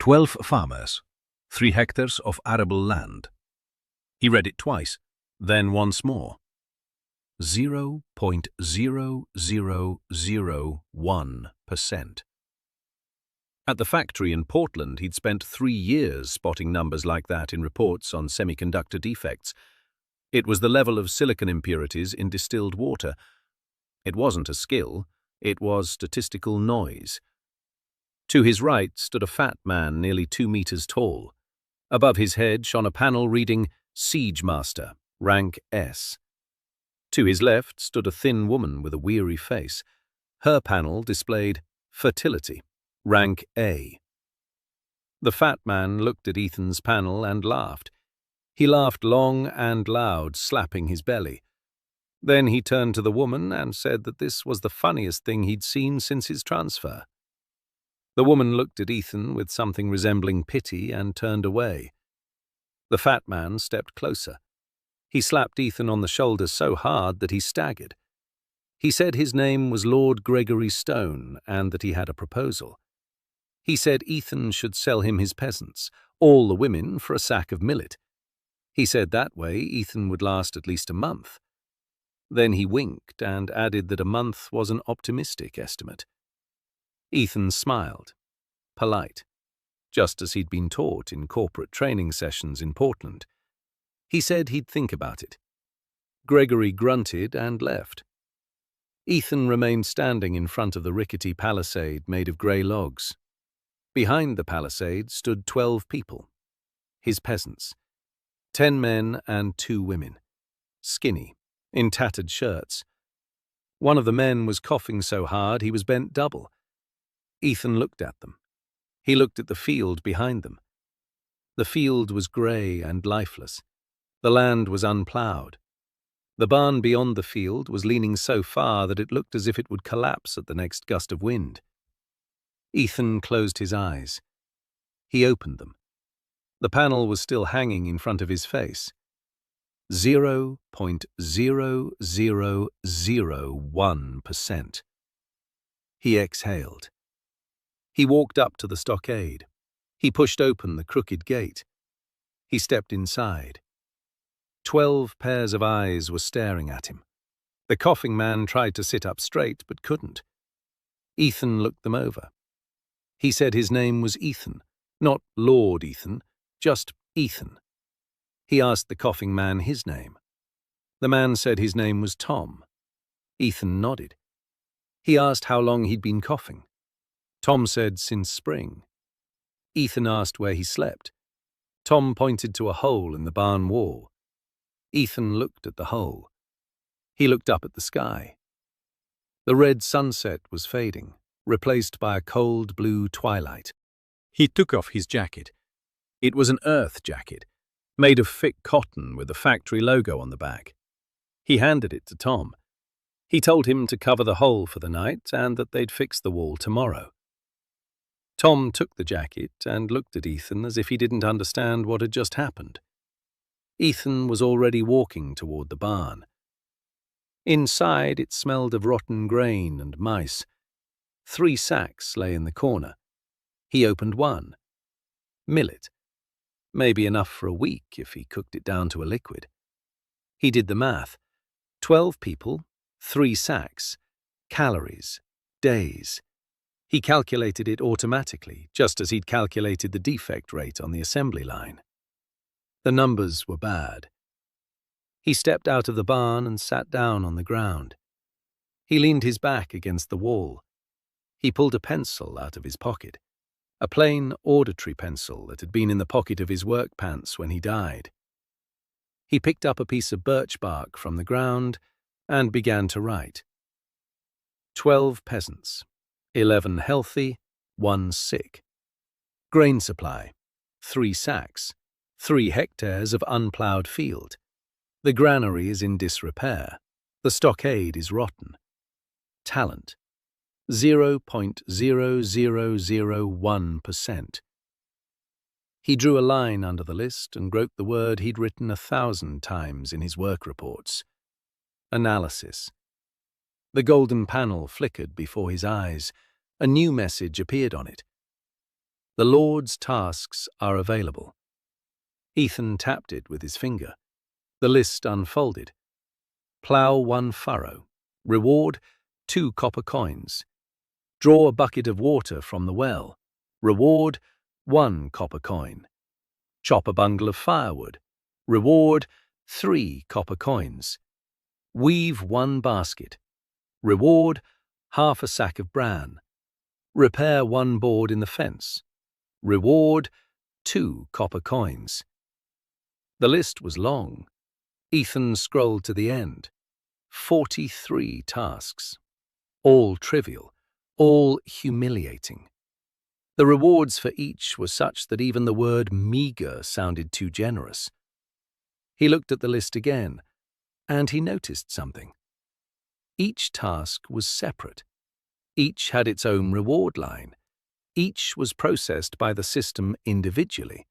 12 farmers, 3 hectares of arable land. He read it twice, then once more. 0.0001%. At the factory in Portland, he'd spent 3 years spotting numbers like that in reports on semiconductor defects. It was the level of silicon impurities in distilled water. It wasn't a skill, it was statistical noise. To his right stood a fat man nearly 2 meters tall. Above his head shone a panel reading Siege Master, rank S. To his left stood a thin woman with a weary face. Her panel displayed Fertility, rank A. The fat man looked at Ethan's panel and laughed. He laughed long and loud, slapping his belly. Then he turned to the woman and said that this was the funniest thing he'd seen since his transfer. The woman looked at Ethan with something resembling pity and turned away. The fat man stepped closer. He slapped Ethan on the shoulder so hard that he staggered. He said his name was Lord Gregory Stone and that he had a proposal. He said Ethan should sell him his peasants, all the women, for a sack of millet. He said that way Ethan would last at least a month. Then he winked and added that a month was an optimistic estimate. Ethan smiled, polite, just as he'd been taught in corporate training sessions in Portland. He said he'd think about it. Gregory grunted and left. Ethan remained standing in front of the rickety palisade made of grey logs. Behind the palisade stood 12 people, his peasants, 10 men and 2 women, skinny, in tattered shirts. One of the men was coughing so hard he was bent double. Ethan looked at them. He looked at the field behind them. The field was grey and lifeless. The land was unploughed. The barn beyond the field was leaning so far that it looked as if it would collapse at the next gust of wind. Ethan closed his eyes. He opened them. The panel was still hanging in front of his face. 0.0001%. He exhaled. He walked up to the stockade. He pushed open the crooked gate. He stepped inside. 12 pairs of eyes were staring at him. The coughing man tried to sit up straight but couldn't. Ethan looked them over. He said his name was Ethan, not Lord Ethan, just Ethan. He asked the coughing man his name. The man said his name was Tom. Ethan nodded. He asked how long he'd been coughing. Tom said since spring. Ethan asked where he slept. Tom pointed to a hole in the barn wall. Ethan looked at the hole. He looked up at the sky. The red sunset was fading, replaced by a cold blue twilight. He took off his jacket. It was an earth jacket, made of thick cotton with the factory logo on the back. He handed it to Tom. He told him to cover the hole for the night and that they'd fix the wall tomorrow. Tom took the jacket and looked at Ethan as if he didn't understand what had just happened. Ethan was already walking toward the barn. Inside, it smelled of rotten grain and mice. 3 sacks lay in the corner. He opened one. Millet. Maybe enough for a week if he cooked it down to a liquid. He did the math. 12 people, 3 sacks, calories, days. He calculated it automatically, just as he'd calculated the defect rate on the assembly line. The numbers were bad. He stepped out of the barn and sat down on the ground. He leaned his back against the wall. He pulled a pencil out of his pocket, a plain auditory pencil that had been in the pocket of his work pants when he died. He picked up a piece of birch bark from the ground and began to write. 12 peasants, 11 healthy, 1 sick. Grain supply, 3 sacks, 3 hectares of unploughed field. The granary is in disrepair. The stockade is rotten. Talent, 0.0001%. He drew a line under the list and wrote the word he'd written 1,000 times in his work reports. Analysis. The golden panel flickered before his eyes. A new message appeared on it. The Lord's tasks are available. Ethan tapped it with his finger. The list unfolded. Plough 1 furrow. Reward 2 copper coins. Draw a bucket of water from the well. Reward 1 copper coin. Chop a bundle of firewood. Reward 3 copper coins. Weave 1 basket. Reward half a sack of bran. Repair 1 board in the fence. Reward 2 copper coins. The list was long. Ethan scrolled to the end. 43 tasks. All trivial, all humiliating. The rewards for each were such that even the word meager sounded too generous. He looked at the list again, and he noticed something. Each task was separate. Each had its own reward line. Each was processed by the system individually.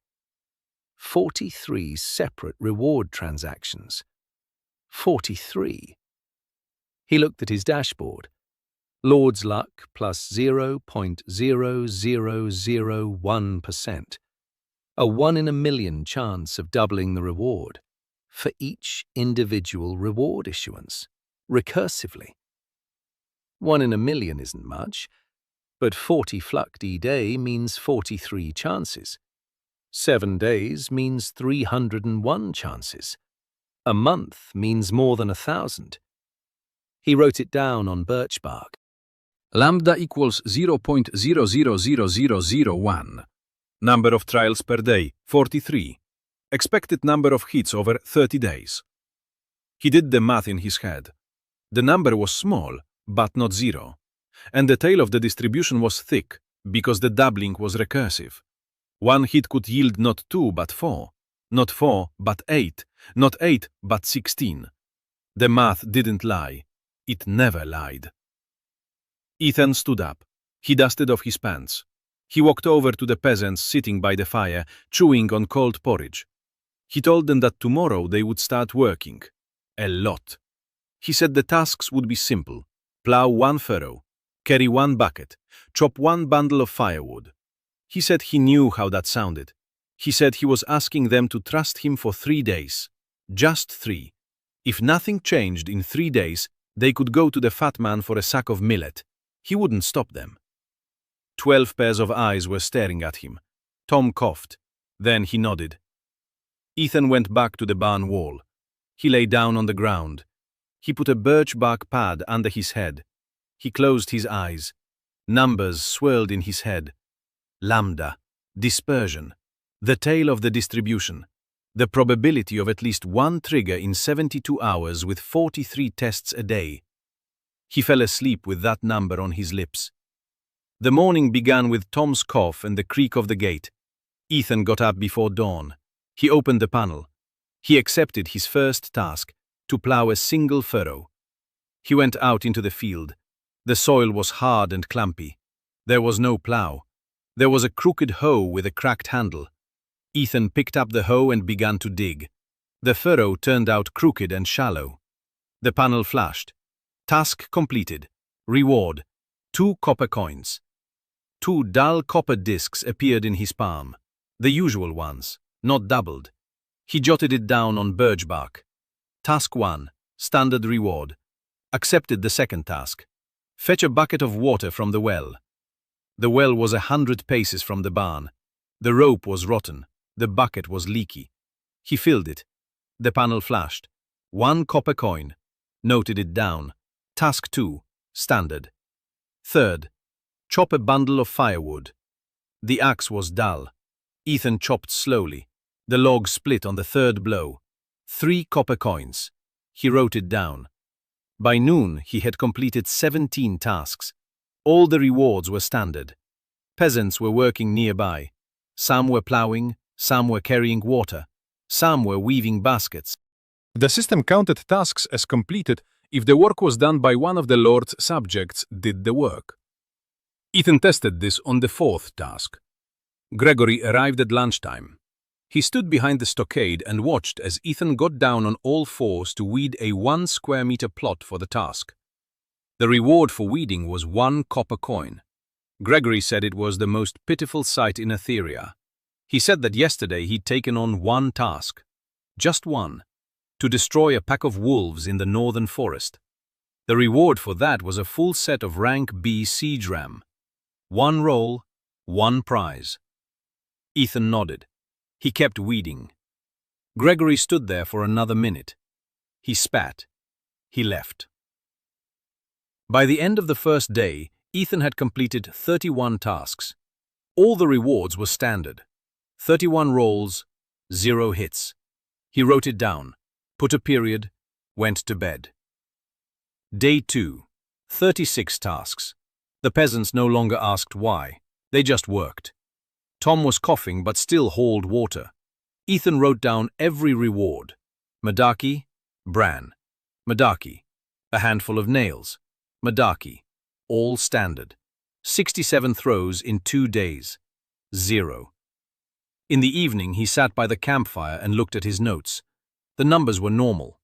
43 separate reward transactions. 43. He looked at his dashboard. Lord's luck plus 0.0001%. A 1 in a million chance of doubling the reward for each individual reward issuance, recursively. 1 in a million isn't much, but 40 flucked day means 43 chances. 7 days means 301 chances. A month means more than 1,000. He wrote it down on birch bark. Lambda equals 0.000001. Number of trials per day, 43. Expected number of hits over 30 days. He did the math in his head. The number was small, but not 0. And the tail of the distribution was thick, because the doubling was recursive. 1 hit could yield not 2 but 4, not 4 but 8, not 8 but 16. The math didn't lie. It never lied. Ethan stood up. He dusted off his pants. He walked over to the peasants sitting by the fire, chewing on cold porridge. He told them that tomorrow they would start working. A lot. He said the tasks would be simple. Plough 1 furrow, carry 1 bucket, chop 1 bundle of firewood. He said he knew how that sounded. He said he was asking them to trust him for 3 days. Just 3. If nothing changed in 3 days, they could go to the fat man for a sack of millet. He wouldn't stop them. 12 pairs of eyes were staring at him. Tom coughed. Then he nodded. Ethan went back to the barn wall. He lay down on the ground. He put a birch bark pad under his head. He closed his eyes. Numbers swirled in his head. Lambda, dispersion, the tail of the distribution, the probability of at least 1 trigger in 72 hours with 43 tests a day. He fell asleep with that number on his lips. The morning began with Tom's cough and the creak of the gate. Ethan got up before dawn. He opened the panel. He accepted his first task, to plough a single furrow. He went out into the field. The soil was hard and clumpy. There was no plough. There was a crooked hoe with a cracked handle. Ethan picked up the hoe and began to dig. The furrow turned out crooked and shallow. The panel flashed. Task completed. Reward: 2 copper coins. 2 dull copper discs appeared in his palm. The usual ones, not doubled. He jotted it down on birch bark. Task 1, standard reward. Accepted the second task. Fetch a bucket of water from the well. The well was 100 paces from the barn. The rope was rotten. The bucket was leaky. He filled it. The panel flashed. 1 copper coin. Noted it down. Task 2, standard. Third, chop a bundle of firewood. The axe was dull. Ethan chopped slowly. The log split on the third blow. 3 copper coins. He wrote it down. By noon, he had completed 17 tasks. All the rewards were standard. Peasants were working nearby. Some were ploughing, some were carrying water, some were weaving baskets. The system counted tasks as completed if the work was done by one of the Lord's subjects did the work. Ethan tested this on the 4th task. Gregory arrived at lunchtime. He stood behind the stockade and watched as Ethan got down on all fours to weed a 1 square meter plot for the task. The reward for weeding was 1 copper coin. Gregory said it was the most pitiful sight in Etheria. He said that yesterday he'd taken on one task, just one, to destroy a pack of wolves in the northern forest. The reward for that was a full set of rank B siege ram. One roll, one prize. Ethan nodded. He kept weeding. Gregory stood there for another minute. He spat. He left. By the end of the first day, Ethan had completed 31 tasks. All the rewards were standard. 31 rolls, 0 hits. He wrote it down, put a period, went to bed. Day 2. 36 tasks. The peasants no longer asked why. They just worked. Tom was coughing but still hauled water. Ethan wrote down every reward. Madaki, bran. Madaki. A handful of nails. Madaki. All standard. 67 throws in 2 days. 0. In the evening, he sat by the campfire and looked at his notes. The numbers were normal.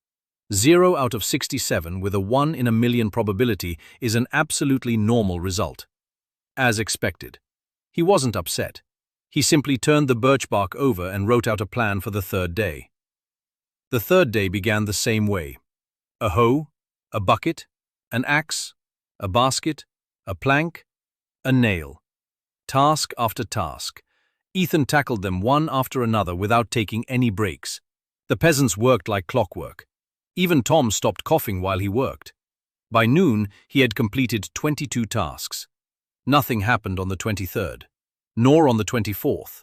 0 out of 67 with a 1 in a million probability is an absolutely normal result. As expected. He wasn't upset. He simply turned the birch bark over and wrote out a plan for the third day. The third day began the same way. A hoe, a bucket, an axe, a basket, a plank, a nail. Task after task. Ethan tackled them one after another without taking any breaks. The peasants worked like clockwork. Even Tom stopped coughing while he worked. By noon, he had completed 22 tasks. Nothing happened on the 23rd, nor on the 24th.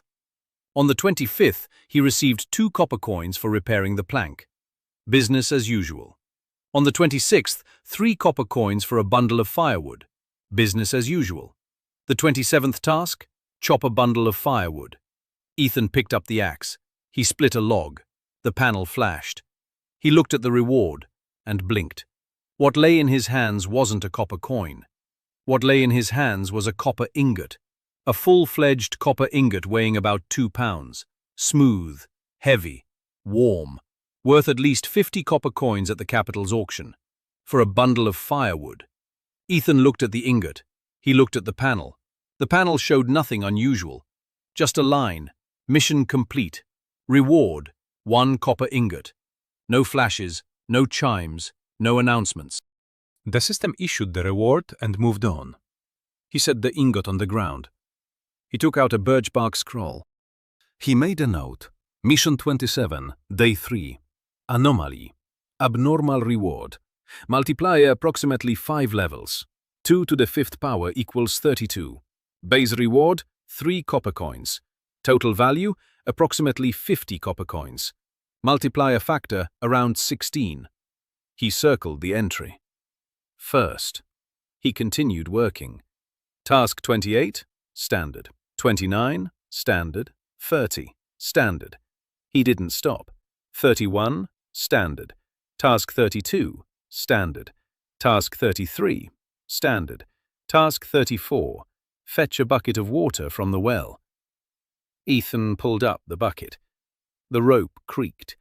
On the 25th, he received 2 copper coins for repairing the plank. Business as usual. On the 26th, 3 copper coins for a bundle of firewood. Business as usual. The 27th task? Chop a bundle of firewood. Ethan picked up the axe. He split a log. The panel flashed. He looked at the reward and blinked. What lay in his hands wasn't a copper coin. What lay in his hands was a copper ingot. A full-fledged copper ingot weighing about 2 pounds. Smooth, heavy, warm. Worth at least 50 copper coins at the capital's auction. For a bundle of firewood. Ethan looked at the ingot. He looked at the panel. The panel showed nothing unusual. Just a line. Mission complete. Reward, 1 copper ingot. No flashes, no chimes, no announcements. The system issued the reward and moved on. He set the ingot on the ground. He took out a birch bark scroll. He made a note. Mission 27, Day 3. Anomaly. Abnormal reward. Multiplier approximately 5 levels. 2 to the 5th power equals 32. Base reward, 3 copper coins. Total value, approximately 50 copper coins. Multiplier factor, around 16. He circled the entry. First. He continued working. Task 28, standard. 29, standard. 30, standard. He didn't stop. 31, standard. Task 32, standard. Task 33, standard. Task 34, fetch a bucket of water from the well. Ethan pulled up the bucket. The rope creaked.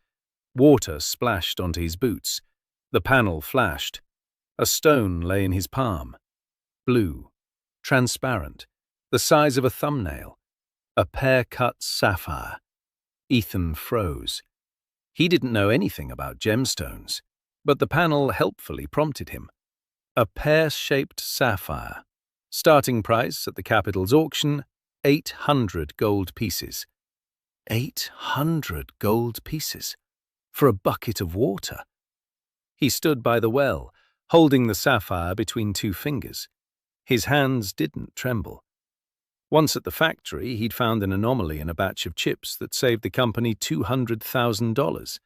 Water splashed onto his boots. The panel flashed. A stone lay in his palm. Blue, transparent, the size of a thumbnail. A pear-cut sapphire. Ethan froze. He didn't know anything about gemstones, but the panel helpfully prompted him. A pear-shaped sapphire. Starting price at the capital's auction, 800 gold pieces. 800 gold pieces. For a bucket of water. He stood by the well, holding the sapphire between 2 fingers. His hands didn't tremble. Once at the factory, he'd found an anomaly in a batch of chips that saved the company $200,000.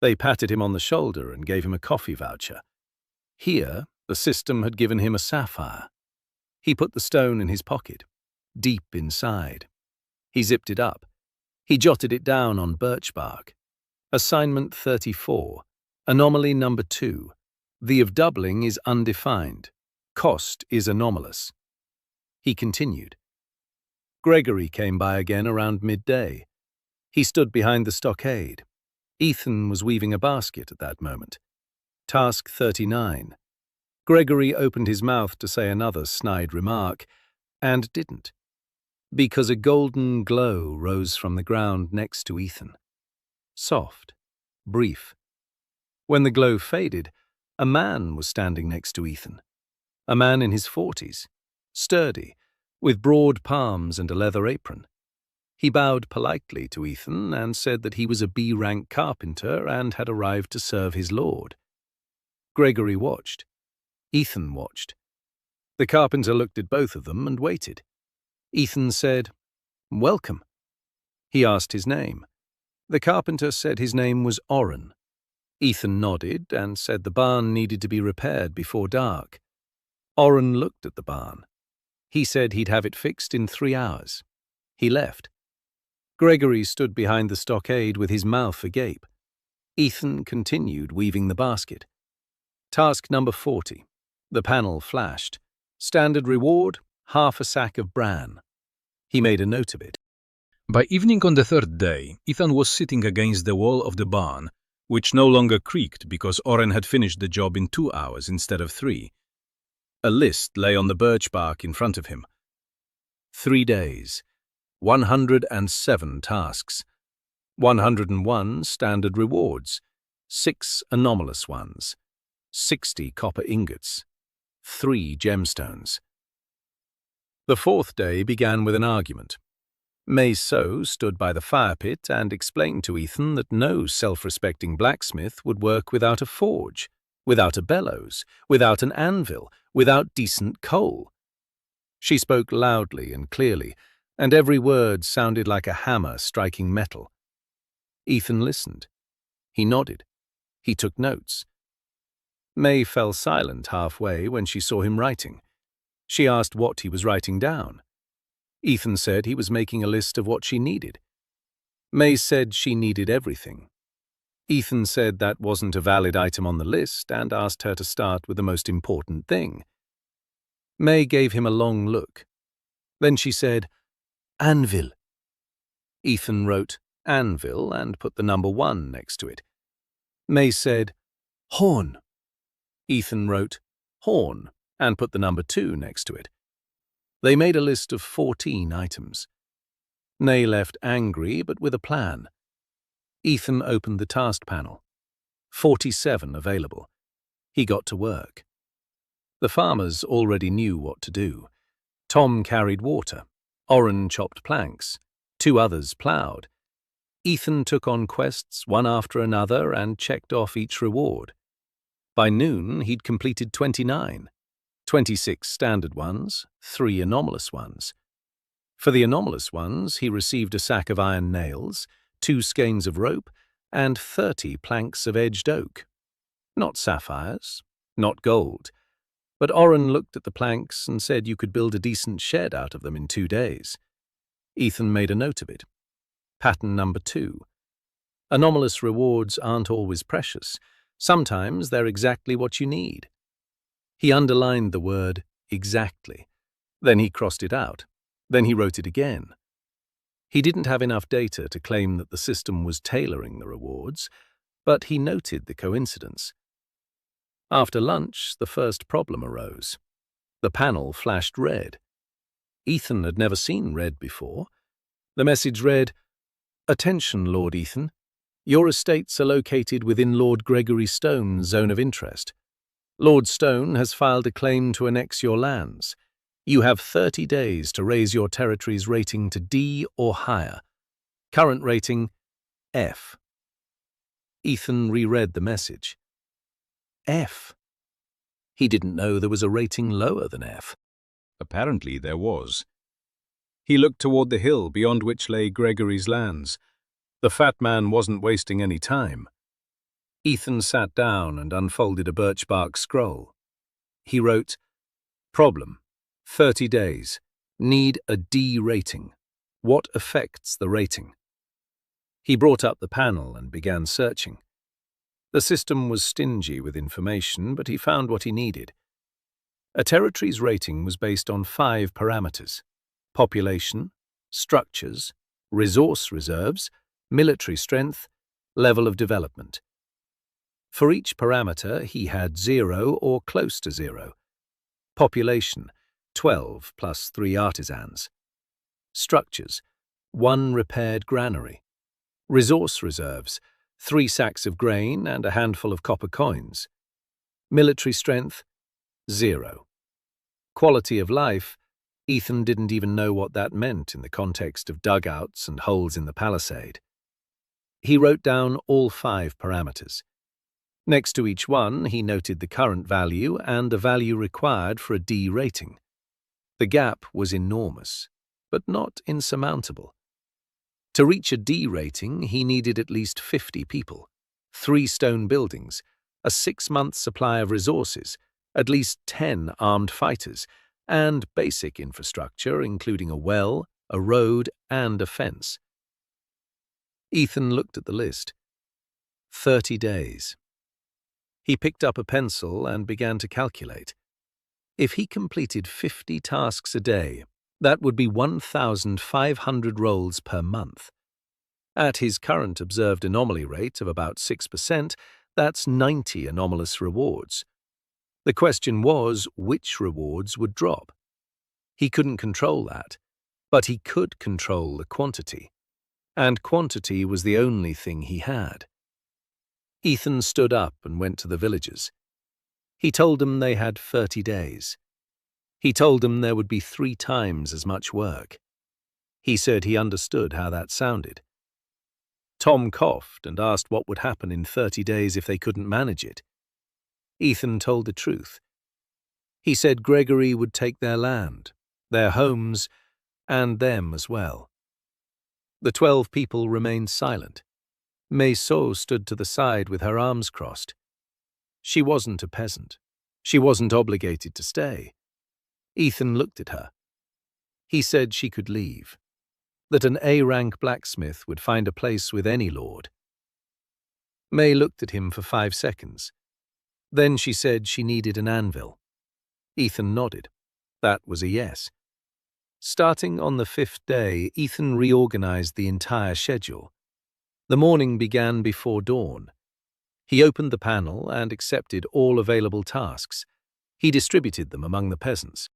They patted him on the shoulder and gave him a coffee voucher. Here, the system had given him a sapphire. He put the stone in his pocket, deep inside. He zipped it up. He jotted it down on birch bark. Assignment 34. Anomaly number 2. The of doubling is undefined. Cost is anomalous. He continued. Gregory came by again around midday. He stood behind the stockade. Ethan was weaving a basket at that moment. Task 39. Gregory opened his mouth to say another snide remark, and didn't, because a golden glow rose from the ground next to Ethan. Soft, brief. When the glow faded, a man was standing next to Ethan. A man in his 40s, sturdy, with broad palms and a leather apron. He bowed politely to Ethan and said that he was a B-rank carpenter and had arrived to serve his lord. Gregory watched. Ethan watched. The carpenter looked at both of them and waited. Ethan said, "Welcome." He asked his name. The carpenter said his name was Orrin. Ethan nodded and said the barn needed to be repaired before dark. Orrin looked at the barn. He said he'd have it fixed in 3 hours. He left. Gregory stood behind the stockade with his mouth agape. Ethan continued weaving the basket. Task number 40. The panel flashed. Standard reward, half a sack of bran. He made a note of it. By evening on the third day, Ethan was sitting against the wall of the barn, which no longer creaked because Orrin had finished the job in 2 hours instead of 3. A list lay on the birch bark in front of him. 3 days, 107 tasks, 101 standard rewards, 6 anomalous ones, 60 copper ingots, 3 gemstones. The 4th day began with an argument. May So stood by the fire pit and explained to Ethan that no self-respecting blacksmith would work without a forge, without a bellows, without an anvil, without decent coal. She spoke loudly and clearly, and every word sounded like a hammer striking metal. Ethan listened. He nodded. He took notes. May fell silent halfway when she saw him writing. She asked what he was writing down. Ethan said he was making a list of what she needed. May said she needed everything. Ethan said that wasn't a valid item on the list and asked her to start with the most important thing. May gave him a long look. Then she said, "Anvil." Ethan wrote anvil and put the number 1 next to it. May said, "Horn." Ethan wrote horn and put the number 2 next to it. They made a list of 14 items. May left angry but with a plan. Ethan opened the task panel. 47 available. He got to work. The farmers already knew what to do. Tom carried water. Orrin chopped planks. 2 others ploughed. Ethan took on quests one after another and checked off each reward. By noon, he'd completed 29. 26 standard ones, 3 anomalous ones. For the anomalous ones, he received a sack of iron nails, 2 skeins of rope, and 30 planks of edged oak. Not sapphires, not gold, but Orrin looked at the planks and said you could build a decent shed out of them in 2 days. Ethan made a note of it. Pattern number 2. Anomalous rewards aren't always precious. Sometimes they're exactly what you need. He underlined the word exactly. Then he crossed it out. Then he wrote it again. He didn't have enough data to claim that the system was tailoring the rewards, but he noted the coincidence. After lunch, the first problem arose. The panel flashed red. Ethan had never seen red before. The message read, "Attention, Lord Ethan. Your estates are located within Lord Gregory Stone's zone of interest. Lord Stone has filed a claim to annex your lands. You have 30 days to raise your territory's rating to D or higher. Current rating, F." Ethan reread the message. F. He didn't know there was a rating lower than F. Apparently there was. He looked toward the hill beyond which lay Gregory's lands. The fat man wasn't wasting any time. Ethan sat down and unfolded a birch bark scroll. He wrote, "Problem, 30 days. Need a D rating. What affects the rating?" He brought up the panel and began searching. The system was stingy with information, but he found what he needed. A territory's rating was based on 5 parameters: population, structures, resource reserves, military strength, level of development. For each parameter, he had 0 or close to 0. Population, 12 plus 3 artisans. Structures, 1 repaired granary. Resource reserves, 3 sacks of grain and a handful of copper coins. Military strength, 0. Quality of life, Ethan didn't even know what that meant in the context of dugouts and holes in the palisade. He wrote down all 5 parameters. Next to each one, he noted the current value and the value required for a D rating. The gap was enormous, but not insurmountable. To reach a D rating, he needed at least 50 people, 3 stone buildings, a 6-month supply of resources, at least 10 armed fighters, and basic infrastructure, including a well, a road, and a fence. Ethan looked at the list. 30 days. He picked up a pencil and began to calculate. If he completed 50 tasks a day, that would be 1,500 rolls per month. At his current observed anomaly rate of about 6%, that's 90 anomalous rewards. The question was which rewards would drop. He couldn't control that, but he could control the quantity. And quantity was the only thing he had. Ethan stood up and went to the villagers. He told them they had 30 days. He told them there would be 3 times as much work. He said he understood how that sounded. Tom coughed and asked what would happen in 30 days if they couldn't manage it. Ethan told the truth. He said Gregory would take their land, their homes, and them as well. The 12 people remained silent. Meso stood to the side with her arms crossed. She wasn't a peasant. She wasn't obligated to stay. Ethan looked at her. He said she could leave, that an A-rank blacksmith would find a place with any lord. May looked at him for 5 seconds. Then she said she needed an anvil. Ethan nodded. That was a yes. Starting on the 5th day, Ethan reorganized the entire schedule. The morning began before dawn. He opened the panel and accepted all available tasks. He distributed them among the peasants.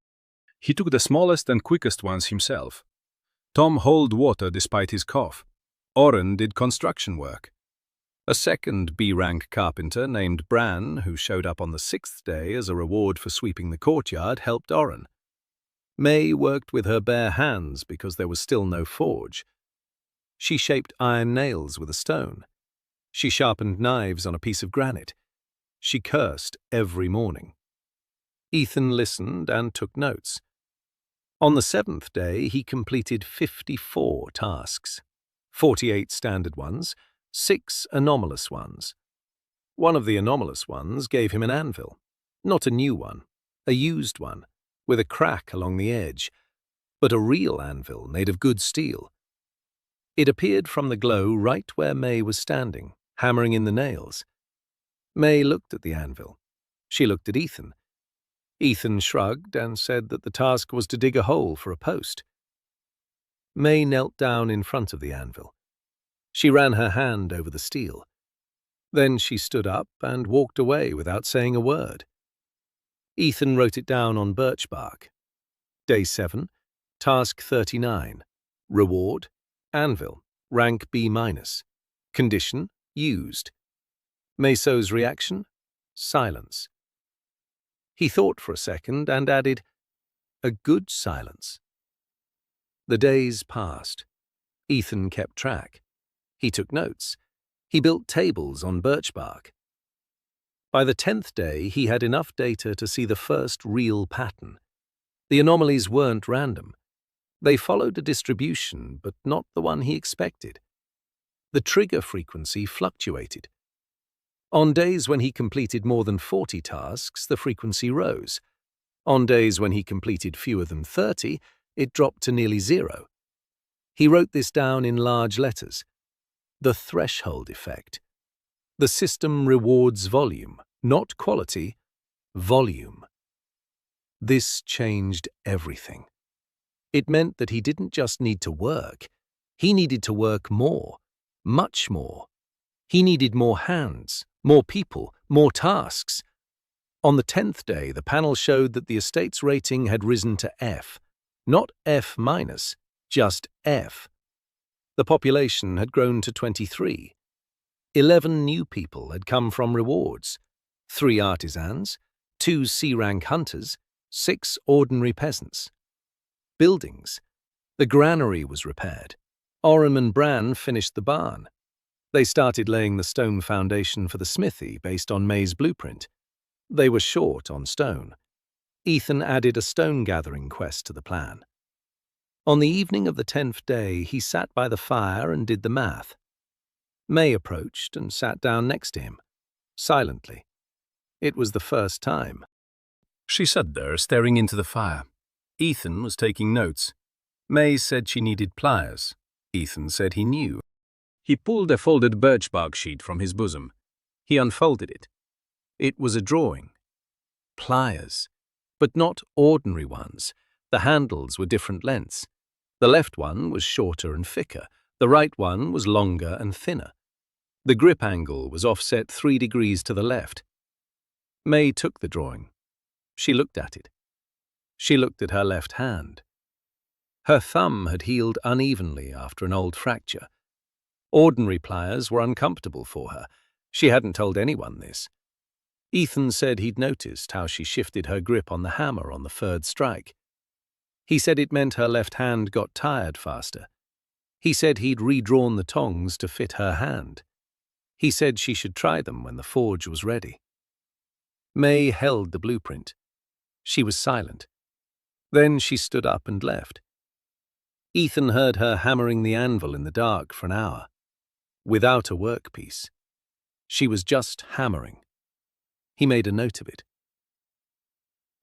He took the smallest and quickest ones himself. Tom hauled water despite his cough. Oren did construction work. A second B-rank carpenter named Bran, who showed up on the 6th day as a reward for sweeping the courtyard, helped Oren. May worked with her bare hands because there was still no forge. She shaped iron nails with a stone. She sharpened knives on a piece of granite. She cursed every morning. Ethan listened and took notes. On the 7th day, he completed 54 tasks, 48 standard ones, 6 anomalous ones. One of the anomalous ones gave him an anvil, not a new one, a used one, with a crack along the edge, but a real anvil made of good steel. It appeared from the glow right where May was standing, hammering in the nails. May looked at the anvil. She looked at Ethan. Ethan shrugged and said that the task was to dig a hole for a post. May knelt down in front of the anvil. She ran her hand over the steel. Then she stood up and walked away without saying a word. Ethan wrote it down on birch bark. Day 7, Task 39. Reward, anvil, rank B-. Condition, used. Meso's reaction, silence. He thought for a second and added, a good silence. The days passed. Ethan kept track. He took notes. He built tables on birch bark. By the 10th day, he had enough data to see the first real pattern. The anomalies weren't random. They followed a distribution, but not the one he expected. The trigger frequency fluctuated. On days when he completed more than 40 tasks, the frequency rose. On days when he completed fewer than 30, it dropped to nearly 0. He wrote this down in large letters. The threshold effect. The system rewards volume, not quality, volume. This changed everything. It meant that he didn't just need to work. He needed to work more, much more. He needed more hands, more people, more tasks. On the 10th day, the panel showed that the estate's rating had risen to F. Not F-, just F. The population had grown to 23. 11 new people had come from rewards, 3 artisans, 2 C-rank hunters, 6 ordinary peasants. Buildings. The granary was repaired. Oram and Bran finished the barn. They started laying the stone foundation for the smithy based on May's blueprint. They were short on stone. Ethan added a stone-gathering quest to the plan. On the evening of the 10th day, he sat by the fire and did the math. May approached and sat down next to him, silently. It was the first time. She sat there, staring into the fire. Ethan was taking notes. May said she needed pliers. Ethan said he knew. He pulled a folded birch bark sheet from his bosom. He unfolded it. It was a drawing. Pliers, but not ordinary ones. The handles were different lengths. The left one was shorter and thicker. The right one was longer and thinner. The grip angle was offset 3 degrees to the left. May took the drawing. She looked at it. She looked at her left hand. Her thumb had healed unevenly after an old fracture. Ordinary pliers were uncomfortable for her. She hadn't told anyone this. Ethan said he'd noticed how she shifted her grip on the hammer on the 3rd strike. He said it meant her left hand got tired faster. He said he'd redrawn the tongs to fit her hand. He said she should try them when the forge was ready. May held the blueprint. She was silent. Then she stood up and left. Ethan heard her hammering the anvil in the dark for an hour, without a workpiece. She was just hammering. He made a note of it.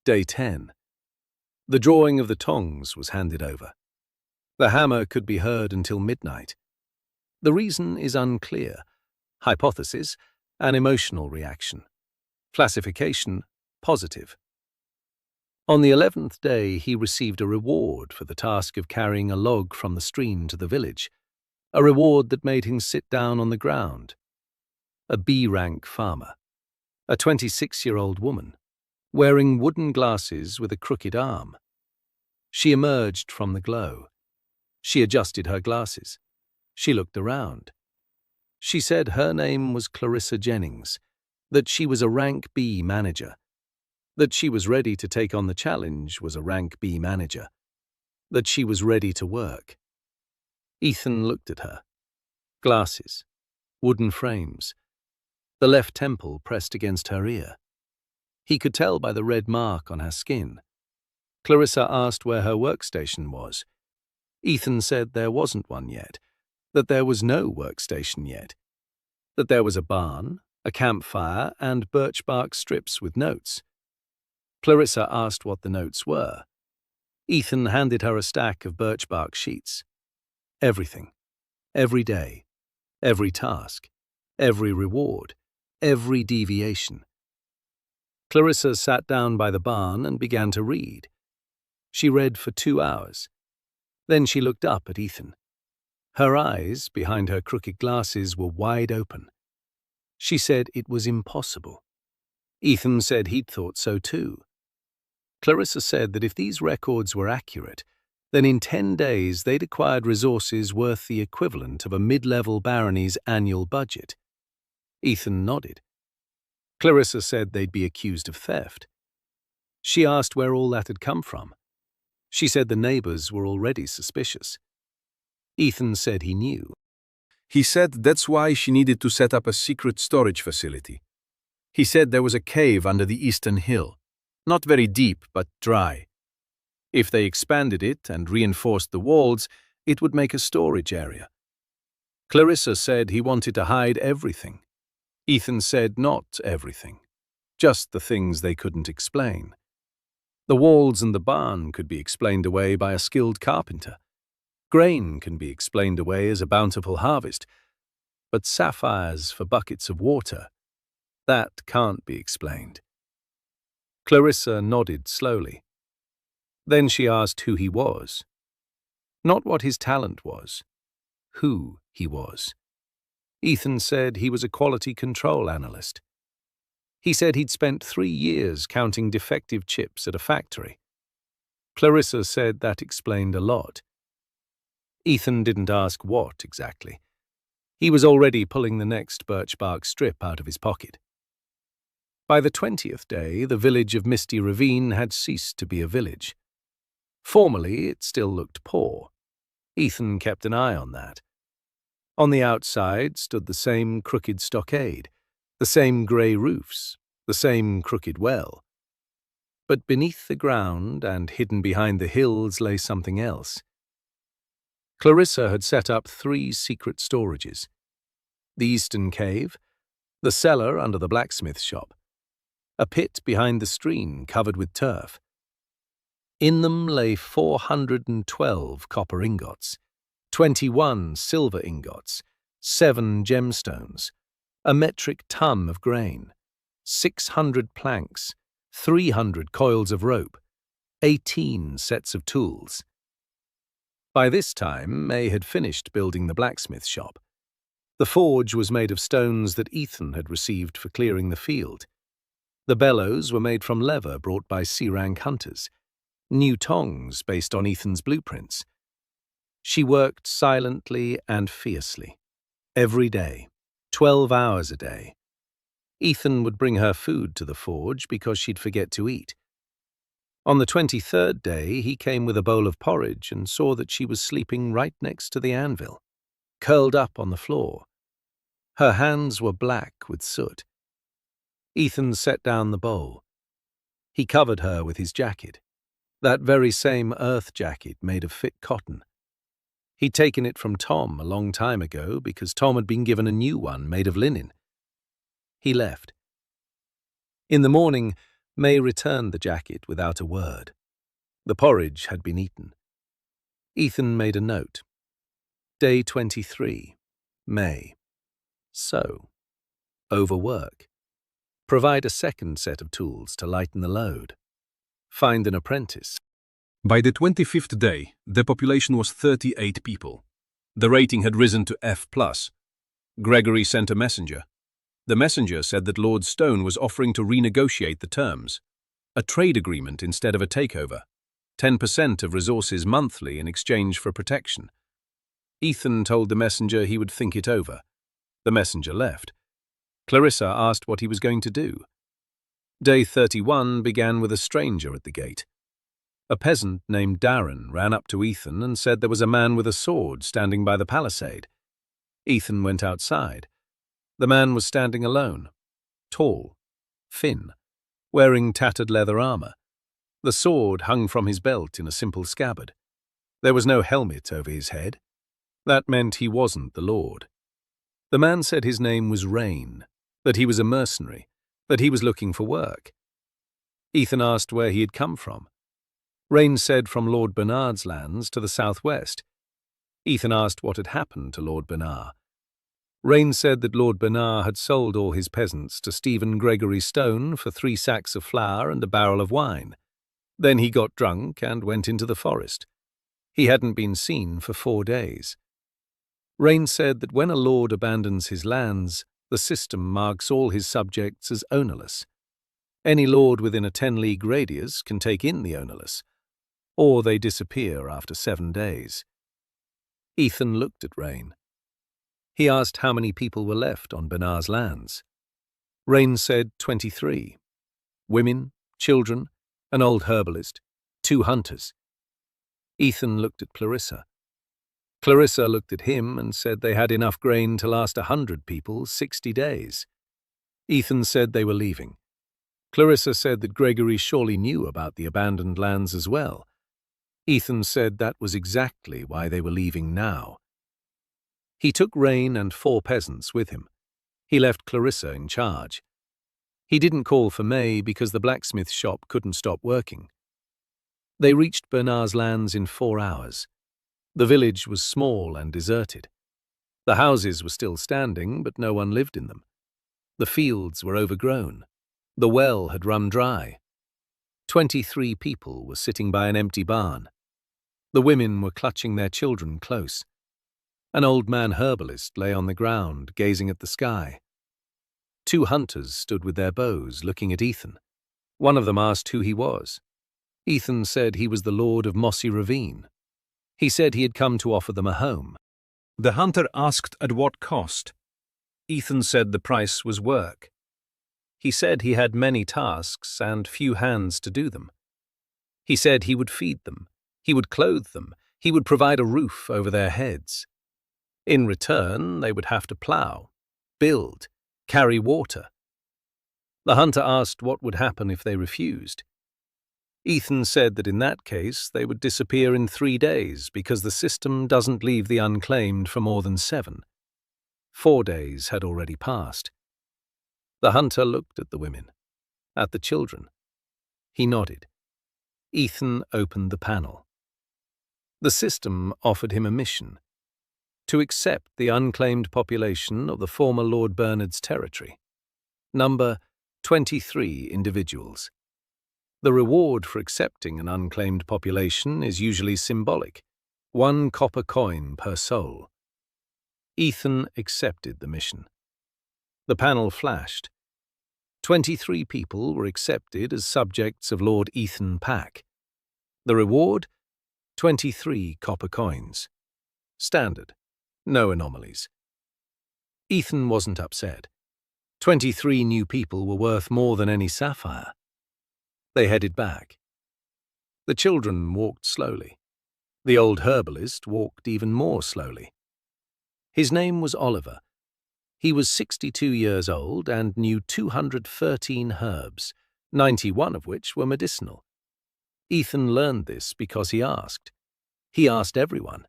Day 10. The drawing of the tongs was handed over. The hammer could be heard until midnight. The reason is unclear. Hypothesis, an emotional reaction. Classification, positive. On the 11th day, he received a reward for the task of carrying a log from the stream to the village, a reward that made him sit down on the ground. A B-rank farmer, a 26-year-old woman, wearing wooden glasses with a crooked arm. She emerged from the glow. She adjusted her glasses. She looked around. She said her name was Clarissa Jennings, that she was a rank B manager, that she was ready to take on the challenge was a rank B manager, that she was ready to work. Ethan looked at her. Glasses, wooden frames, the left temple pressed against her ear. He could tell by the red mark on her skin. Clarissa asked where her workstation was. Ethan said there wasn't one yet, that there was no workstation yet, that there was a barn, a campfire, and birch bark strips with notes. Clarissa asked what the notes were. Ethan handed her a stack of birch bark sheets. Everything, every day, every task, every reward, every deviation. Clarissa sat down by the barn and began to read. She read for 2 hours. Then she looked up at Ethan. Her eyes, behind her crooked glasses, were wide open. She said it was impossible. Ethan said he'd thought so too. Clarissa said that if these records were accurate, then in 10 days they'd acquired resources worth the equivalent of a mid-level barony's annual budget. Ethan nodded. Clarissa said they'd be accused of theft. She asked where all that had come from. She said the neighbors were already suspicious. Ethan said he knew. He said that's why she needed to set up a secret storage facility. He said there was a cave under the eastern hill, not very deep but dry. If they expanded it and reinforced the walls, it would make a storage area. Clarissa said he wanted to hide everything. Ethan said not everything, just the things they couldn't explain. The walls and the barn could be explained away by a skilled carpenter. Grain can be explained away as a bountiful harvest, but sapphires for buckets of water, that can't be explained. Clarissa nodded slowly. Then she asked who he was. Not what his talent was, who he was. Ethan said he was a quality control analyst. He said he'd spent 3 years counting defective chips at a factory. Clarissa said that explained a lot. Ethan didn't ask what exactly. He was already pulling the next birch bark strip out of his pocket. By the 20th day, the village of Misty Ravine had ceased to be a village. Formally, it still looked poor. Ethan kept an eye on that. On the outside stood the same crooked stockade, the same grey roofs, the same crooked well. But beneath the ground and hidden behind the hills lay something else. Clarissa had set up 3 secret storages: the eastern cave, the cellar under the blacksmith shop, a pit behind the stream covered with turf. In them lay 412 copper ingots, 21 silver ingots, 7 gemstones, a metric ton of grain, 600 planks, 300 coils of rope, 18 sets of tools. By this time, May had finished building the blacksmith shop. The forge was made of stones that Ethan had received for clearing the field. The bellows were made from leather brought by C-rank hunters, new tongs based on Ethan's blueprints. She worked silently and fiercely. Every day, 12 hours a day. Ethan would bring her food to the forge because she'd forget to eat. On the 23rd day, he came with a bowl of porridge and saw that she was sleeping right next to the anvil, curled up on the floor. Her hands were black with soot. Ethan set down the bowl. He covered her with his jacket, that very same earth jacket made of thick cotton. He'd taken it from Tom a long time ago because Tom had been given a new one made of linen. He left. In the morning, May returned the jacket without a word. The porridge had been eaten. Ethan made a note. Day 23, May. So, overwork. Provide a second set of tools to lighten the load. Find an apprentice. By the 25th day, the population was 38 people. The rating had risen to F+. Gregory sent a messenger. The messenger said that Lord Stone was offering to renegotiate the terms. A trade agreement instead of a takeover. 10% of resources monthly in exchange for protection. Ethan told the messenger he would think it over. The messenger left. Clarissa asked what he was going to do. Day 31 began with a stranger at the gate. A peasant named Darren ran up to Ethan and said there was a man with a sword standing by the palisade. Ethan went outside. The man was standing alone, tall, thin, wearing tattered leather armor. The sword hung from his belt in a simple scabbard. There was no helmet over his head. That meant he wasn't the Lord. The man said his name was Rain, that he was a mercenary, that he was looking for work. Ethan asked where he had come from. Rain said from Lord Bernard's lands to the southwest. Ethan asked what had happened to Lord Bernard. Rain said that Lord Bernard had sold all his peasants to Stephen Gregory Stone for 3 sacks of flour and a barrel of wine. Then he got drunk and went into the forest. He hadn't been seen for 4 days. Rain said that when a lord abandons his lands, the system marks all his subjects as ownerless. Any lord within a 10-league radius can take in the ownerless, or they disappear after 7 days. Ethan looked at Rain. He asked how many people were left on Bernard's lands. Rain said 23. Women, children, an old herbalist, 2 hunters. Ethan looked at Clarissa. Clarissa looked at him and said they had enough grain to last 100 people 60 days. Ethan said they were leaving. Clarissa said that Gregory surely knew about the abandoned lands as well. Ethan said that was exactly why they were leaving now. He took Rain and 4 peasants with him. He left Clarissa in charge. He didn't call for May because the blacksmith shop couldn't stop working. They reached Bernard's lands in 4 hours. The village was small and deserted. The houses were still standing, but no one lived in them. The fields were overgrown. The well had run dry. 23 people were sitting by an empty barn. The women were clutching their children close. An old man herbalist lay on the ground, gazing at the sky. 2 hunters stood with their bows, looking at Ethan. One of them asked who he was. Ethan said he was the Lord of Mossy Ravine. He said he had come to offer them a home. The hunter asked at what cost. Ethan said the price was work. He said he had many tasks and few hands to do them. He said he would feed them, he would clothe them, he would provide a roof over their heads. In return, they would have to plow, build, carry water. The hunter asked what would happen if they refused. Ethan said that in that case they would disappear in 3 days because the system doesn't leave the unclaimed for more than 7. 4 days had already passed. The hunter looked at the women, at the children. He nodded. Ethan opened the panel. The system offered him a mission: to accept the unclaimed population of the former Lord Bernard's territory. Number 23 individuals. The reward for accepting an unclaimed population is usually symbolic: 1 copper coin per soul. Ethan accepted the mission. The panel flashed. 23 people were accepted as subjects of Lord Ethan Pack. The reward? 23 copper coins. Standard. No anomalies. Ethan wasn't upset. 23 new people were worth more than any sapphire. They headed back. The children walked slowly. The old herbalist walked even more slowly. His name was Oliver. He was 62 years old and knew 213 herbs, 91 of which were medicinal. Ethan learned this because he asked. He asked everyone.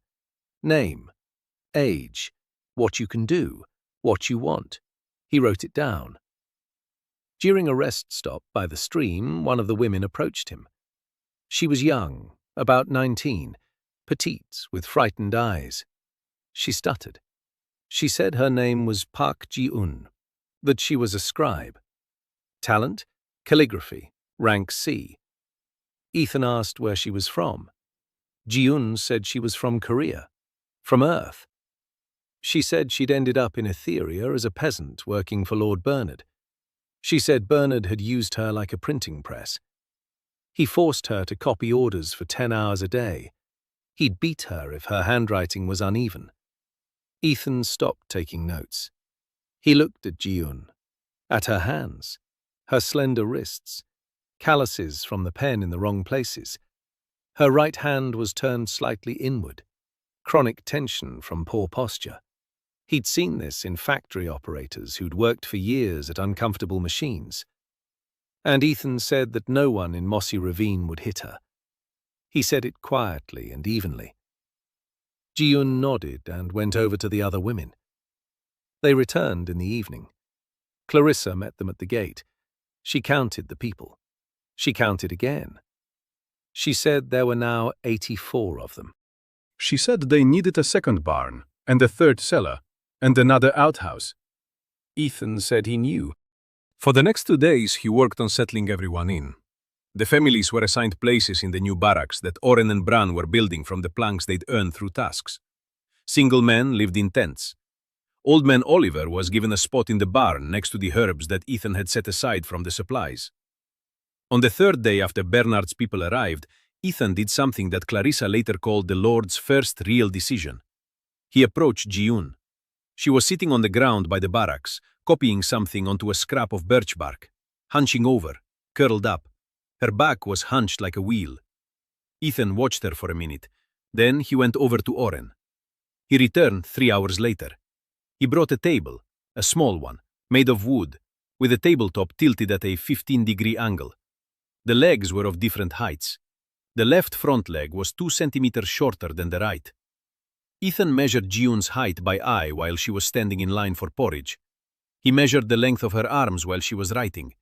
Name, age, what you can do, what you want. He wrote it down. During a rest stop by the stream, one of the women approached him. She was young, about 19, petite, with frightened eyes. She stuttered. She said her name was Park Ji-un, that she was a scribe. Talent, calligraphy, rank C. Ethan asked where she was from. Ji-un said she was from Korea, from Earth. She said she'd ended up in Etheria as a peasant working for Lord Bernard. She said Bernard had used her like a printing press. He forced her to copy orders for 10 hours a day. He'd beat her if her handwriting was uneven. Ethan stopped taking notes. He looked at Ji-un, at her hands, her slender wrists, calluses from the pen in the wrong places. Her right hand was turned slightly inward, chronic tension from poor posture. He'd seen this in factory operators who'd worked for years at uncomfortable machines. And Ethan said that no one in Mossy Ravine would hit her. He said it quietly and evenly. Ji-un nodded and went over to the other women. They returned in the evening. Clarissa met them at the gate. She counted the people. She counted again. She said there were now 84 of them. She said they needed a second barn, and a third cellar, and another outhouse. Ethan said he knew. For the next 2 days, he worked on settling everyone in. The families were assigned places in the new barracks that Oren and Bran were building from the planks they'd earned through tasks. Single men lived in tents. Old man Oliver was given a spot in the barn next to the herbs that Ethan had set aside from the supplies. On the 3rd day after Bernard's people arrived, Ethan did something that Clarissa later called the Lord's first real decision. He approached Ji-un. She was sitting on the ground by the barracks, copying something onto a scrap of birch bark, hunching over, curled up. Her back was hunched like a wheel. Ethan watched her for a minute. Then he went over to Oren. He returned 3 hours later. He brought a table, a small one, made of wood, with a tabletop tilted at a 15-degree angle. The legs were of different heights. The left front leg was 2 centimeters shorter than the right. Ethan measured Ji-un's height by eye while she was standing in line for porridge. He measured the length of her arms while she was writing.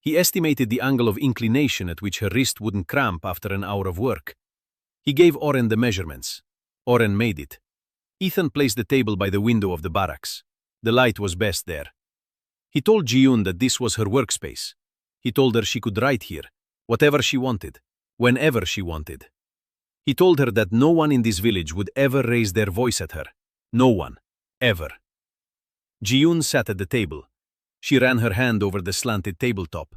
He estimated the angle of inclination at which her wrist wouldn't cramp after an hour of work. He gave Oren the measurements. Oren made it. Ethan placed the table by the window of the barracks. The light was best there. He told Ji-un that this was her workspace. He told her she could write here, whatever she wanted, whenever she wanted. He told her that no one in this village would ever raise their voice at her. No one. Ever. Ji-un sat at the table. She ran her hand over the slanted tabletop,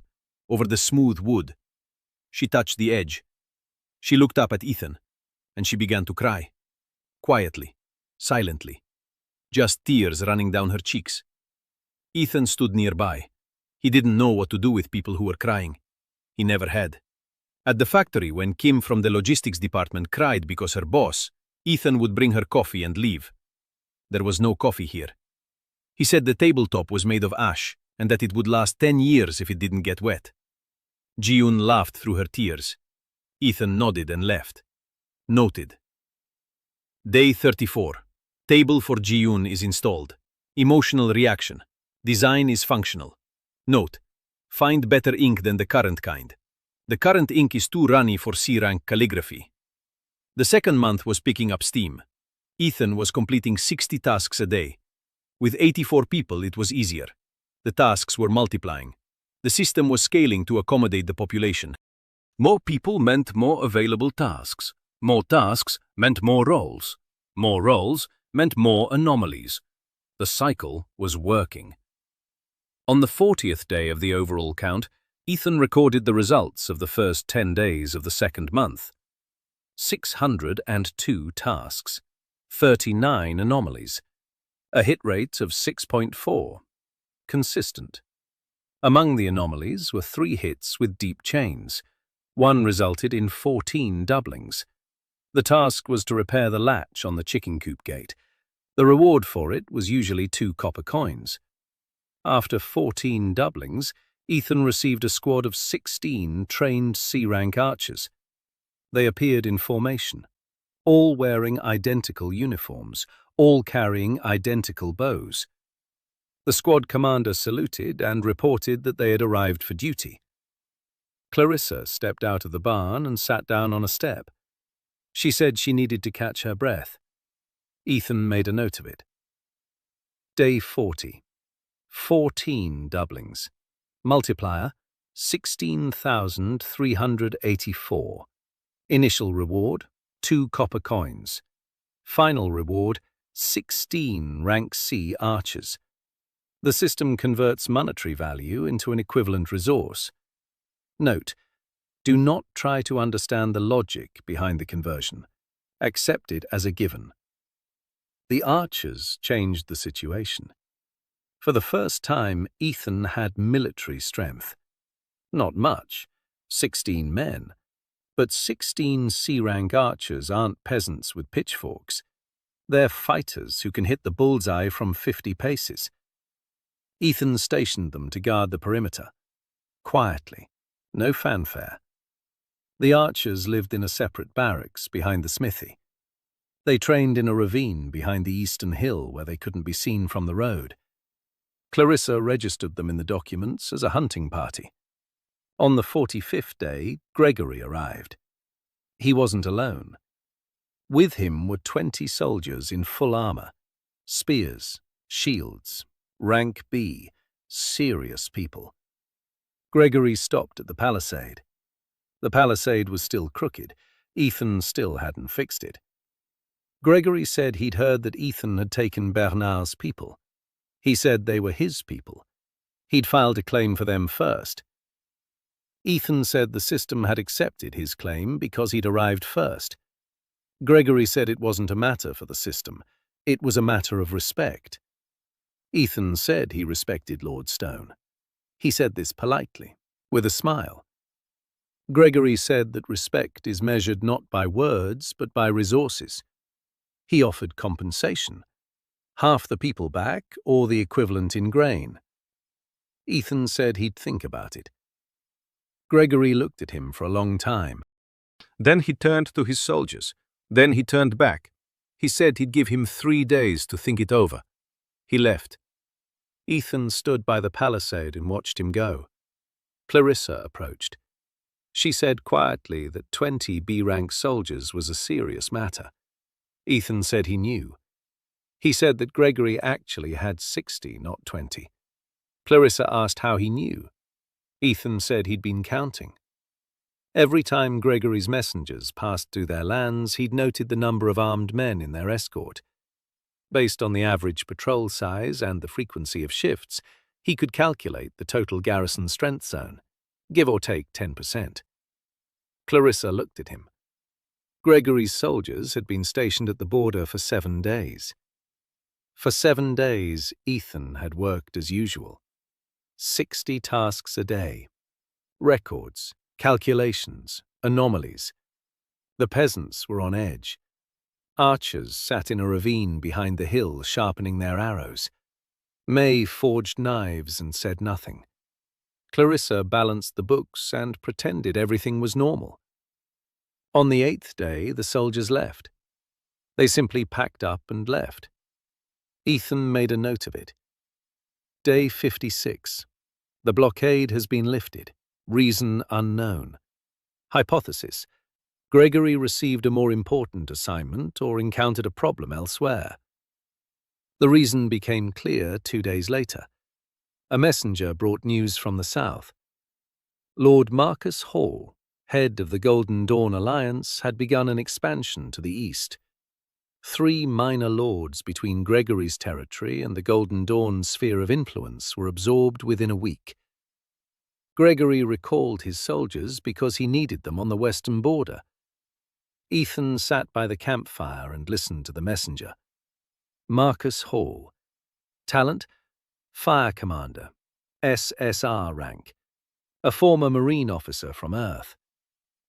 over the smooth wood. She touched the edge. She looked up at Ethan, and she began to cry. Quietly, silently, just tears running down her cheeks. Ethan stood nearby. He didn't know what to do with people who were crying. He never had. At the factory, when Kim from the logistics department cried because her boss, Ethan, would bring her coffee and leave. There was no coffee here. He said the tabletop was made of ash and that it would last 10 years if it didn't get wet. Ji-yoon laughed through her tears. Ethan nodded and left. Noted. Day 34. Table for Ji-yoon is installed. Emotional reaction. Design is functional. Note. Find better ink than the current kind. The current ink is too runny for C-rank calligraphy. The second month was picking up steam. Ethan was completing 60 tasks a day. With 84 people, it was easier. The tasks were multiplying. The system was scaling to accommodate the population. More people meant more available tasks. More tasks meant more roles. More roles meant more anomalies. The cycle was working. On the 40th day of the overall count, Ethan recorded the results of the first 10 days of the second month. 602 tasks. 39 anomalies. A hit rate of 6.4. Consistent. Among the anomalies were 3 hits with deep chains. One resulted in 14 doublings. The task was to repair the latch on the chicken coop gate. The reward for it was usually 2 copper coins. After 14 doublings, Ethan received a squad of 16 trained C-rank archers. They appeared in formation, all wearing identical uniforms, all carrying identical bows. The squad commander saluted and reported that they had arrived for duty. Clarissa stepped out of the barn and sat down on a step. She said she needed to catch her breath. Ethan made a note of it. Day 40. 14 doublings. Multiplier, 16,384. Initial reward, 2 copper coins. Final reward, 16 rank C archers. The system converts monetary value into an equivalent resource. Note, do not try to understand the logic behind the conversion. Accept it as a given. The archers changed the situation. For the first time, Ethan had military strength. Not much, 16 men, but 16 C-rank archers aren't peasants with pitchforks. They're fighters who can hit the bullseye from 50 paces. Ethan stationed them to guard the perimeter. Quietly, no fanfare. The archers lived in a separate barracks behind the smithy. They trained in a ravine behind the eastern hill where they couldn't be seen from the road. Clarissa registered them in the documents as a hunting party. On the 45th day, Gregory arrived. He wasn't alone. With him were 20 soldiers in full armor, spears, shields, rank B, serious people. Gregory stopped at the palisade. The palisade was still crooked. Ethan still hadn't fixed it. Gregory said he'd heard that Ethan had taken Bernard's people. He said they were his people. He'd filed a claim for them first. Ethan said the system had accepted his claim because he'd arrived first. Gregory said it wasn't a matter for the system. It was a matter of respect. Ethan said he respected Lord Stone. He said this politely, with a smile. Gregory said that respect is measured not by words but by resources. He offered compensation. Half the people back, or the equivalent in grain. Ethan said he'd think about it. Gregory looked at him for a long time. Then he turned to his soldiers. Then he turned back. He said he'd give him 3 days to think it over. He left. Ethan stood by the palisade and watched him go. Clarissa approached. She said quietly that 20 B-rank soldiers was a serious matter. Ethan said he knew. He said that Gregory actually had 60, not 20. Clarissa asked how he knew. Ethan said he'd been counting. Every time Gregory's messengers passed through their lands, he'd noted the number of armed men in their escort. Based on the average patrol size and the frequency of shifts, He could calculate the total garrison strength zone, give or take 10%. Clarissa looked at him. Gregory's soldiers had been stationed at the border for 7 days. For 7 days, Ethan had worked as usual. 60 tasks a day. Records, calculations, anomalies. The peasants were on edge. Archers sat in a ravine behind the hill sharpening their arrows. May forged knives and said nothing. Clarissa balanced the books and pretended everything was normal. On the 8th day, the soldiers left. They simply packed up and left. Ethan made a note of it. Day 56. The blockade has been lifted. Reason unknown. Hypothesis: Gregory received a more important assignment or encountered a problem elsewhere. The reason became clear 2 days later. A messenger brought news from the south. Lord Marcus Hall, head of the Golden Dawn Alliance, had begun an expansion to the east. 3 minor lords between Gregory's territory and the Golden Dawn's sphere of influence were absorbed within a week. Gregory recalled his soldiers because he needed them on the western border. Ethan sat by the campfire and listened to the messenger. Marcus Hall. Talent: Fire Commander, SSR rank. A former Marine officer from Earth.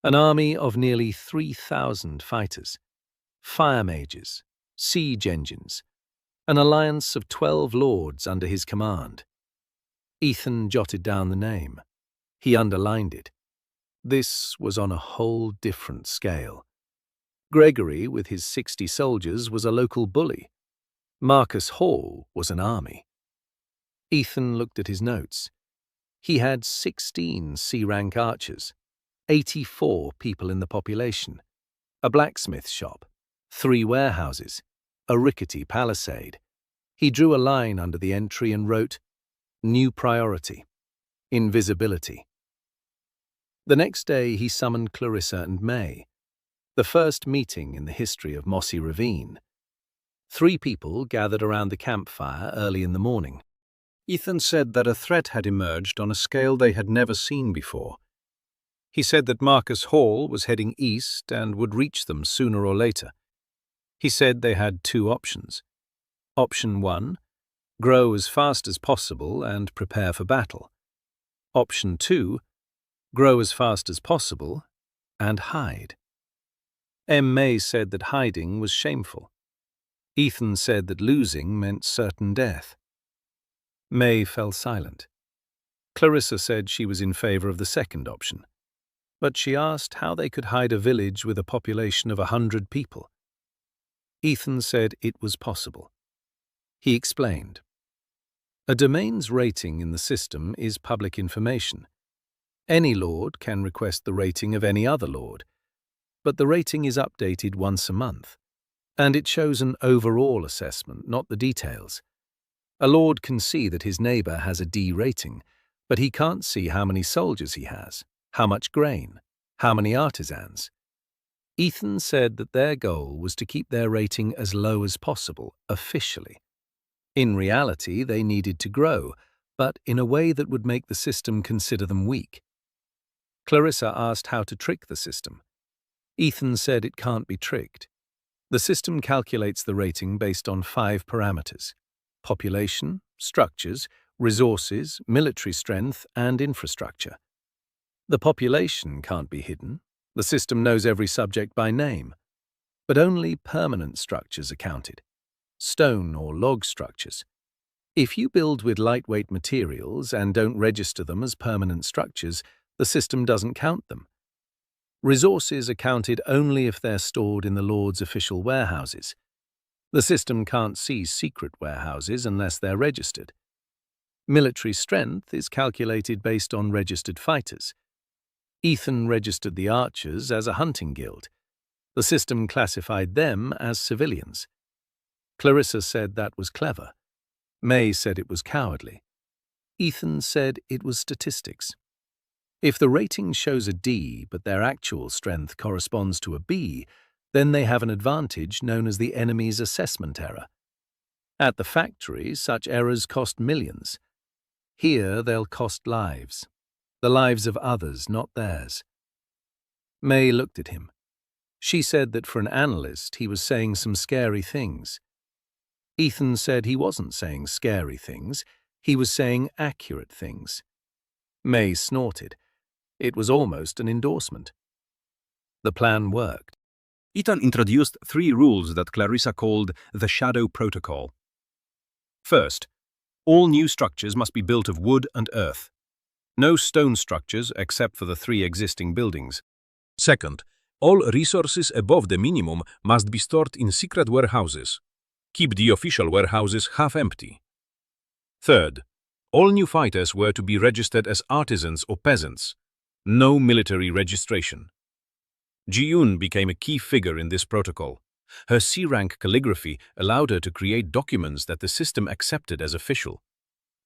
An army of nearly 3,000 fighters. Fire mages, siege engines. An alliance of 12 lords under his command. Ethan jotted down the name. He underlined it. This was on a whole different scale. Gregory, with his 60 soldiers, was a local bully. Marcus Hall was an army. Ethan looked at his notes. He had 16 C-rank archers, 84 people in the population, a blacksmith shop, 3 warehouses, a rickety palisade. He drew a line under the entry and wrote, "New priority. Invisibility." The next day he summoned Clarissa and May. The first meeting in the history of Mossy Ravine. 3 people gathered around the campfire early in the morning. Ethan said that a threat had emerged on a scale they had never seen before. He said that Marcus Hall was heading east and would reach them sooner or later. He said they had 2 options. Option 1, grow as fast as possible and prepare for battle. Option 2, grow as fast as possible and hide. May said that hiding was shameful. Ethan said that losing meant certain death. May fell silent. Clarissa said she was in favor of the second option, but she asked how they could hide a village with a population of 100 people. Ethan said it was possible. He explained. A domain's rating in the system is public information. Any lord can request the rating of any other lord, but the rating is updated once a month, and it shows an overall assessment, not the details. A lord can see that his neighbor has a D rating, but he can't see how many soldiers he has, how much grain, how many artisans. Ethan said that their goal was to keep their rating as low as possible, officially. In reality, they needed to grow, but in a way that would make the system consider them weak. Clarissa asked how to trick the system. Ethan said it can't be tricked. The system calculates the rating based on 5 parameters: population, structures, resources, military strength, and infrastructure. The population can't be hidden. The system knows every subject by name. But only permanent structures are counted. Stone or log structures. If you build with lightweight materials and don't register them as permanent structures, the system doesn't count them. Resources are counted only if they're stored in the Lord's official warehouses. The system can't see secret warehouses unless they're registered. Military strength is calculated based on registered fighters. Ethan registered the archers as a hunting guild. The system classified them as civilians. Clarissa said that was clever. May said it was cowardly. Ethan said it was statistics. If the rating shows a D but their actual strength corresponds to a B, then they have an advantage known as the enemy's assessment error. At the factory, such errors cost millions. Here they'll cost lives. The lives of others, not theirs. May looked at him. She said that for an analyst he was saying some scary things. Ethan said he wasn't saying scary things, he was saying accurate things. May snorted. It was almost an endorsement. The plan worked. Ethan introduced 3 rules that Clarissa called the Shadow Protocol. First, all new structures must be built of wood and earth. No stone structures except for the 3 existing buildings. Second, all resources above the minimum must be stored in secret warehouses. Keep the official warehouses half empty. Third, all new fighters were to be registered as artisans or peasants. No military registration. Ji-yoon became a key figure in this protocol. Her C-rank calligraphy allowed her to create documents that the system accepted as official.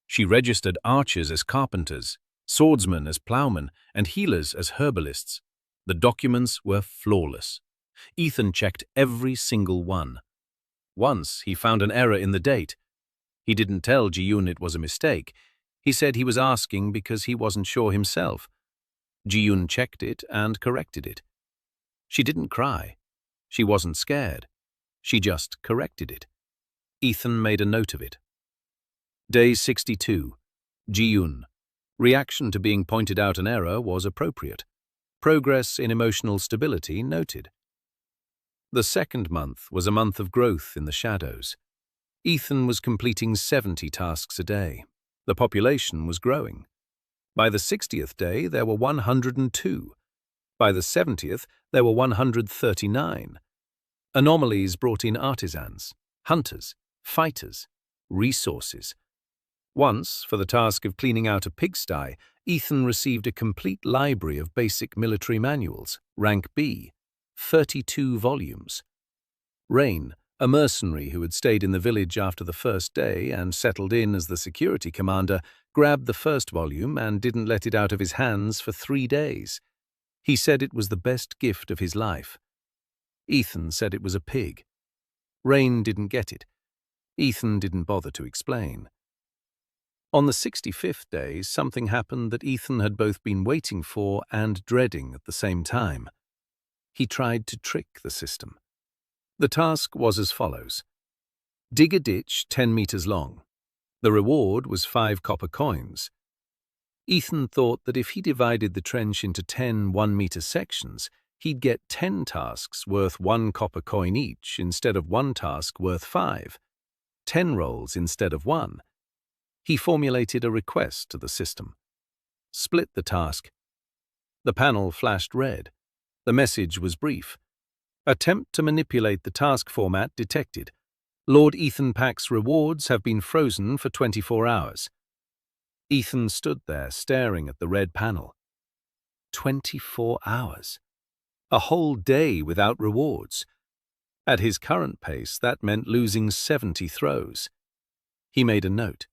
She registered archers as carpenters, swordsmen as plowmen, and healers as herbalists. The documents were flawless. Ethan checked every single one. Once he found an error in the date. He didn't tell Ji-yoon it was a mistake. He said he was asking because he wasn't sure himself. Ji-yoon checked it and corrected it. She didn't cry. She wasn't scared. She just corrected it. Ethan made a note of it. Day 62. Ji-yoon. Reaction to being pointed out an error was appropriate. Progress in emotional stability noted. The second month was a month of growth in the shadows. Ethan was completing 70 tasks a day. The population was growing. By the 60th day, there were 102. By the 70th, there were 139. Anomalies brought in artisans, hunters, fighters, resources. Once, for the task of cleaning out a pigsty, Ethan received a complete library of basic military manuals, rank B, 32 volumes. Rain, a mercenary who had stayed in the village after the first day and settled in as the security commander, grabbed the first volume and didn't let it out of his hands for 3 days. He said it was the best gift of his life. Ethan said it was a pig. Rain didn't get it. Ethan didn't bother to explain. On the 65th day, something happened that Ethan had both been waiting for and dreading at the same time. He tried to trick the system. The task was as follows. Dig a ditch 10 meters long. The reward was 5 copper coins. Ethan thought that if he divided the trench into 10 one-meter sections, he'd get 10 tasks worth 1 copper coin each instead of 1 task worth 5, 10 rolls instead of 1. He formulated a request to the system. Split the task. The panel flashed red. The message was brief. Attempt to manipulate the task format detected. Lord Ethan Pack's rewards have been frozen for 24 hours. Ethan stood there staring at the red panel. 24 hours. A whole day without rewards. At his current pace, that meant losing 70 throws. He made a note.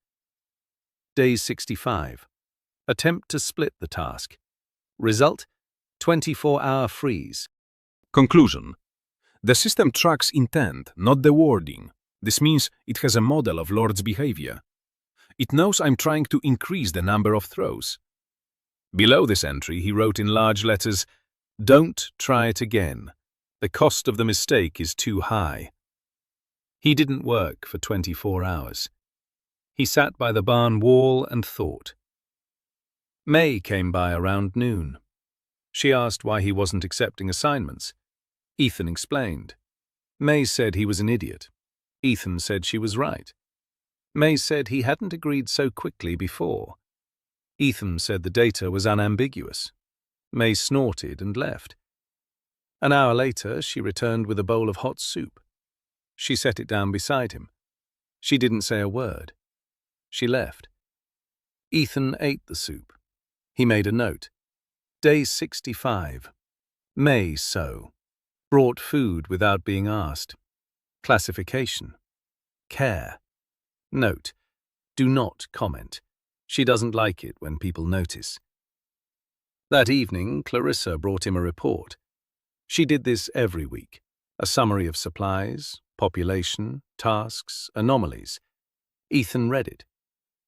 Day 65. Attempt to split the task. Result, 24-hour freeze. Conclusion. The system tracks intent, not the wording. This means it has a model of Lord's behavior. It knows I'm trying to increase the number of throws. Below this entry, he wrote in large letters, "Don't try it again. The cost of the mistake is too high." He didn't work for 24 hours. He sat by the barn wall and thought. May came by around noon. She asked why he wasn't accepting assignments. Ethan explained. May said he was an idiot. Ethan said she was right. May said he hadn't agreed so quickly before. Ethan said the data was unambiguous. May snorted and left. An hour later, she returned with a bowl of hot soup. She set it down beside him. She didn't say a word. She left. Ethan ate the soup. He made a note. Day 65. May so. Brought food without being asked. Classification. Care. Note. Do not comment. She doesn't like it when people notice. That evening, Clarissa brought him a report. She did this every week. A summary of supplies, population, tasks, anomalies. Ethan read it.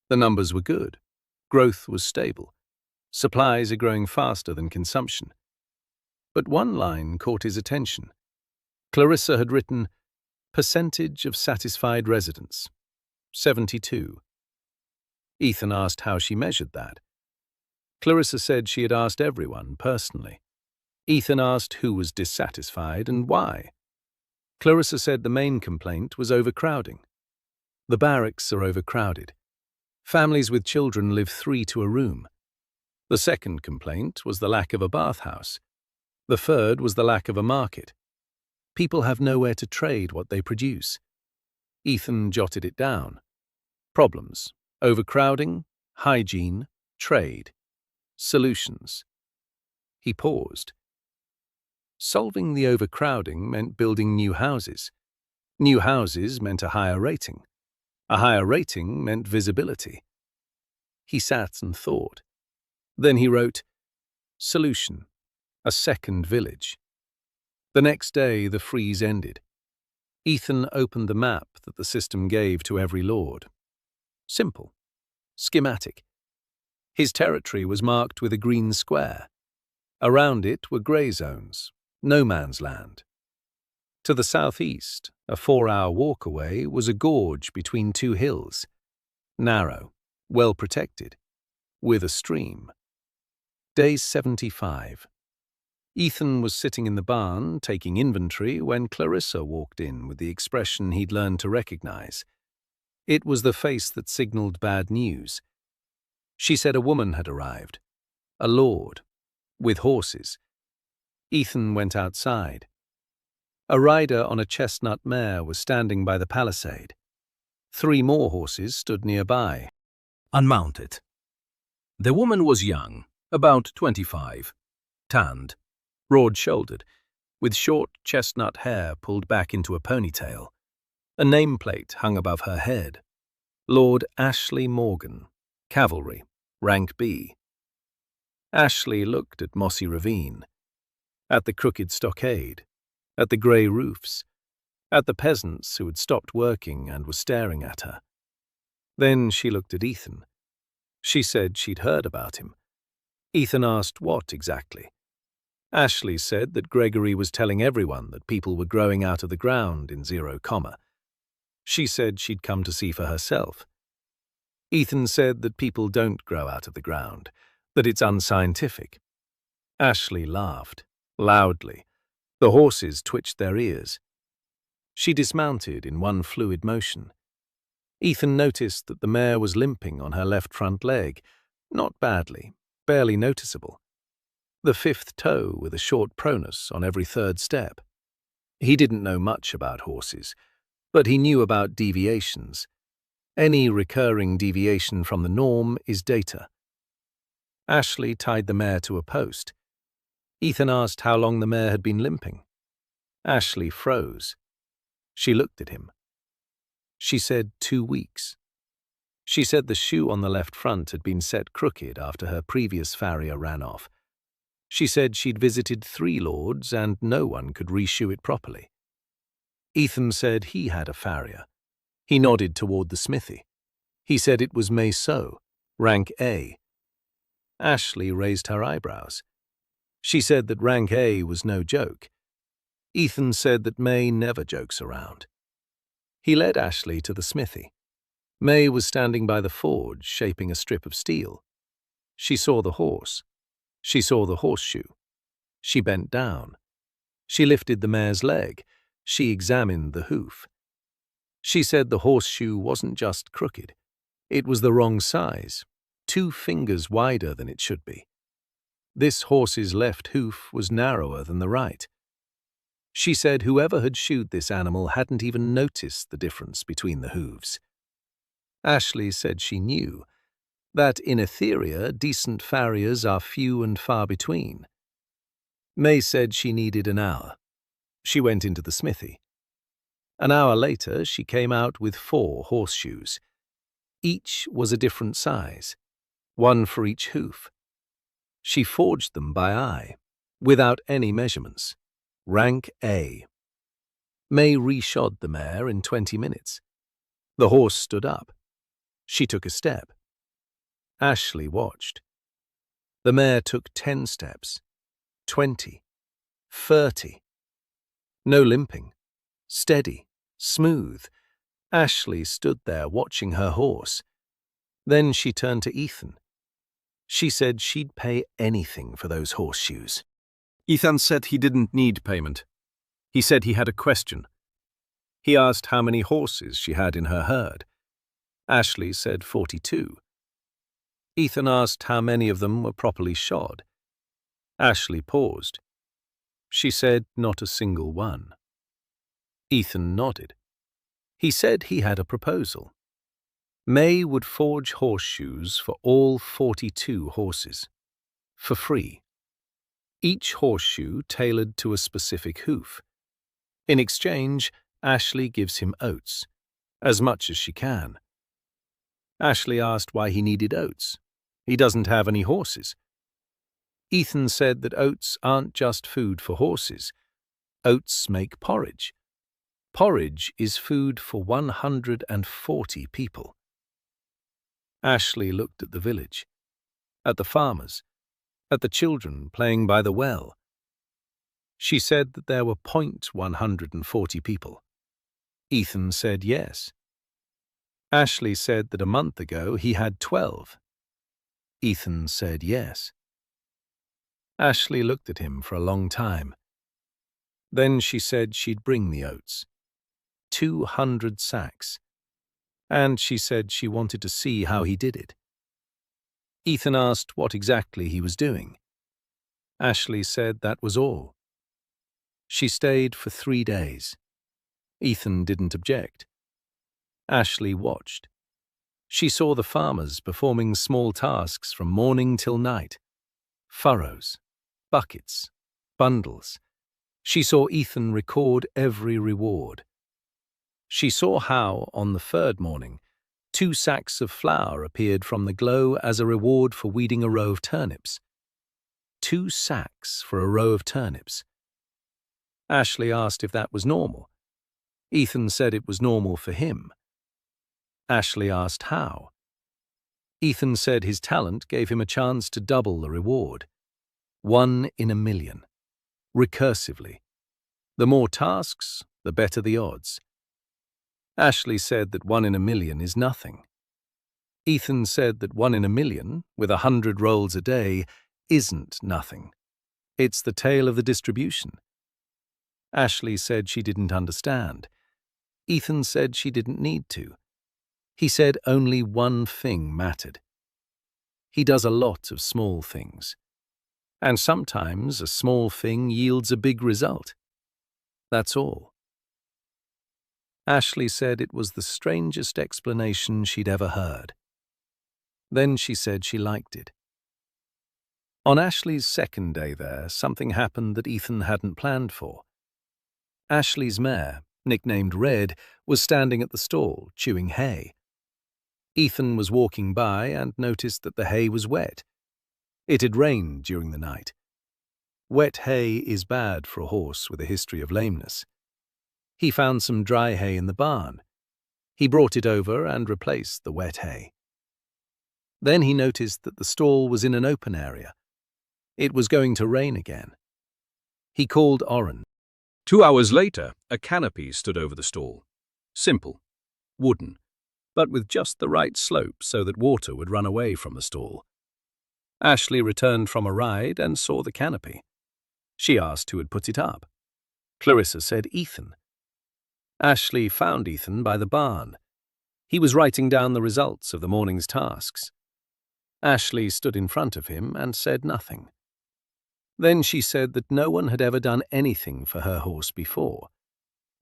The numbers were good. Growth was stable. Supplies are growing faster than consumption. But one line caught his attention. Clarissa had written, "Percentage of satisfied residents, 72. Ethan asked how she measured that. Clarissa said she had asked everyone personally. Ethan asked who was dissatisfied and why. Clarissa said the main complaint was overcrowding. The barracks are overcrowded. Families with children live 3 to a room. The second complaint was the lack of a bathhouse. The third was the lack of a market. People have nowhere to trade what they produce. Ethan jotted it down. Problems: overcrowding, hygiene, trade. Solutions. He paused. Solving the overcrowding meant building new houses. New houses meant a higher rating. A higher rating meant visibility. He sat and thought. Then he wrote, "Solution: a second village." The next day the freeze ended. Ethan opened the map that the system gave to every lord. Simple. Schematic. His territory was marked with a green square. Around it were grey zones, no man's land. To the southeast, a 4-hour walk away, was a gorge between 2 hills. Narrow, well protected, with a stream. Day 75. Ethan was sitting in the barn, taking inventory, when Clarissa walked in with the expression he'd learned to recognize. It was the face that signaled bad news. She said a woman had arrived, a lord, with horses. Ethan went outside. A rider on a chestnut mare was standing by the palisade. 3 more horses stood nearby, unmounted. The woman was young, about 25, tanned, broad-shouldered, with short chestnut hair pulled back into a ponytail. A nameplate hung above her head. Lord Ashley Morgan, Cavalry, Rank B. Ashley looked at Mossy Ravine, at the crooked stockade, at the grey roofs, at the peasants who had stopped working and were staring at her. Then she looked at Ethan. She said she'd heard about him. Ethan asked what exactly. Ashley said that Gregory was telling everyone that people were growing out of the ground in 0, She said she'd come to see for herself. Ethan said that people don't grow out of the ground, that it's unscientific. Ashley laughed, loudly. The horses twitched their ears. She dismounted in one fluid motion. Ethan noticed that the mare was limping on her left front leg, not badly, barely noticeable. The 5th toe with a short pronus on every 3rd step. He didn't know much about horses, but he knew about deviations. Any recurring deviation from the norm is data. Ashley tied the mare to a post. Ethan asked how long the mare had been limping. Ashley froze. She looked at him. She said 2 weeks. She said the shoe on the left front had been set crooked after her previous farrier ran off. She said she'd visited 3 lords and no one could reshoe it properly. Ethan said he had a farrier. He nodded toward the smithy. He said it was Meso, rank A. Ashley raised her eyebrows. She said that rank A was no joke. Ethan said that May never jokes around. He led Ashley to the smithy. May was standing by the forge, shaping a strip of steel. She saw the horse. She saw the horseshoe. She bent down. She lifted the mare's leg. She examined the hoof. She said the horseshoe wasn't just crooked. It was the wrong size, 2 fingers wider than it should be. This horse's left hoof was narrower than the right. She said whoever had shoed this animal hadn't even noticed the difference between the hooves. Ashley said she knew that in Etheria decent farriers are few and far between. May said she needed an hour. She went into the smithy. An hour later she came out with 4 horseshoes. Each was a different size, 1 for each hoof. She forged them by eye, without any measurements. Rank A. May reshod the mare in 20 minutes. The horse stood up. She took a step. Ashley watched. The mare took 10 steps, 20, 30. No limping. Steady, smooth. Ashley stood there watching her horse. Then she turned to Ethan. She said she'd pay anything for those horseshoes. Ethan said he didn't need payment. He said he had a question. He asked how many horses she had in her herd. Ashley said 42. Ethan asked how many of them were properly shod. Ashley paused. She said not a single one. Ethan nodded. He said he had a proposal. May would forge horseshoes for all 42 horses, for free. Each horseshoe tailored to a specific hoof. In exchange, Ashley gives him oats, as much as she can. Ashley asked why he needed oats. He doesn't have any horses. Ethan said that oats aren't just food for horses. Oats make porridge. Porridge is food for 140 people. Ashley looked at the village, at the farmers, at the children playing by the well. She said that there were 140 people. Ethan said yes. Ashley said that a month ago he had 12. Ethan said yes. Ashley looked at him for a long time. Then she said she'd bring the oats. 200 sacks. And she said she wanted to see how he did it. Ethan asked what exactly he was doing. Ashley said that was all. She stayed for 3 days. Ethan didn't object. Ashley watched. She saw the farmers performing small tasks from morning till night. Furrows, buckets, bundles. She saw Ethan record every reward. She saw how, on the 3rd morning, 2 sacks of flour appeared from the glow as a reward for weeding a row of turnips. 2 sacks for a row of turnips. Ashley asked if that was normal. Ethan said it was normal for him. Ashley asked how. Ethan said his talent gave him a chance to double the reward. 1 in a million. Recursively. The more tasks, the better the odds. Ashley said that 1 in a million is nothing. Ethan said that 1 in a million, with 100 rolls a day, isn't nothing. It's the tail of the distribution. Ashley said she didn't understand. Ethan said she didn't need to. He said only one thing mattered. He does a lot of small things. And sometimes a small thing yields a big result. That's all. Ashley said it was the strangest explanation she'd ever heard. Then she said she liked it. On Ashley's 2nd day there, something happened that Ethan hadn't planned for. Ashley's mare, nicknamed Red, was standing at the stall, chewing hay. Ethan was walking by and noticed that the hay was wet. It had rained during the night. Wet hay is bad for a horse with a history of lameness. He found some dry hay in the barn. He brought it over and replaced the wet hay. Then he noticed that the stall was in an open area. It was going to rain again. He called Oren. 2 hours later, a canopy stood over the stall. Simple, wooden, but with just the right slope so that water would run away from the stall. Ashley returned from a ride and saw the canopy. She asked who had put it up. Clarissa said Ethan. Ashley found Ethan by the barn. He was writing down the results of the morning's tasks. Ashley stood in front of him and said nothing. Then she said that no one had ever done anything for her horse before.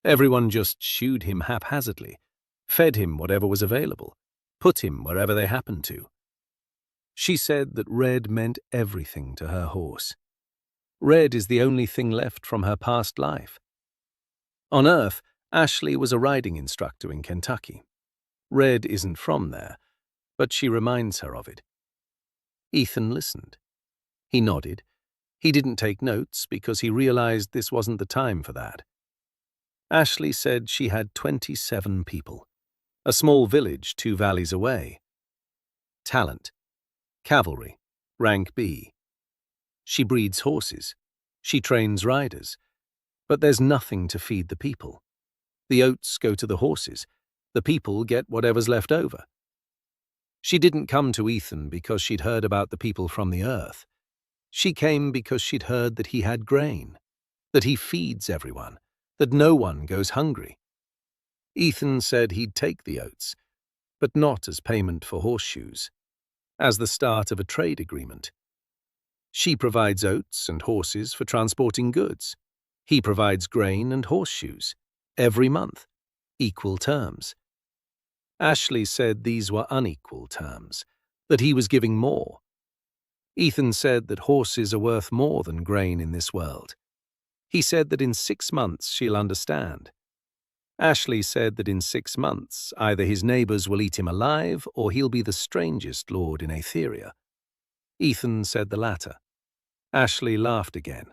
Everyone just shoed him haphazardly, fed him whatever was available, put him wherever they happened to. She said that Red meant everything to her horse. Red is the only thing left from her past life. On Earth, Ashley was a riding instructor in Kentucky. Red isn't from there, but she reminds her of it. Ethan listened. He nodded. He didn't take notes because he realized this wasn't the time for that. Ashley said she had 27 people, a small village 2 valleys away. Talent. Cavalry, rank B. She breeds horses. She trains riders. But there's nothing to feed the people. The oats go to the horses. The people get whatever's left over. She didn't come to Ethan because she'd heard about the people from the earth. She came because she'd heard that he had grain, that he feeds everyone, that no one goes hungry. Ethan said he'd take the oats, but not as payment for horseshoes, as the start of a trade agreement. She provides oats and horses for transporting goods. He provides grain and horseshoes, every month, equal terms. Ashley said these were unequal terms, that he was giving more. Ethan said that horses are worth more than grain in this world. He said that in 6 months she'll understand. Ashley said that in 6 months either his neighbors will eat him alive or he'll be the strangest lord in Aetheria. Ethan said the latter. Ashley laughed again.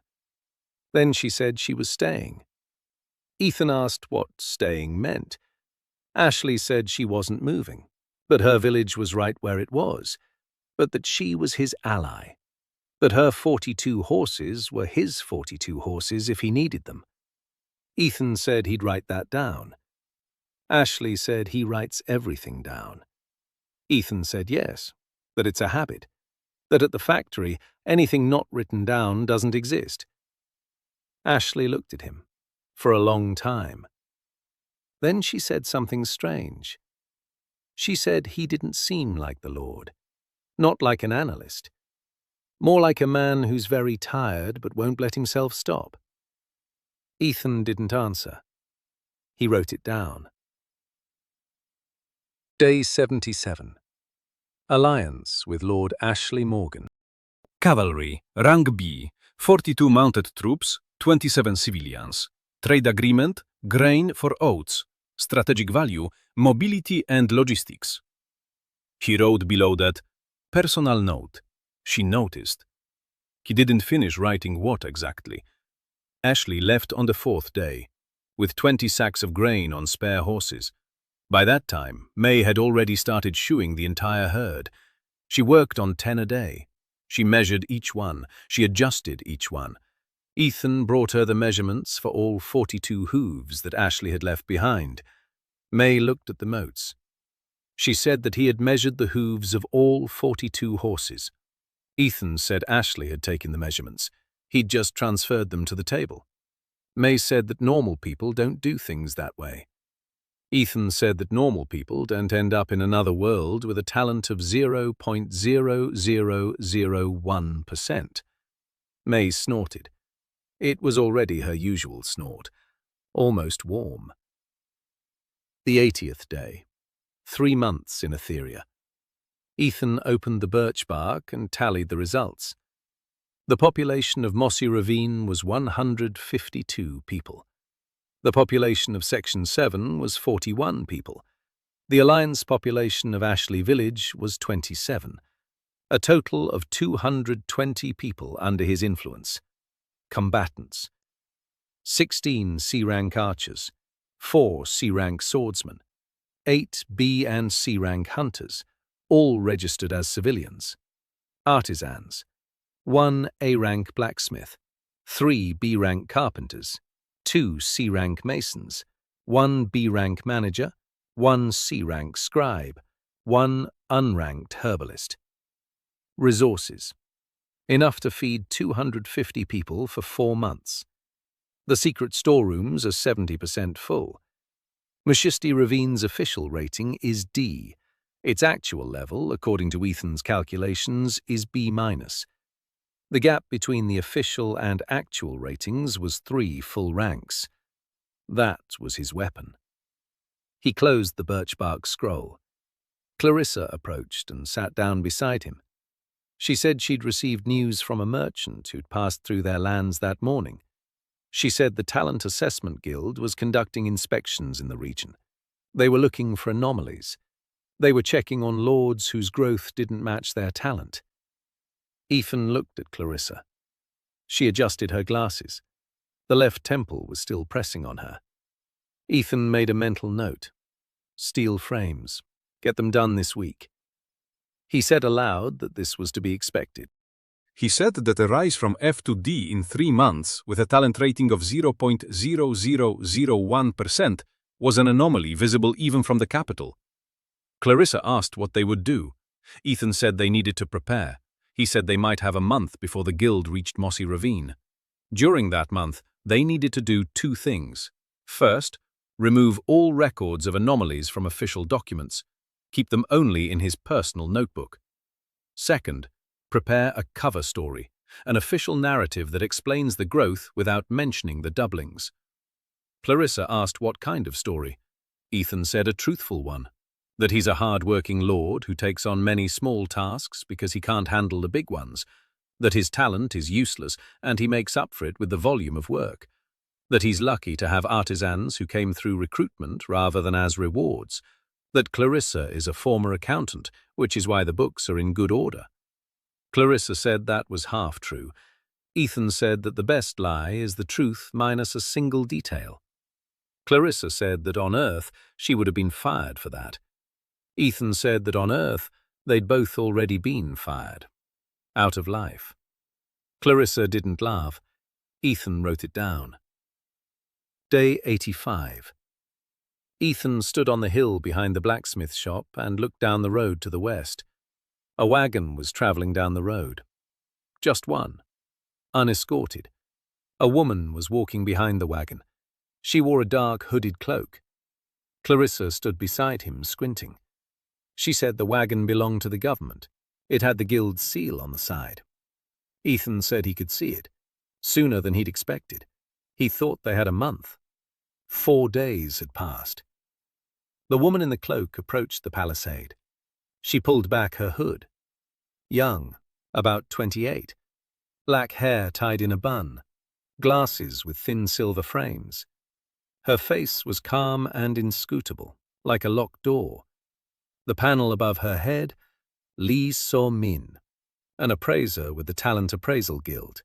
Then she said she was staying. Ethan asked what staying meant. Ashley said she wasn't moving, but her village was right where it was, but that she was his ally, that her 42 horses were his 42 horses if he needed them. Ethan said he'd write that down. Ashley said he writes everything down. Ethan said yes, that it's a habit, that at the factory anything not written down doesn't exist. Ashley looked at him for a long time. Then she said something strange. She said he didn't seem like the Lord, not like an analyst, more like a man who's very tired but won't let himself stop. Ethan didn't answer. He wrote it down. Day 77. Alliance with Lord Ashley Morgan. Cavalry, rank B, 42 mounted troops, 27 civilians. Trade agreement, grain for oats. Strategic value, mobility and logistics. He wrote below that, personal note. She noticed. He didn't finish writing what exactly. Ashley left on the 4th day, with 20 sacks of grain on spare horses. By that time, May had already started shoeing the entire herd. She worked on 10 a day. She measured each one. She adjusted each one. Ethan brought her the measurements for all 42 hooves that Ashley had left behind. May looked at the motes. She said that he had measured the hooves of all 42 horses. Ethan said Ashley had taken the measurements. He'd just transferred them to the table. May said that normal people don't do things that way. Ethan said that normal people don't end up in another world with a talent of 0.0001%. May snorted. It was already her usual snort, almost warm. The 80th day. 3 months in Aetheria. Ethan opened the birch bark and tallied the results. The population of Mossy Ravine was 152 people. The population of Section 7 was 41 people. The Alliance population of Ashley Village was 27. A total of 220 people under his influence. Combatants. 16 C-rank archers, 4 C-rank swordsmen, 8 B and C-rank hunters, all registered as civilians. Artisans. 1 A-rank blacksmith, 3 B-rank carpenters, 2 C-rank masons, 1 B-rank manager, 1 C-rank scribe, 1 unranked herbalist. Resources. Enough to feed 250 people for 4 months. The secret storerooms are 70% full. Meshisti Ravine's official rating is D. Its actual level, according to Ethan's calculations, is B-. The gap between the official and actual ratings was 3 full ranks. That was his weapon. He closed the birchbark scroll. Clarissa approached and sat down beside him. She said she'd received news from a merchant who'd passed through their lands that morning. She said the Talent Assessment Guild was conducting inspections in the region. They were looking for anomalies. They were checking on lords whose growth didn't match their talent. Ethan looked at Clarissa. She adjusted her glasses. The left temple was still pressing on her. Ethan made a mental note. Steel frames. Get them done this week. He said aloud that this was to be expected. He said that a rise from F to D in 3 months with a talent rating of 0.0001% was an anomaly visible even from the capital. Clarissa asked what they would do. Ethan said they needed to prepare. He said they might have a month before the guild reached Mossy Ravine. During that month, they needed to do 2 things. First, remove all records of anomalies from official documents. Keep them only in his personal notebook. Second, prepare a cover story, an official narrative that explains the growth without mentioning the doublings. Clarissa asked what kind of story. Ethan said a truthful one, that he's a hard-working lord who takes on many small tasks because he can't handle the big ones, that his talent is useless and he makes up for it with the volume of work, that he's lucky to have artisans who came through recruitment rather than as rewards, that Clarissa is a former accountant, which is why the books are in good order. Clarissa said that was half true. Ethan said that the best lie is the truth minus a single detail. Clarissa said that on Earth she would have been fired for that. Ethan said that on Earth they'd both already been fired. Out of life. Clarissa didn't laugh. Ethan wrote it down. Day 85. Ethan stood on the hill behind the blacksmith shop and looked down the road to the west. A wagon was traveling down the road. Just one. Unescorted. A woman was walking behind the wagon. She wore a dark hooded cloak. Clarissa stood beside him, squinting. She said the wagon belonged to the government. It had the guild's seal on the side. Ethan said he could see it, sooner than he'd expected. He thought they had a month. 4 days had passed. The woman in the cloak approached the palisade. She pulled back her hood. Young, about 28. Black hair tied in a bun. Glasses with thin silver frames. Her face was calm and inscrutable, like a locked door. The panel above her head, Lee So-min, an appraiser with the Talent Appraisal Guild.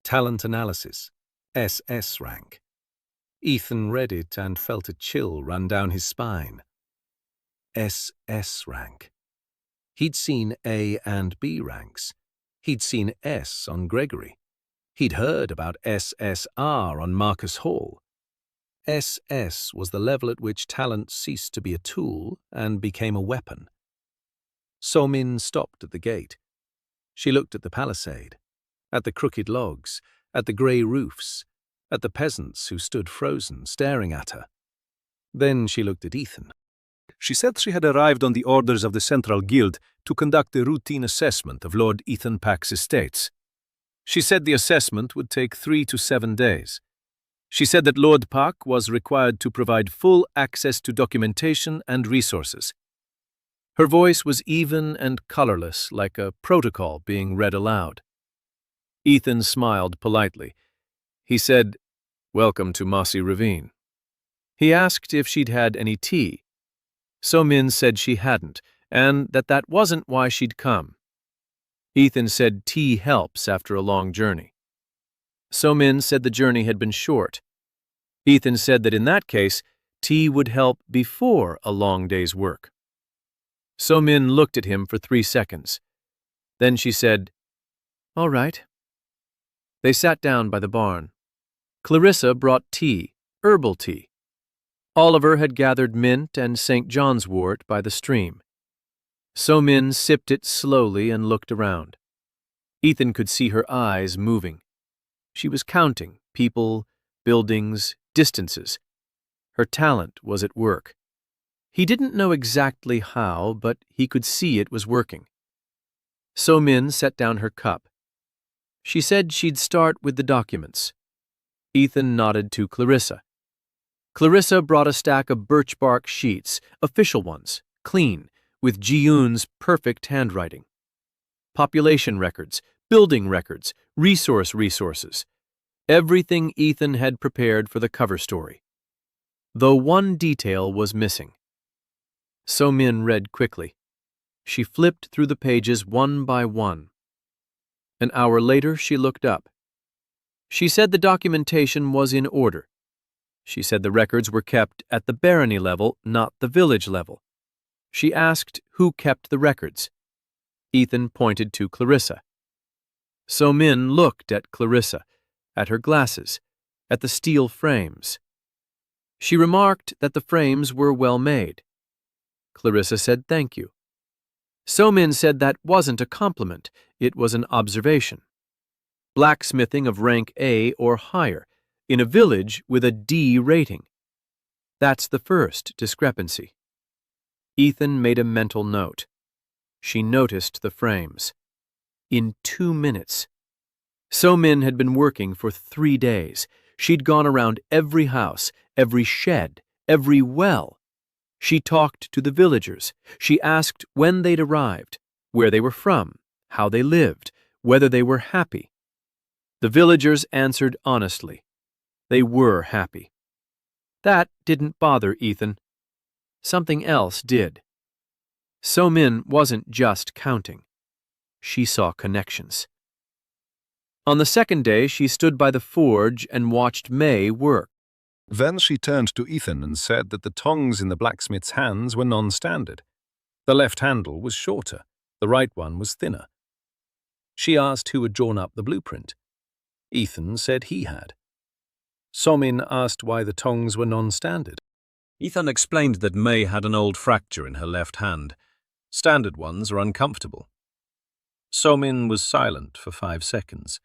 Talent Analysis, SS rank. Ethan read it and felt a chill run down his spine. SS rank. He'd seen A and B ranks. He'd seen S on Gregory. He'd heard about SSR on Marcus Hall. SS was the level at which talent ceased to be a tool and became a weapon. So-min stopped at the gate. She looked at the palisade, at the crooked logs, at the grey roofs, at the peasants who stood frozen, staring at her. Then she looked at Ethan. She said she had arrived on the orders of the Central Guild to conduct a routine assessment of Lord Ethan Pack's estates. She said the assessment would take 3 to 7 days. She said that Lord Pack was required to provide full access to documentation and resources. Her voice was even and colorless, like a protocol being read aloud. Ethan smiled politely. He said, "Welcome to Mossy Ravine." He asked if she'd had any tea. So-min said she hadn't, and that wasn't why she'd come. Ethan said tea helps after a long journey. So-min said the journey had been short. Ethan said that in that case, tea would help before a long day's work. So-min looked at him for 3 seconds. Then she said, "All right." They sat down by the barn. Clarissa brought tea, herbal tea. Oliver had gathered mint and St. John's wort by the stream. So-min sipped it slowly and looked around. Ethan could see her eyes moving. She was counting people, buildings, distances. Her talent was at work. He didn't know exactly how, but he could see it was working. So-min set down her cup. She said she'd start with the documents. Ethan nodded to Clarissa. Clarissa brought a stack of birch bark sheets, official ones, clean, with Ji-yoon's perfect handwriting. Population records, building records, resources. Everything Ethan had prepared for the cover story. Though one detail was missing. So-min read quickly. She flipped through the pages one by one. An hour later, she looked up. She said the documentation was in order. She said the records were kept at the barony level, not the village level. She asked who kept the records. Ethan pointed to Clarissa. So Min looked at Clarissa, at her glasses, at the steel frames. She remarked that the frames were well made. Clarissa said thank you. So Min said that wasn't a compliment, it was an observation. Blacksmithing of rank A or higher, in a village with a D rating. That's the first discrepancy. Ethan made a mental note. She noticed the frames. In 2 minutes. So Min had been working for 3 days. She'd gone around every house, every shed, every well. She talked to the villagers. She asked when they'd arrived, where they were from, how they lived, whether they were happy. The villagers answered honestly. They were happy. That didn't bother Ethan. Something else did. So Min wasn't just counting. She saw connections. On the second day, she stood by the forge and watched May work. Then she turned to Ethan and said that the tongs in the blacksmith's hands were non-standard. The left handle was shorter, the right one was thinner. She asked who had drawn up the blueprint. Ethan said he had. So Min asked why the tongs were non-standard. Ethan explained that May had an old fracture in her left hand. Standard ones are uncomfortable. So Min was silent for 5 seconds.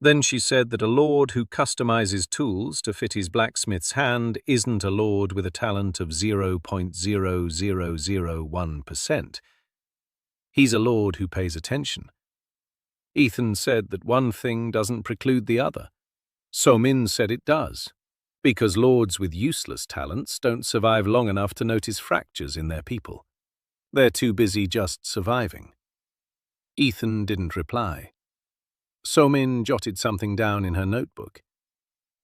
Then she said that a lord who customizes tools to fit his blacksmith's hand isn't a lord with a talent of 0.0001%. He's a lord who pays attention. Ethan said that one thing doesn't preclude the other. So Min said it does, because lords with useless talents don't survive long enough to notice fractures in their people. They're too busy just surviving. Ethan didn't reply. So Min jotted something down in her notebook.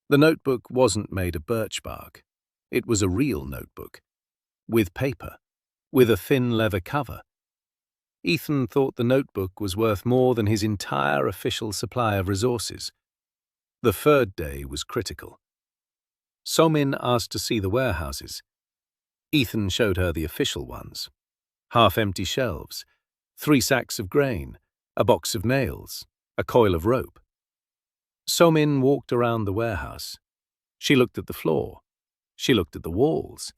The notebook wasn't made of birch bark. It was a real notebook, with paper, with a thin leather cover. Ethan thought the notebook was worth more than his entire official supply of resources. The third day was critical. So Min asked to see the warehouses. Ethan showed her the official ones. Half-empty shelves, 3 sacks of grain, a box of nails, a coil of rope. So Min walked around the warehouse. She looked at the floor. She looked at the walls.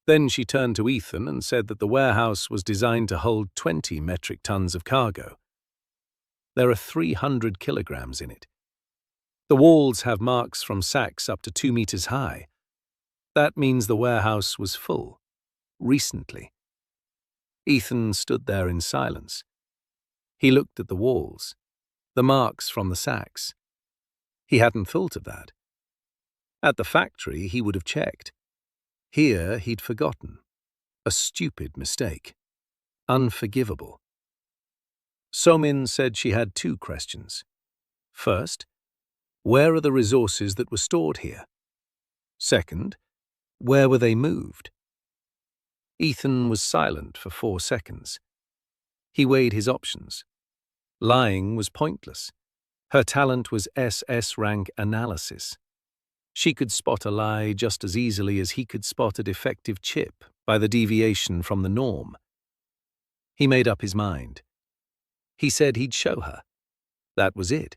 Then she turned to Ethan and said that the warehouse was designed to hold 20 metric tons of cargo. There are 300 kilograms in it. The walls have marks from sacks up to 2 meters high. That means the warehouse was full, recently. Ethan stood there in silence. He looked at the walls, the marks from the sacks. He hadn't thought of that. At the factory, he would have checked. Here, he'd forgotten. A stupid mistake. Unforgivable. So Min said she had 2 questions. First, where are the resources that were stored here? Second, where were they moved? Ethan was silent for 4 seconds. He weighed his options. Lying was pointless. Her talent was SS rank analysis. She could spot a lie just as easily as he could spot a defective chip by the deviation from the norm. He made up his mind. He said he'd show her. That was it.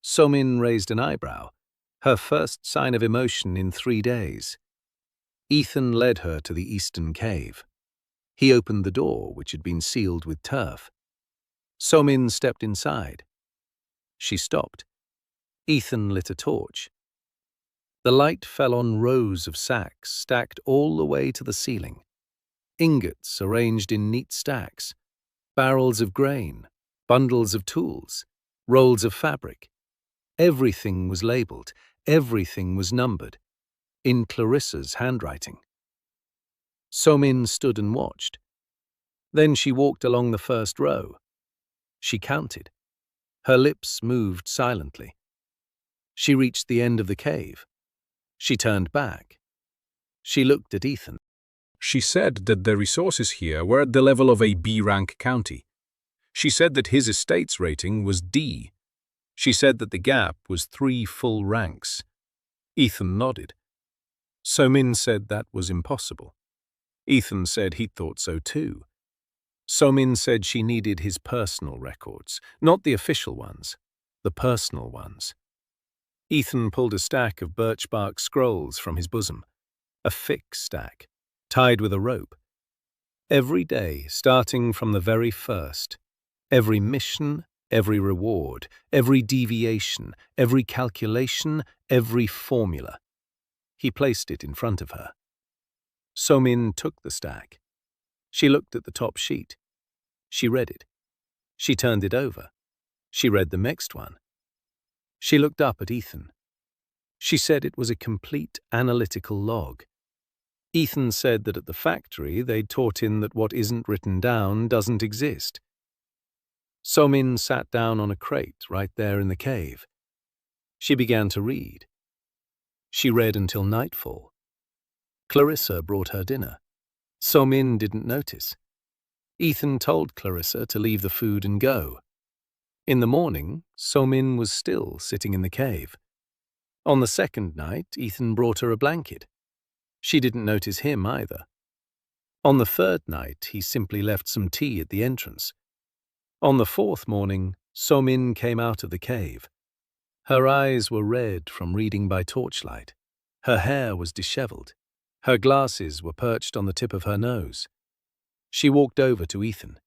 So Min raised an eyebrow, her first sign of emotion in 3 days. Ethan led her to the eastern cave. He opened the door, which had been sealed with turf. So Min stepped inside. She stopped. Ethan lit a torch. The light fell on rows of sacks stacked all the way to the ceiling. Ingots arranged in neat stacks. Barrels of grain. Bundles of tools. Rolls of fabric. Everything was labeled. Everything was numbered. In Clarissa's handwriting. So Min stood and watched. Then she walked along the first row. She counted. Her lips moved silently. She reached the end of the cave. She turned back. She looked at Ethan. She said that the resources here were at the level of a B-rank county. She said that his estate's rating was D. She said that the gap was 3 full ranks. Ethan nodded. So Min said that was impossible. Ethan said he thought so too. So-min said she needed his personal records, not the official ones, the personal ones. Ethan pulled a stack of birch bark scrolls from his bosom, a thick stack, tied with a rope. Every day, starting from the very first, every mission, every reward, every deviation, every calculation, every formula. He placed it in front of her. So-min took the stack. She looked at the top sheet. She read it. She turned it over. She read the next one. She looked up at Ethan. She said it was a complete analytical log. Ethan said that at the factory they'd taught him that what isn't written down doesn't exist. So-min sat down on a crate right there in the cave. She began to read. She read until nightfall. Clarissa brought her dinner. So-min didn't notice. Ethan told Clarissa to leave the food and go. In the morning, So-min was still sitting in the cave. On the second night, Ethan brought her a blanket. She didn't notice him either. On the third night, he simply left some tea at the entrance. On the fourth morning, So-min came out of the cave. Her eyes were red from reading by torchlight. Her hair was disheveled. Her glasses were perched on the tip of her nose. She walked over to Ethan.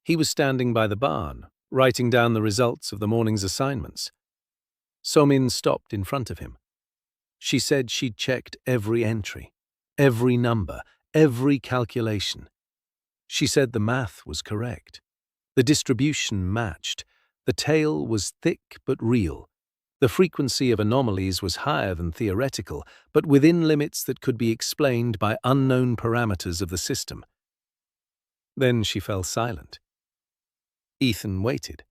He was standing by the barn, writing down the results of the morning's assignments. So-min stopped in front of him. She said she'd checked every entry, every number, every calculation. She said the math was correct. The distribution matched. The tail was thick but real. The frequency of anomalies was higher than theoretical, but within limits that could be explained by unknown parameters of the system. Then she fell silent. Ethan waited.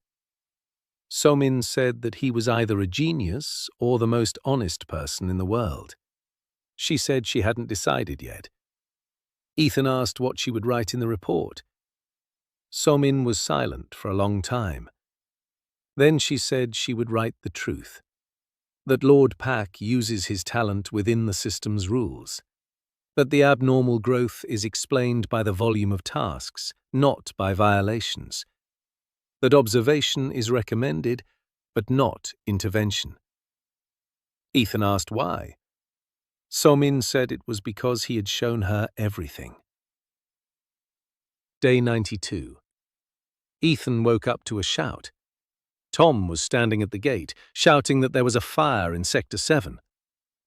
So-min said that he was either a genius or the most honest person in the world. She said she hadn't decided yet. Ethan asked what she would write in the report. So-min was silent for a long time. Then she said she would write the truth, that Lord Pak uses his talent within the system's rules, that the abnormal growth is explained by the volume of tasks, not by violations, that observation is recommended, but not intervention. Ethan asked why. So-min said it was because he had shown her everything. Day 92. Ethan woke up to a shout. Tom was standing at the gate, shouting that there was a fire in Sector 7.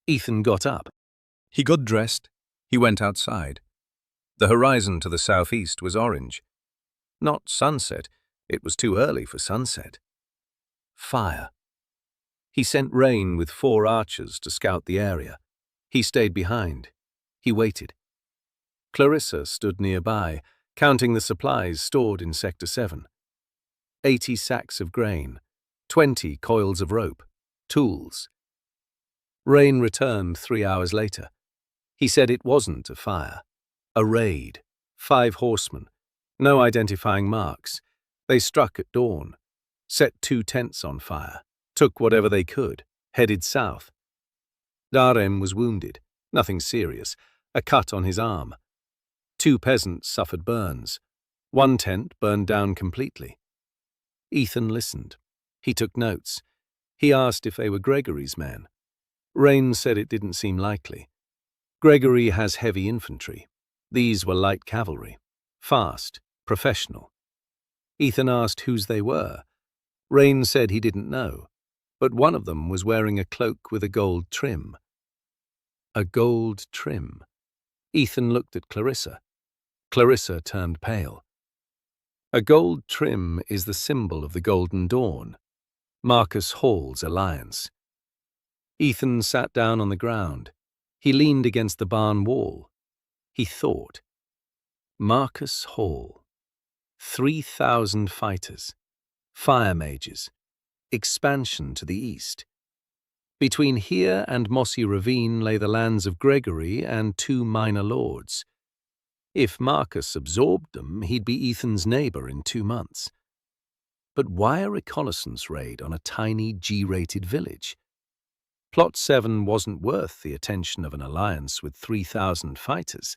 Ethan got up. He got dressed. He went outside. The horizon to the southeast was orange. Not sunset. It was too early for sunset. Fire. He sent Rain with 4 archers to scout the area. He stayed behind. He waited. Clarissa stood nearby, counting the supplies stored in Sector 7. 80 sacks of grain, 20 coils of rope, tools. Rain returned 3 hours later. He said it wasn't a fire. A raid. 5 horsemen. No identifying marks. They struck at dawn, set 2 tents on fire, took whatever they could, headed south. Darem was wounded, nothing serious, a cut on his arm. 2 peasants suffered burns. 1 tent burned down completely. Ethan listened. He took notes. He asked if they were Gregory's men. Rain said it didn't seem likely. Gregory has heavy infantry. These were light cavalry. Fast, professional. Ethan asked whose they were. Rain said he didn't know, but one of them was wearing a cloak with a gold trim. A gold trim. Ethan looked at Clarissa. Clarissa turned pale. A gold trim is the symbol of the Golden Dawn, Marcus Hall's alliance. Ethan sat down on the ground. He leaned against the barn wall. He thought. Marcus Hall. 3,000 fighters. Fire mages. Expansion to the east. Between here and Mossy Ravine lay the lands of Gregory and 2 minor lords. If Marcus absorbed them, he'd be Ethan's neighbor in 2 months. But why a reconnaissance raid on a tiny G-rated village? Plot 7 wasn't worth the attention of an alliance with 3,000 fighters.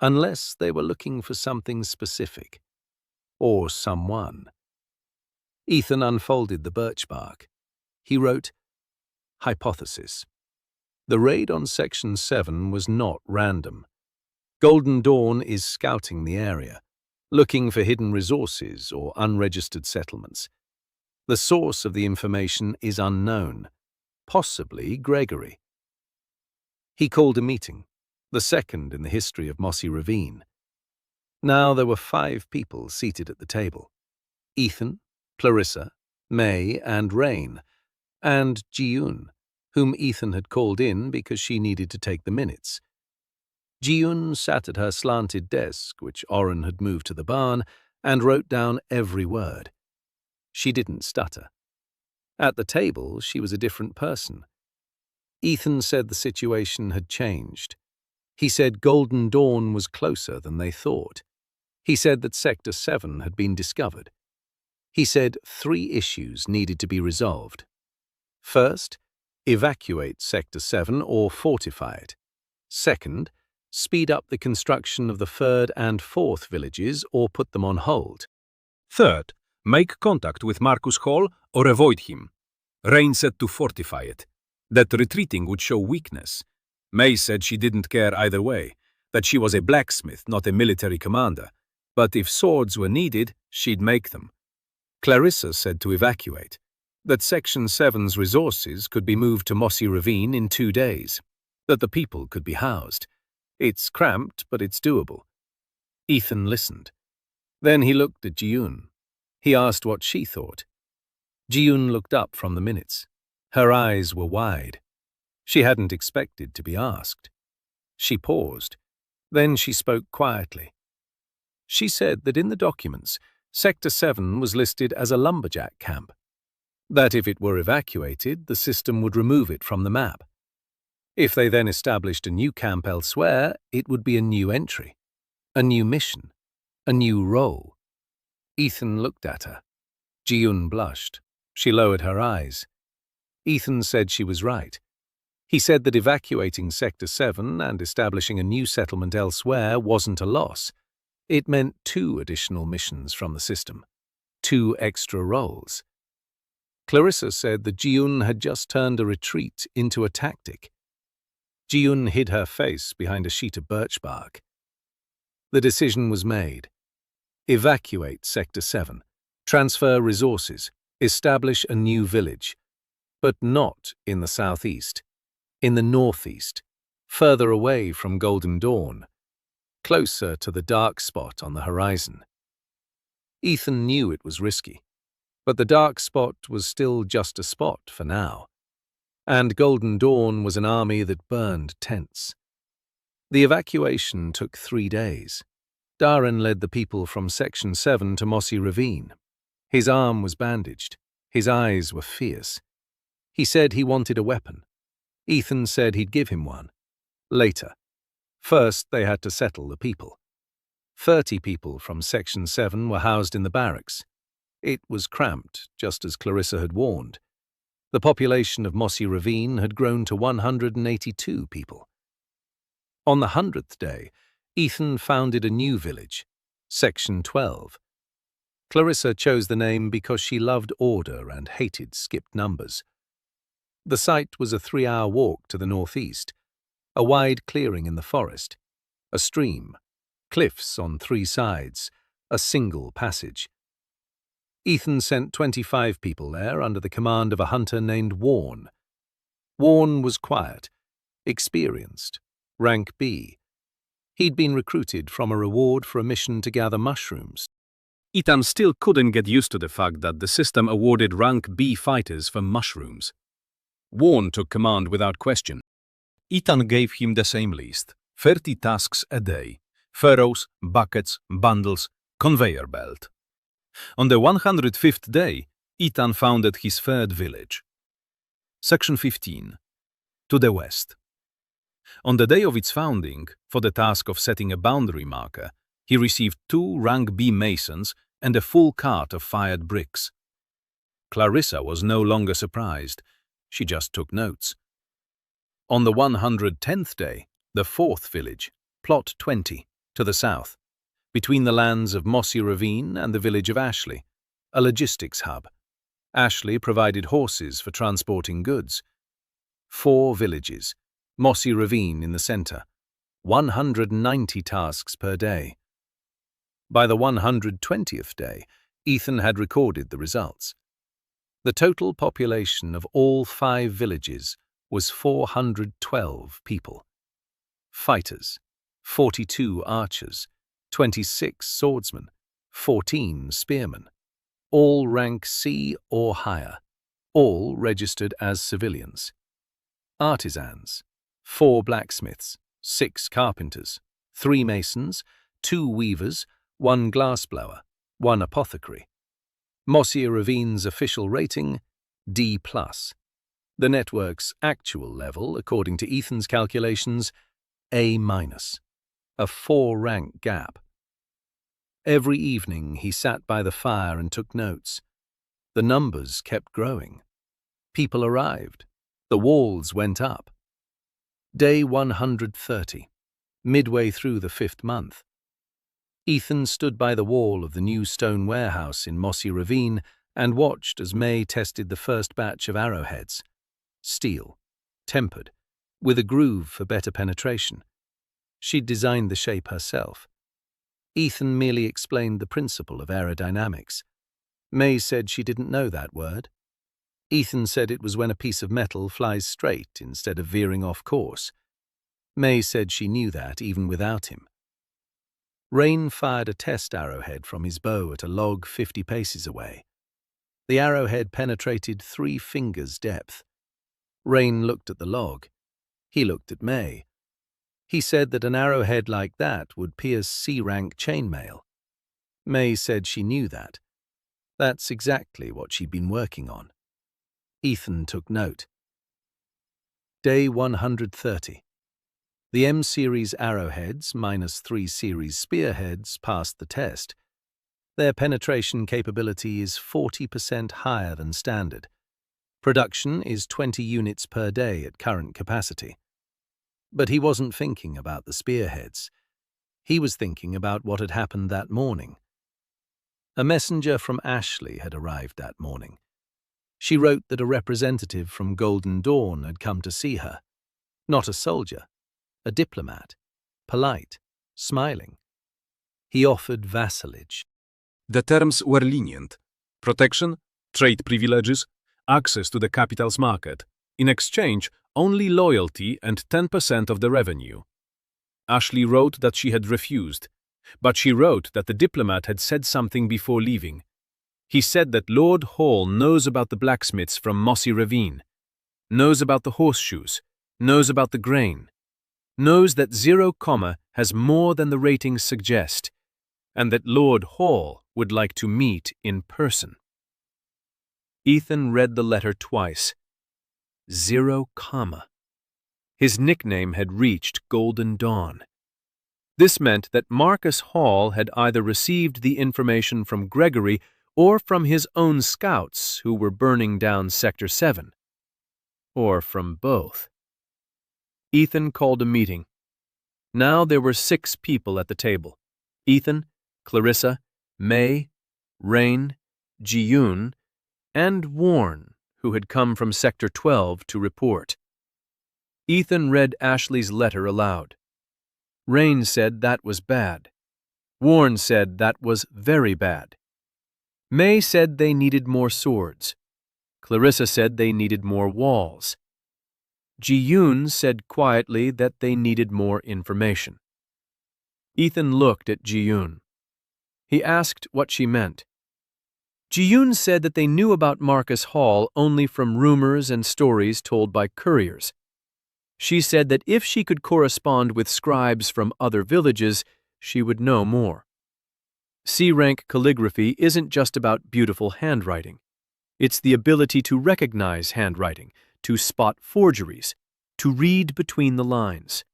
unless they were looking for something specific, or someone. Ethan unfolded the birch bark. He wrote, Hypothesis. The raid on Section 7 was not random. Golden Dawn is scouting the area, looking for hidden resources or unregistered settlements. The source of the information is unknown, possibly Gregory. He called a meeting, the second in the history of Mossy Ravine. Now there were 5 people seated at the table: Ethan, Clarissa, May, and Rain, and Ji-yoon, whom Ethan had called in because she needed to take the minutes. Ji-yoon sat at her slanted desk, which Oren had moved to the barn, and wrote down every word. She didn't stutter. At the table, she was a different person. Ethan said the situation had changed. He said Golden Dawn was closer than they thought. He said that Sector 7 had been discovered. He said 3 issues needed to be resolved. First, evacuate Sector 7 or fortify it. Second, speed up the construction of the 3rd and 4th villages or put them on hold. Third, make contact with Marcus Hall or avoid him. Rain said to fortify it, that retreating would show weakness. May said she didn't care either way, that she was a blacksmith, not a military commander, but if swords were needed, she'd make them. Clarissa said to evacuate, that Section 7's resources could be moved to Mossy Ravine in 2 days, that the people could be housed. It's cramped, but it's doable. Ethan listened. Then he looked at Ji-yoon. He asked what she thought. Ji-yoon looked up from the minutes. Her eyes were wide. She hadn't expected to be asked. She paused. Then she spoke quietly. She said that in the documents, Sector 7 was listed as a lumberjack camp, that if it were evacuated, the system would remove it from the map. If they then established a new camp elsewhere, it would be a new entry, a new mission, a new role. Ethan looked at her. Ji-yoon blushed. She lowered her eyes. Ethan said she was right. He said that evacuating Sector 7 and establishing a new settlement elsewhere wasn't a loss. It meant 2 additional missions from the system, 2 extra roles. Clarissa said that Ji-yoon had just turned a retreat into a tactic. Ji-yoon hid her face behind a sheet of birch bark. The decision was made. Evacuate Sector 7, transfer resources, establish a new village, but not in the southeast, in the northeast, further away from Golden Dawn, closer to the dark spot on the horizon. Ethan knew it was risky, but the dark spot was still just a spot for now, and Golden Dawn was an army that burned tents. The evacuation took 3 days. Darren led the people from Section 7 to Mossy Ravine. His arm was bandaged. His eyes were fierce. He said he wanted a weapon. Ethan said he'd give him one. Later. First, they had to settle the people. 30 people from Section 7 were housed in the barracks. It was cramped, just as Clarissa had warned. The population of Mossy Ravine had grown to 182 people. On the 100th day, Ethan founded a new village, Section 12. Clarissa chose the name because she loved order and hated skipped numbers. The site was a 3-hour walk to the northeast, a wide clearing in the forest, a stream, cliffs on 3 sides, a single passage. Ethan sent 25 people there under the command of a hunter named Warren. Warren was quiet, experienced, rank B. He'd been recruited from a reward for a mission to gather mushrooms. Ethan still couldn't get used to the fact that the system awarded rank B fighters for mushrooms. Warren took command without question. Ethan gave him the same list: 30 tasks a day, furrows, buckets, bundles, conveyor belt. On the 105th day, Ethan founded his 3rd village. Section 15. To the west. On the day of its founding, for the task of setting a boundary marker, he received 2 rank B masons and a full cart of fired bricks. Clarissa was no longer surprised. She just took notes. On the 110th day, the 4th village, plot 20, To the south, between the lands of Mossy Ravine and the village of Ashley, a logistics hub. Ashley provided horses for transporting goods. 4 villages, Mossy Ravine in the center, 190 tasks per day. By the 120th day, Ethan had recorded the results. The total population of all 5 villages was 412 people. Fighters, 42 archers, 26 swordsmen, 14 spearmen, all rank C or higher, all registered as civilians. Artisans, 4 blacksmiths, 6 carpenters, 3 masons, 2 weavers, 1 glassblower, 1 apothecary. Mossy Ravine's official rating, D+. The network's actual level, according to Ethan's calculations, A-, a 4-rank gap. Every evening he sat by the fire and took notes. The numbers kept growing. People arrived. The walls went up. Day 130, midway through the 5th month. Ethan stood by the wall of the new stone warehouse in Mossy Ravine and watched as May tested the first batch of arrowheads. Steel, tempered, with a groove for better penetration. She'd designed the shape herself. Ethan merely explained the principle of aerodynamics. May said she didn't know that word. Ethan said it was when a piece of metal flies straight instead of veering off course. May said she knew that even without him. Rain fired a test arrowhead from his bow at a log 50 paces away. The arrowhead penetrated 3 fingers' depth. Rain looked at the log. He looked at May. He said that an arrowhead like that would pierce C-rank chainmail. May said she knew that. That's exactly what she'd been working on. Ethan took note. Day 130. The M-series arrowheads minus 3 series spearheads passed the test. Their penetration capability is 40% higher than standard. Production is 20 units per day at current capacity. But he wasn't thinking about the spearheads. He was thinking about what had happened that morning. A messenger from Ashley had arrived that morning. She wrote that a representative from Golden Dawn had come to see her. Not a soldier, a diplomat, polite, smiling. He offered vassalage. The terms were lenient: protection, trade privileges, access to the capital's market. In exchange, only loyalty and 10% of the revenue. Ashley wrote that she had refused, but she wrote that the diplomat had said something before leaving. He said that Lord Hall knows about the blacksmiths from Mossy Ravine, knows about the horseshoes, knows about the grain, knows that 0, has more than the ratings suggest, and that Lord Hall would like to meet in person. Ethan read the letter twice. 0, His nickname had reached Golden Dawn. This meant that Marcus Hall had either received the information from Gregory or from his own scouts who were burning down Sector 7. Or from both. Ethan called a meeting. Now there were 6 people at the table. Ethan, Clarissa, May, Rain, Ji-yoon, and Warren, who had come from Sector 12 to report. Ethan read Ashley's letter aloud. Rain said that was bad. Warren said that was very bad. May said they needed more swords. Clarissa said they needed more walls. Ji-yoon said quietly that they needed more information. Ethan looked at Ji-yoon. He asked what she meant. Ji-yoon said that they knew about Marcus Hall only from rumors and stories told by couriers. She said that if she could correspond with scribes from other villages, she would know more. C-rank calligraphy isn't just about beautiful handwriting. It's the ability to recognize handwriting, to spot forgeries, to read between the lines.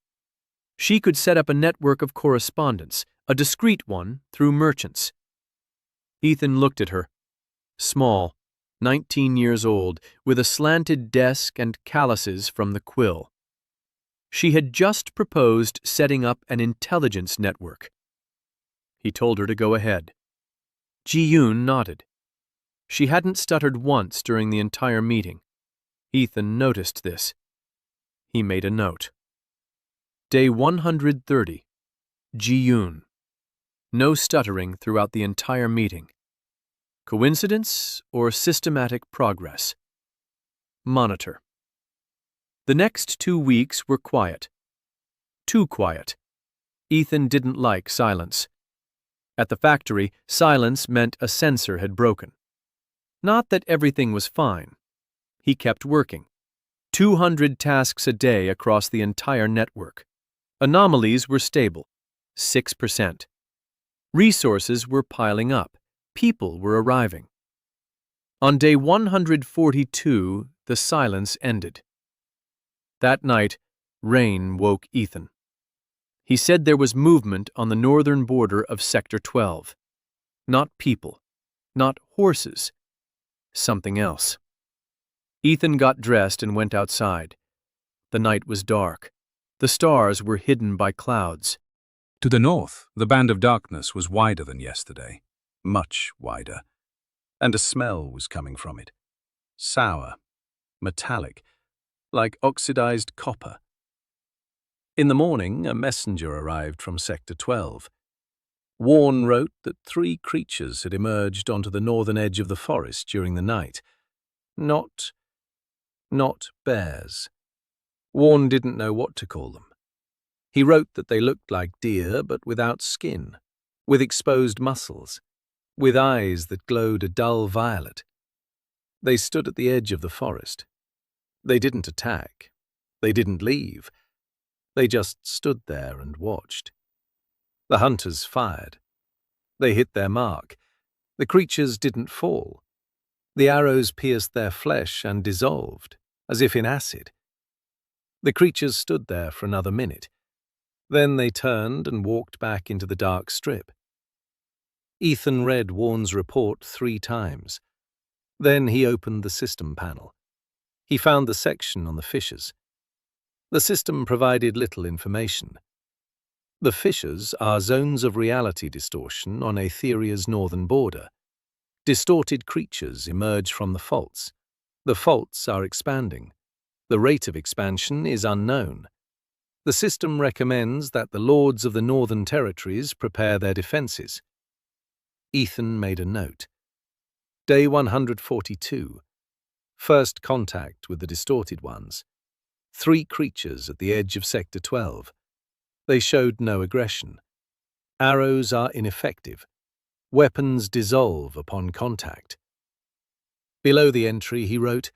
She could set up a network of correspondence, a discreet one, through merchants. Ethan looked at her. Small, 19 years old, with a slanted desk and calluses from the quill. She had just proposed setting up an intelligence network. He told her to go ahead. Ji-yoon nodded. She hadn't stuttered once during the entire meeting. Ethan noticed this. He made a note. Day 130. Ji-yoon. No stuttering throughout the entire meeting. Coincidence or systematic progress? Monitor. The next 2 weeks were quiet. Too quiet. Ethan didn't like silence. At the factory, silence meant a sensor had broken. Not that everything was fine. He kept working. 200 tasks a day across the entire network. Anomalies were stable, 6%. Resources were piling up. People were arriving. On day 142, the silence ended. That night, rain woke Ethan. He said there was movement on the northern border of Sector 12. Not people, not horses, something else. Ethan got dressed and went outside. The night was dark. The stars were hidden by clouds. To the north, the band of darkness was wider than yesterday, much wider, and a smell was coming from it. Sour, metallic, like oxidized copper. In the morning, a messenger arrived from Sector 12. Warren wrote that 3 creatures had emerged onto the northern edge of the forest during the night. Not bears. Warren didn't know what to call them. He wrote that they looked like deer but without skin, with exposed muscles, with eyes that glowed a dull violet. They stood at the edge of the forest. They didn't attack. They didn't leave. They just stood there and watched. The hunters fired. They hit their mark. The creatures didn't fall. The arrows pierced their flesh and dissolved, as if in acid. The creatures stood there for another minute. Then they turned and walked back into the dark strip. Ethan read Warren's report 3 times. Then he opened the system panel. He found the section on the fissures. The system provided little information. The fissures are zones of reality distortion on Aetheria's northern border. Distorted creatures emerge from the faults. The faults are expanding. The rate of expansion is unknown. The system recommends that the lords of the northern territories prepare their defenses. Ethan made a note. Day 142. First contact with the distorted ones. 3 creatures at the edge of Sector 12. They showed no aggression. Arrows are ineffective. Weapons dissolve upon contact. Below the entry he wrote,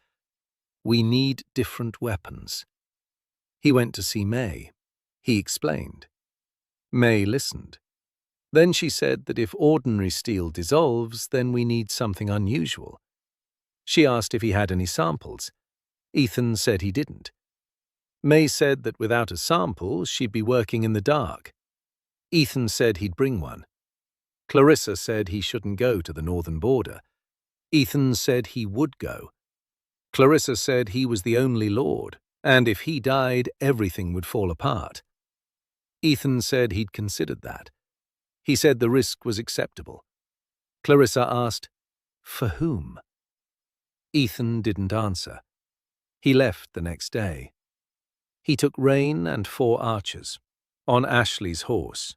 "We need different weapons." He went to see May. He explained. May listened. Then she said that if ordinary steel dissolves, then we need something unusual. She asked if he had any samples. Ethan said he didn't. May said that without a sample, she'd be working in the dark. Ethan said he'd bring one. Clarissa said he shouldn't go to the northern border. Ethan said he would go. Clarissa said he was the only lord, and if he died, everything would fall apart. Ethan said he'd considered that. He said the risk was acceptable. Clarissa asked, "For whom?" Ethan didn't answer. He left the next day. He took Rain and 4 archers, on Ashley's horse.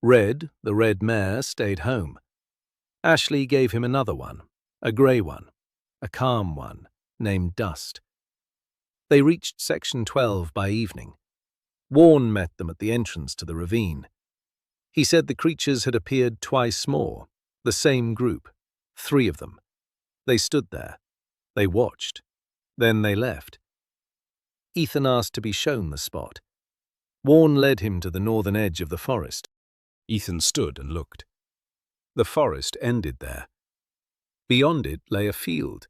Red, the red mare, stayed home. Ashley gave him another one, a grey one, a calm one, named Dust. They reached Section 12 by evening. Warren met them at the entrance to the ravine. He said the creatures had appeared twice more, the same group, 3 of them. They stood there. They watched. Then they left. Ethan asked to be shown the spot. Warren led him to the northern edge of the forest. Ethan stood and looked. The forest ended there. Beyond it lay a field.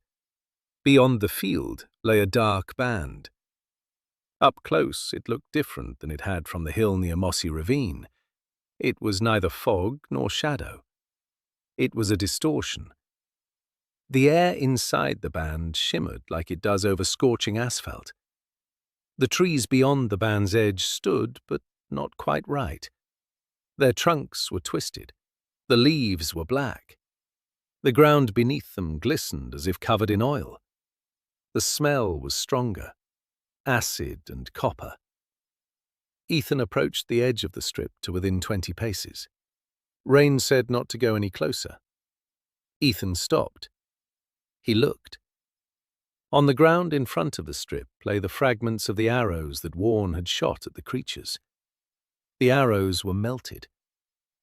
Beyond the field lay a dark band. Up close it looked different than it had from the hill near Mossy Ravine. It was neither fog nor shadow. It was a distortion. The air inside the band shimmered like it does over scorching asphalt. The trees beyond the band's edge stood, but not quite right. Their trunks were twisted. The leaves were black. The ground beneath them glistened as if covered in oil. The smell was stronger, acid and copper. Ethan approached the edge of the strip to within 20 paces. Rain said not to go any closer. Ethan stopped. He looked. On the ground in front of the strip lay the fragments of the arrows that Warren had shot at the creatures. The arrows were melted.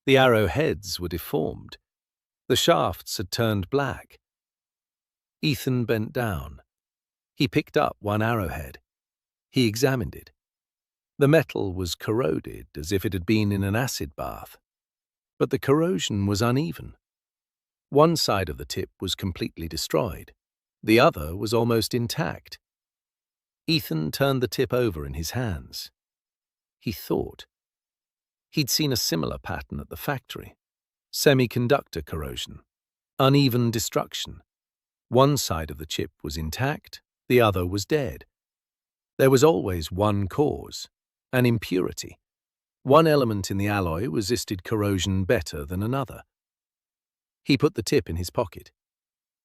The arrowheads were deformed. The shafts had turned black. Ethan bent down. He picked up one arrowhead. He examined it. The metal was corroded as if it had been in an acid bath. But the corrosion was uneven. One side of the tip was completely destroyed. The other was almost intact. Ethan turned the tip over in his hands. He thought. He'd seen a similar pattern at the factory. Semiconductor corrosion. Uneven destruction. One side of the chip was intact, the other was dead. There was always one cause, an impurity. One element in the alloy resisted corrosion better than another. He put the tip in his pocket.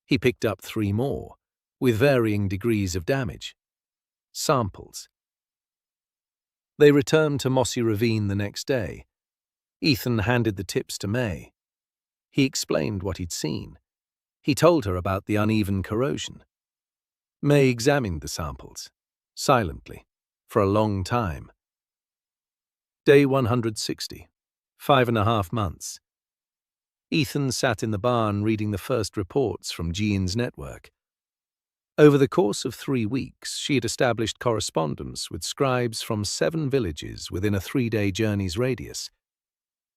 He picked up 3 more, with varying degrees of damage. Samples. They returned to Mossy Ravine the next day. Ethan handed the tips to May. He explained what he'd seen. He told her about the uneven corrosion. May examined the samples, silently, for a long time. Day 160, 5.5 months. Ethan sat in the barn reading the first reports from Jean's network. Over the course of 3 weeks, she had established correspondence with scribes from 7 villages within a 3-day journey's radius.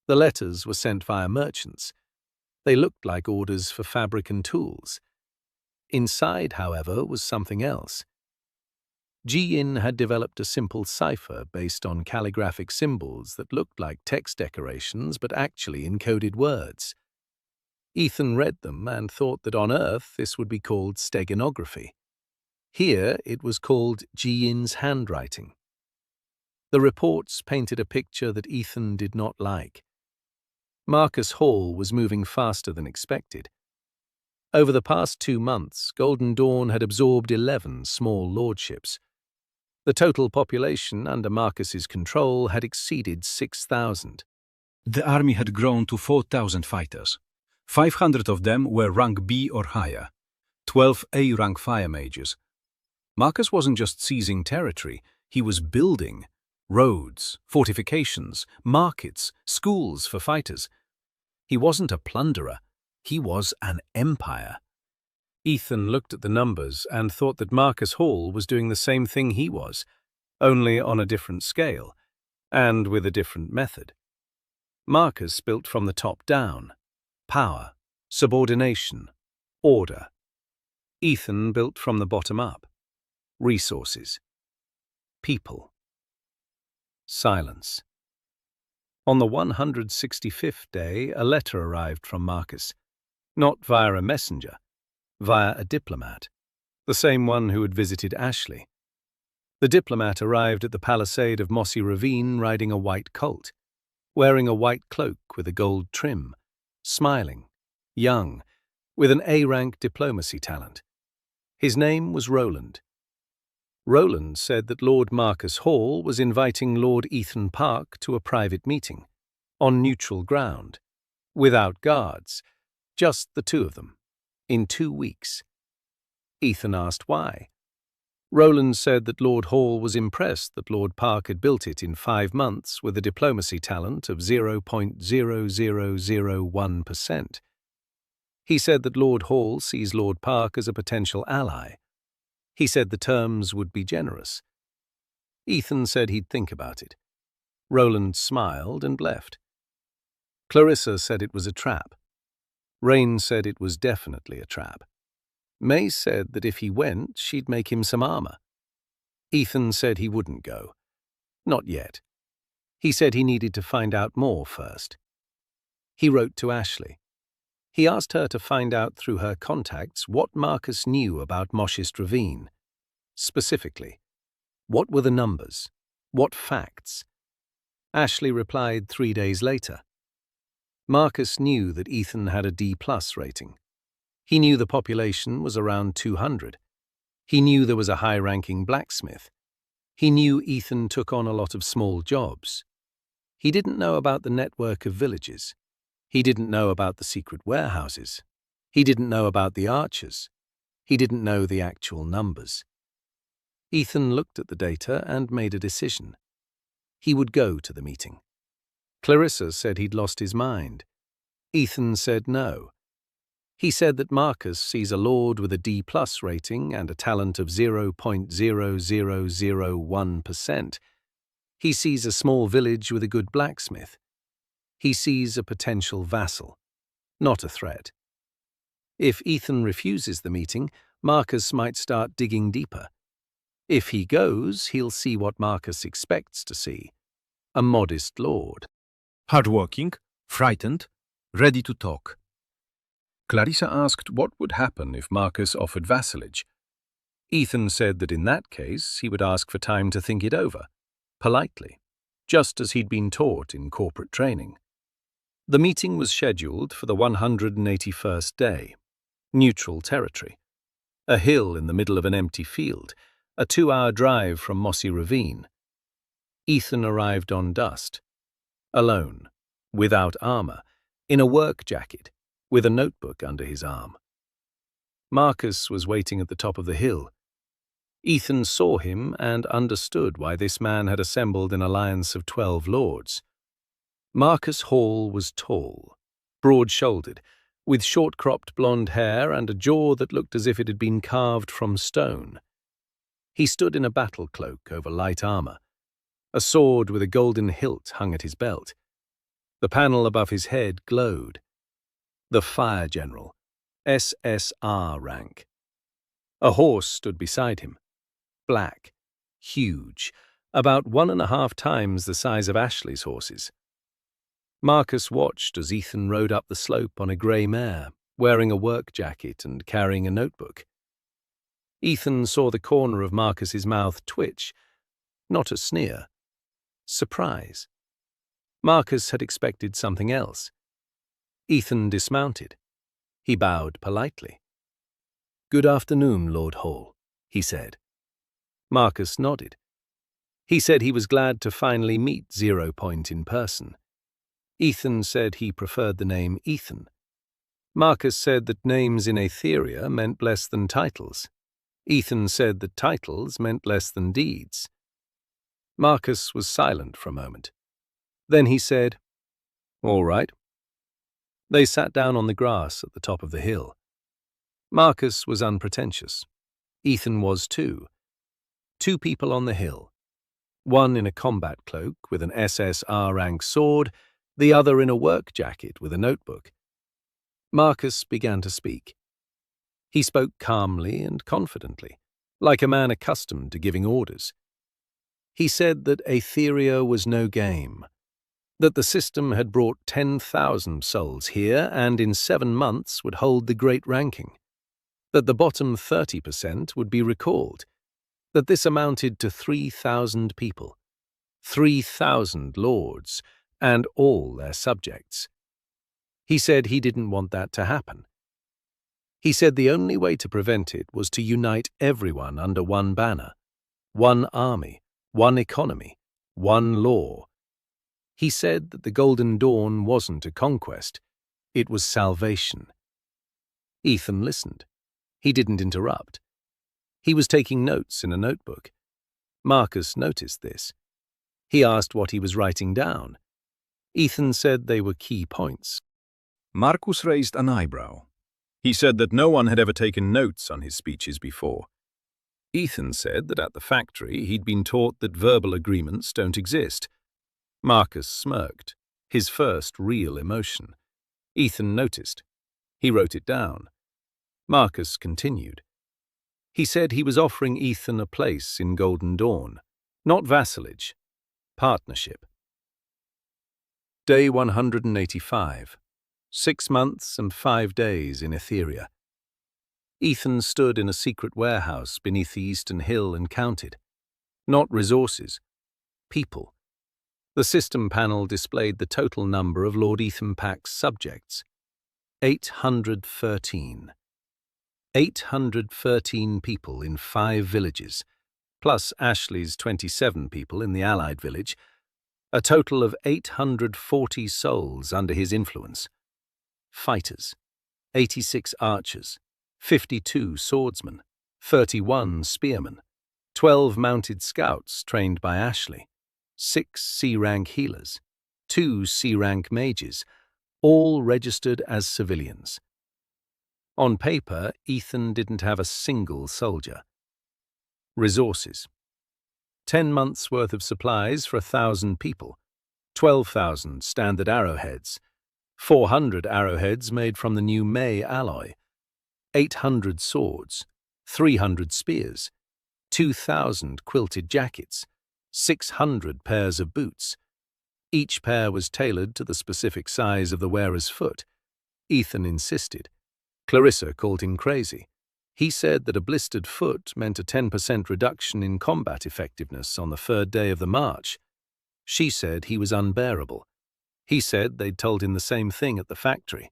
The letters were sent via merchants. They looked like orders for fabric and tools. Inside, however, was something else. Ji-in had developed a simple cipher based on calligraphic symbols that looked like text decorations but actually encoded words. Ethan read them and thought that on Earth this would be called steganography. Here it was called Ji-in's handwriting. The reports painted a picture that Ethan did not like. Marcus Hall was moving faster than expected. Over the past 2 months, Golden Dawn had absorbed 11 small lordships. The total population under Marcus's control had exceeded 6,000. The army had grown to 4,000 fighters. 500 of them were rank B or higher, 12 A-rank fire mages. Marcus wasn't just seizing territory, he was building roads, fortifications, markets, schools for fighters. He wasn't a plunderer, he was an empire. Ethan looked at the numbers and thought that Marcus Hall was doing the same thing he was, only on a different scale, and with a different method. Marcus built from the top down. Power, subordination, order. Ethan built from the bottom up. Resources. People. Silence. On the 165th day, a letter arrived from Marcus, not via a messenger, via a diplomat, the same one who had visited Ashley. The diplomat arrived at the palisade of Mossy Ravine riding a white colt, wearing a white cloak with a gold trim, smiling, young, with an A-rank diplomacy talent. His name was Roland. Roland said that Lord Marcus Hall was inviting Lord Ethan Park to a private meeting, on neutral ground, without guards, just the 2 of them, in 2 weeks. Ethan asked why. Roland said that Lord Hall was impressed that Lord Park had built it in 5 months with a diplomacy talent of 0.0001%. He said that Lord Hall sees Lord Park as a potential ally. He said the terms would be generous. Ethan said he'd think about it. Roland smiled and left. Clarissa said it was a trap. Rain said it was definitely a trap. May said that if he went, she'd make him some armor. Ethan said he wouldn't go. Not yet. He said he needed to find out more first. He wrote to Ashley. He asked her to find out through her contacts what Marcus knew about Moshist Ravine. Specifically, what were the numbers? What facts? Ashley replied 3 days later. Marcus knew that Ethan had a D+ rating. He knew the population was around 200. He knew there was a high-ranking blacksmith. He knew Ethan took on a lot of small jobs. He didn't know about the network of villages. He didn't know about the secret warehouses. He didn't know about the archers. He didn't know the actual numbers. Ethan looked at the data and made a decision. He would go to the meeting. Clarissa said he'd lost his mind. Ethan said no. He said that Marcus sees a lord with a D+ rating and a talent of 0.0001%. He sees a small village with a good blacksmith. He sees a potential vassal, not a threat. If Ethan refuses the meeting, Marcus might start digging deeper. If he goes, he'll see what Marcus expects to see: a modest lord. Hardworking, frightened, ready to talk. Clarissa asked what would happen if Marcus offered vassalage. Ethan said that in that case he would ask for time to think it over, politely, just as he'd been taught in corporate training. The meeting was scheduled for the 181st day. Neutral territory. A hill in the middle of an empty field, a 2-hour drive from Mossy Ravine. Ethan arrived on dust, alone, without armor, in a work jacket, with a notebook under his arm. Marcus was waiting at the top of the hill. Ethan saw him and understood why this man had assembled an alliance of 12 lords. Marcus Hall was tall, broad-shouldered, with short-cropped blonde hair and a jaw that looked as if it had been carved from stone. He stood in a battle cloak over light armor. A sword with a golden hilt hung at his belt. The panel above his head glowed. The Fire General, SSR rank. A horse stood beside him. Black, huge, about 1.5 times the size of Ashley's horses. Marcus watched as Ethan rode up the slope on a grey mare, wearing a work jacket and carrying a notebook. Ethan saw the corner of Marcus's mouth twitch, not a sneer, surprise. Marcus had expected something else. Ethan dismounted. He bowed politely. "Good afternoon, Lord Hall," he said. Marcus nodded. He said he was glad to finally meet 0 Point in person. Ethan said he preferred the name Ethan. Marcus said that names in Aetheria meant less than titles. Ethan said that titles meant less than deeds. Marcus was silent for a moment. Then he said, "All right." They sat down on the grass at the top of the hill. Marcus was unpretentious. Ethan was too. 2 people on the hill. One in a combat cloak with an SSR rank sword, the other in a work jacket with a notebook. Marcus began to speak. He spoke calmly and confidently, like a man accustomed to giving orders. He said that Aetheria was no game, that the system had brought 10,000 souls here and in 7 months would hold the great ranking, that the bottom 30% would be recalled, that this amounted to 3,000 people, 3,000 lords, and all their subjects. He said he didn't want that to happen. He said the only way to prevent it was to unite everyone under one banner, one army, one economy, one law. He said that the Golden Dawn wasn't a conquest, it was salvation. Ethan listened. He didn't interrupt. He was taking notes in a notebook. Marcus noticed this. He asked what he was writing down. Ethan said they were key points. Marcus raised an eyebrow. He said that no one had ever taken notes on his speeches before. Ethan said that at the factory he'd been taught that verbal agreements don't exist. Marcus smirked, his first real emotion. Ethan noticed. He wrote it down. Marcus continued. He said he was offering Ethan a place in Golden Dawn, not vassalage, partnership. Day 185. 6 months and 5 days in Aetheria. Ethan stood in a secret warehouse beneath the eastern hill and counted. Not resources, people. The system panel displayed the total number of Lord Ethan Pack's subjects. 813. 813 people in 5 villages, plus Ashley's 27 people in the allied village, a total of 840 souls under his influence. Fighters, 86 archers, 52 swordsmen, 31 spearmen, 12 mounted scouts trained by Ashley, 6 C-rank healers, 2 C-rank mages, all registered as civilians. On paper, Ethan didn't have a single soldier. Resources: 10 months' worth of supplies for 1,000 people, 12,000 standard arrowheads, 400 arrowheads made from the new May alloy, 800 swords, 300 spears, 2,000 quilted jackets, 600 pairs of boots. Each pair was tailored to the specific size of the wearer's foot. Ethan insisted. Clarissa called him crazy. He said that a blistered foot meant a 10% reduction in combat effectiveness on the 3rd day of the march. She said he was unbearable. He said they'd told him the same thing at the factory.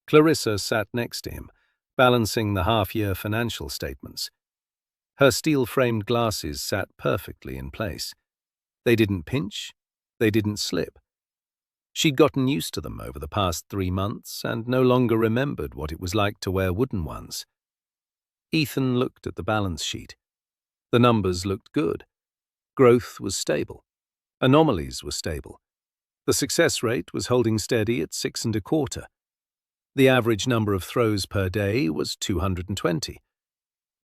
Clarissa sat next to him, balancing the half-year financial statements. Her steel-framed glasses sat perfectly in place. They didn't pinch, they didn't slip. She'd gotten used to them over the past 3 months and no longer remembered what it was like to wear wooden ones. Ethan looked at the balance sheet. The numbers looked good. Growth was stable. Anomalies were stable. The success rate was holding steady at 6 1/4. The average number of throws per day was 220.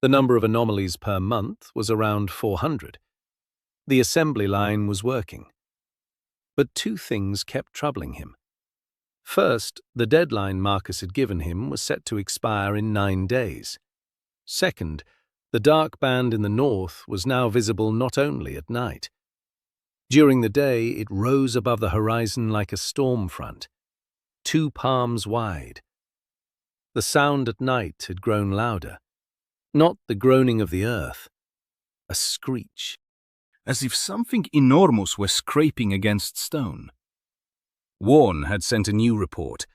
The number of anomalies per month was around 400. The assembly line was working. But 2 things kept troubling him. First, the deadline Marcus had given him was set to expire in 9 days. Second, the dark band in the north was now visible not only at night. During the day, it rose above the horizon like a storm front, 2 palms wide. The sound at night had grown louder. Not the groaning of the earth, a screech, as if something enormous were scraping against stone. Warren had sent a new report.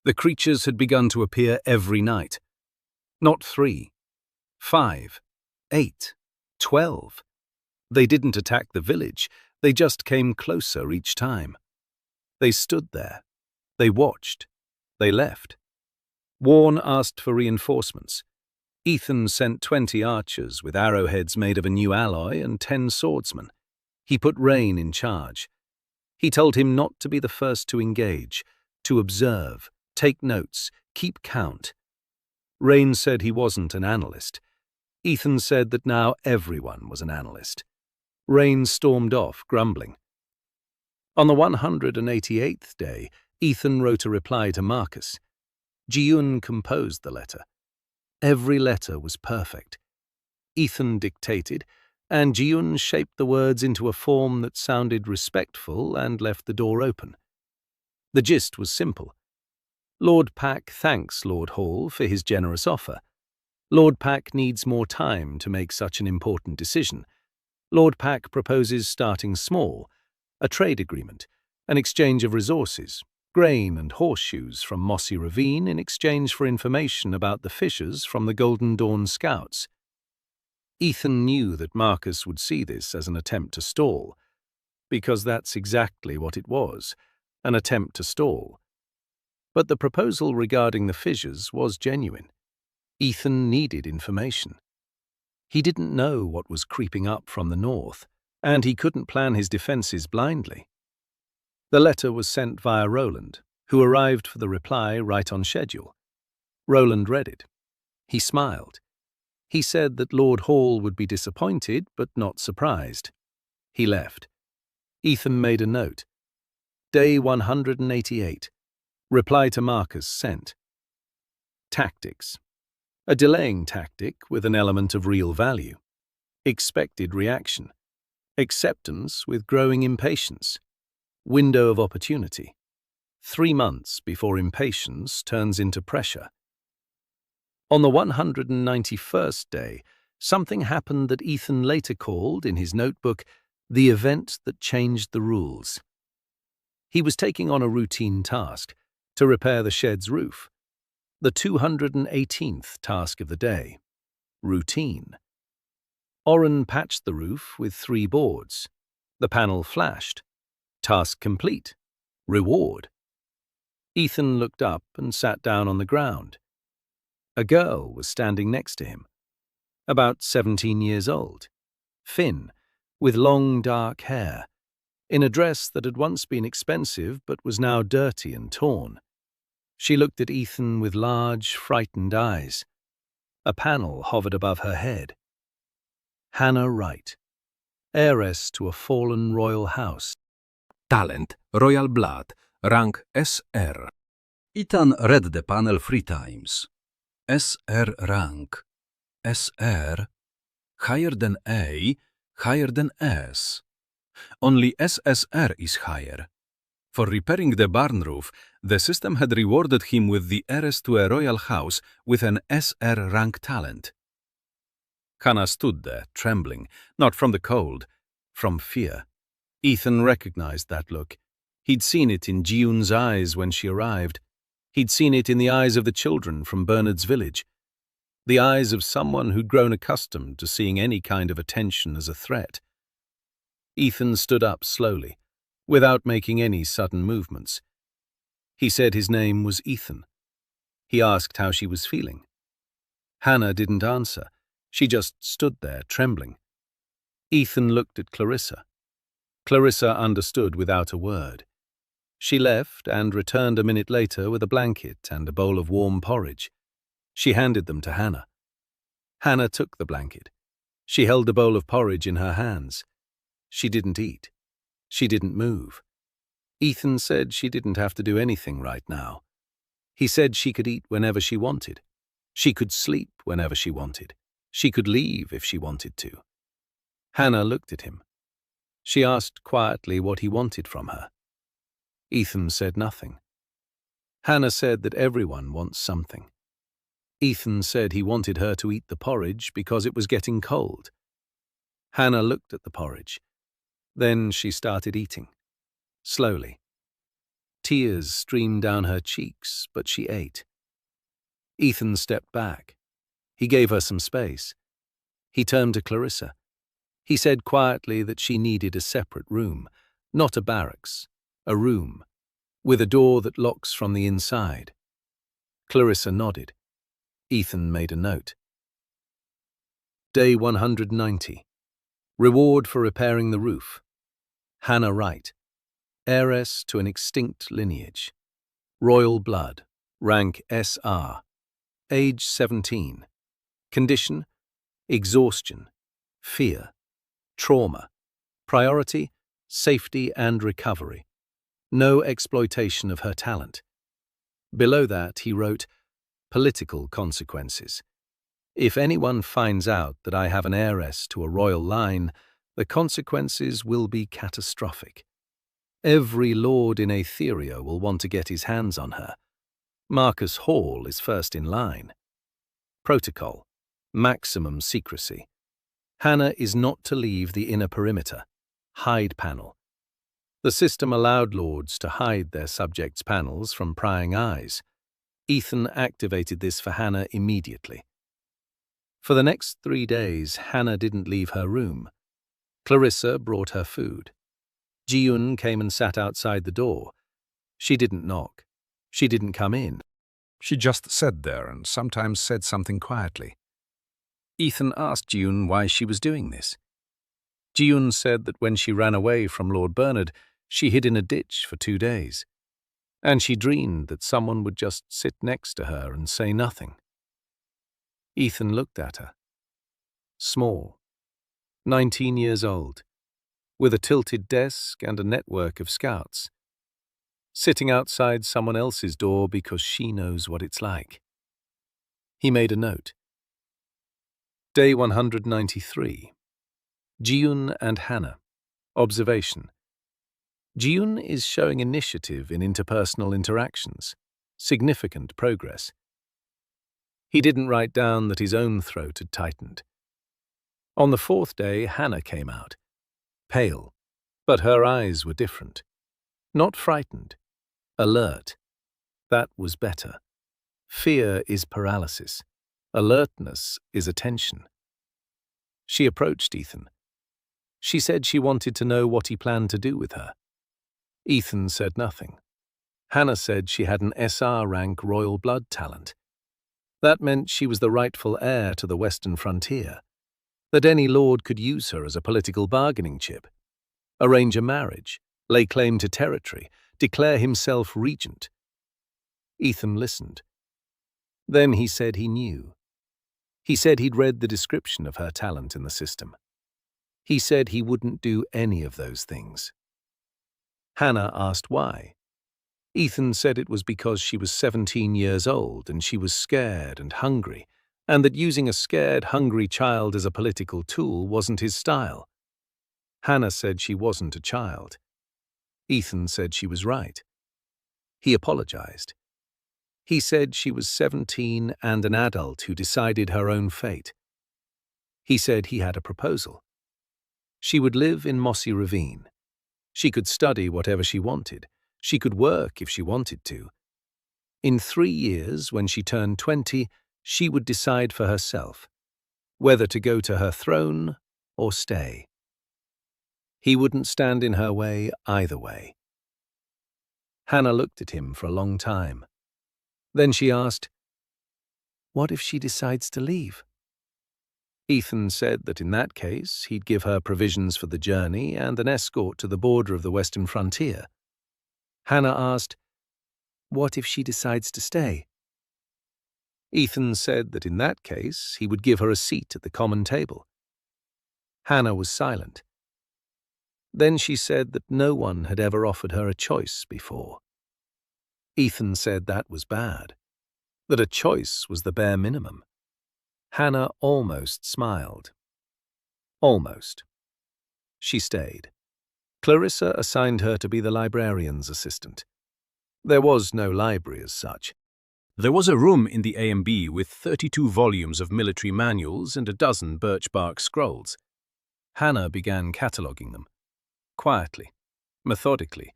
The creatures had begun to appear every night. Not 3, 5, 8, 12. They didn't attack the village, they just came closer each time. They stood there. They watched. They left. Warren asked for reinforcements. Ethan sent 20 archers with arrowheads made of a new alloy and 10 swordsmen. He put Rain in charge. He told him not to be the first to engage, to observe, take notes, keep count. Rain said he wasn't an analyst. Ethan said that now everyone was an analyst. Rain stormed off, grumbling. On the 188th day, Ethan wrote a reply to Marcus. Ji-Yun composed the letter. Every letter was perfect. Ethan dictated, and Ji-Yun shaped the words into a form that sounded respectful and left the door open. The gist was simple. Lord Pack thanks Lord Hall for his generous offer. Lord Pack needs more time to make such an important decision. Lord Pack proposes starting small, a trade agreement, an exchange of resources, grain and horseshoes from Mossy Ravine in exchange for information about the fissures from the Golden Dawn Scouts. Ethan knew that Marcus would see this as an attempt to stall, because that's exactly what it was, an attempt to stall. But the proposal regarding the fissures was genuine. Ethan needed information. He didn't know what was creeping up from the north, and he couldn't plan his defenses blindly. The letter was sent via Roland, who arrived for the reply right on schedule. Roland read it. He smiled. He said that Lord Hall would be disappointed but not surprised. He left. Ethan made a note. Day 188. Reply to Marcus sent. Tactics. A delaying tactic with an element of real value. Expected reaction. Acceptance with growing impatience. Window of opportunity. 3 months before impatience turns into pressure. On the 191st day, something happened that Ethan later called, in his notebook, The event that changed the rules. He was taking on a routine task to repair the shed's roof. The 218th task of the day. Routine. Oren patched the roof with 3 boards. The panel flashed. Task complete. Reward. Ethan looked up and sat down on the ground. A girl was standing next to him, about 17 years old, thin, with long dark hair, in a dress that had once been expensive but was now dirty and torn. She looked at Ethan with large, frightened eyes. A panel hovered above her head. Hannah Wright, heiress to a fallen royal house. Talent, Royal Blood, rank SR. Ethan read the panel 3 times. SR rank. SR. Higher than A, higher than S. Only SSR is higher. For repairing the barn roof, the system had rewarded him with the heiress to a royal house with an SR rank talent. Hannah stood there, trembling, not from the cold, from fear. Ethan recognized that look. He'd seen it in Ji-yoon's eyes when she arrived. He'd seen it in the eyes of the children from Bernard's village. The eyes of someone who'd grown accustomed to seeing any kind of attention as a threat. Ethan stood up slowly, without making any sudden movements. He said his name was Ethan. He asked how she was feeling. Hannah didn't answer. She just stood there, trembling. Ethan looked at Clarissa. Clarissa understood without a word. She left and returned a minute later with a blanket and a bowl of warm porridge. She handed them to Hannah. Hannah took the blanket. She held the bowl of porridge in her hands. She didn't eat. She didn't move. Ethan said she didn't have to do anything right now. He said she could eat whenever she wanted. She could sleep whenever she wanted. She could leave if she wanted to. Hannah looked at him. She asked quietly what he wanted from her. Ethan said nothing. Hannah said that everyone wants something. Ethan said he wanted her to eat the porridge because it was getting cold. Hannah looked at the porridge. Then she started eating. Slowly. Tears streamed down her cheeks, but she ate. Ethan stepped back. He gave her some space. He turned to Clarissa. He said quietly that she needed a separate room, not a barracks, a room, with a door that locks from the inside. Clarissa nodded. Ethan made a note. Day 190. Reward for repairing the roof. Hannah Wright, heiress to an extinct lineage. Royal blood, rank SR. Age 17. Condition, exhaustion, fear, trauma. Priority, safety and recovery. No exploitation of her talent. Below that, he wrote, political consequences. If anyone finds out that I have an heiress to a royal line, the consequences will be catastrophic. Every lord in Aetheria will want to get his hands on her. Marcus Hall is first in line. Protocol. Maximum secrecy. Hannah is not to leave the inner perimeter. Hide panel. The system allowed lords to hide their subjects' panels from prying eyes. Ethan activated this for Hannah immediately. For the next 3 days, Hannah didn't leave her room. Clarissa brought her food. Ji-yoon came and sat outside the door. She didn't knock. She didn't come in. She just sat there and sometimes said something quietly. Ethan asked Ji-yoon why she was doing this. Ji-yoon said that when she ran away from Lord Bernard, she hid in a ditch for 2 days. And she dreamed that someone would just sit next to her and say nothing. Ethan looked at her. Small, 19 years old, with a tilted desk and a network of scouts, sitting outside someone else's door because she knows what it's like. He made a note. Day 193. Ji-yoon and Hannah. Observation. Ji-yoon is showing initiative in interpersonal interactions. Significant progress. He didn't write down that his own throat had tightened. On the 4th day, Hannah came out. pale, but her eyes were different. Not frightened, alert. That was better. Fear is paralysis. Alertness is attention. She approached Ethan. She said she wanted to know what he planned to do with her. Ethan said nothing. Hannah said she had an SR rank royal blood talent. That meant she was the rightful heir to the western frontier, that any lord could use her as a political bargaining chip, arrange a marriage, lay claim to territory, declare himself regent. Ethan listened. Then he said he knew. He said he'd read the description of her talent in the system. He said he wouldn't do any of those things. Hannah asked why. Ethan said it was because she was 17 years old and she was scared and hungry, and that using a scared, hungry child as a political tool wasn't his style. Hannah said she wasn't a child. Ethan said she was right. He apologized. He said she was 17 and an adult who decided her own fate. He said he had a proposal. She would live in Mossy Ravine. She could study whatever she wanted. She could work if she wanted to. In 3 years, when she turned 20, she would decide for herself whether to go to her throne or stay. He wouldn't stand in her way either way. Hannah looked at him for a long time. Then she asked, "What if she decides to leave?" Ethan said that in that case he'd give her provisions for the journey and an escort to the border of the western frontier. Hannah asked, "What if she decides to stay?" Ethan said that in that case he would give her a seat at the common table. Hannah was silent. Then she said that no one had ever offered her a choice before. Ethan said that was bad, that a choice was the bare minimum. Hannah almost smiled. Almost. She stayed. Clarissa assigned her to be the librarian's assistant. There was no library as such. There was a room in the A&B with 32 volumes of military manuals and a dozen birch bark scrolls. Hannah began cataloguing them. Quietly, methodically,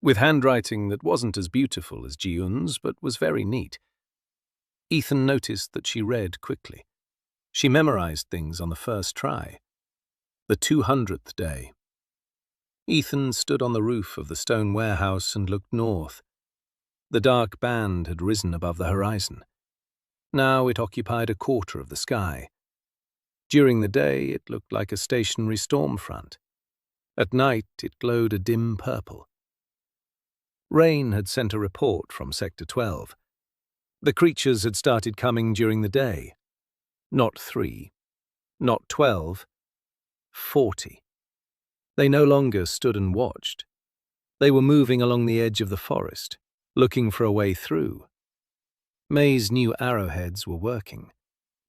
with handwriting that wasn't as beautiful as Ji-Eun's but was very neat. Ethan noticed that she read quickly. She memorized things on the first try. The 200th day. Ethan stood on the roof of the stone warehouse and looked north. The dark band had risen above the horizon. Now it occupied a quarter of the sky. During the day, it looked like a stationary storm front. At night, it glowed a dim purple. Rain had sent a report from Sector 12. The creatures had started coming during the day. Not 3, not 12, 40. They no longer stood and watched. They were moving along the edge of the forest, looking for a way through. May's new arrowheads were working.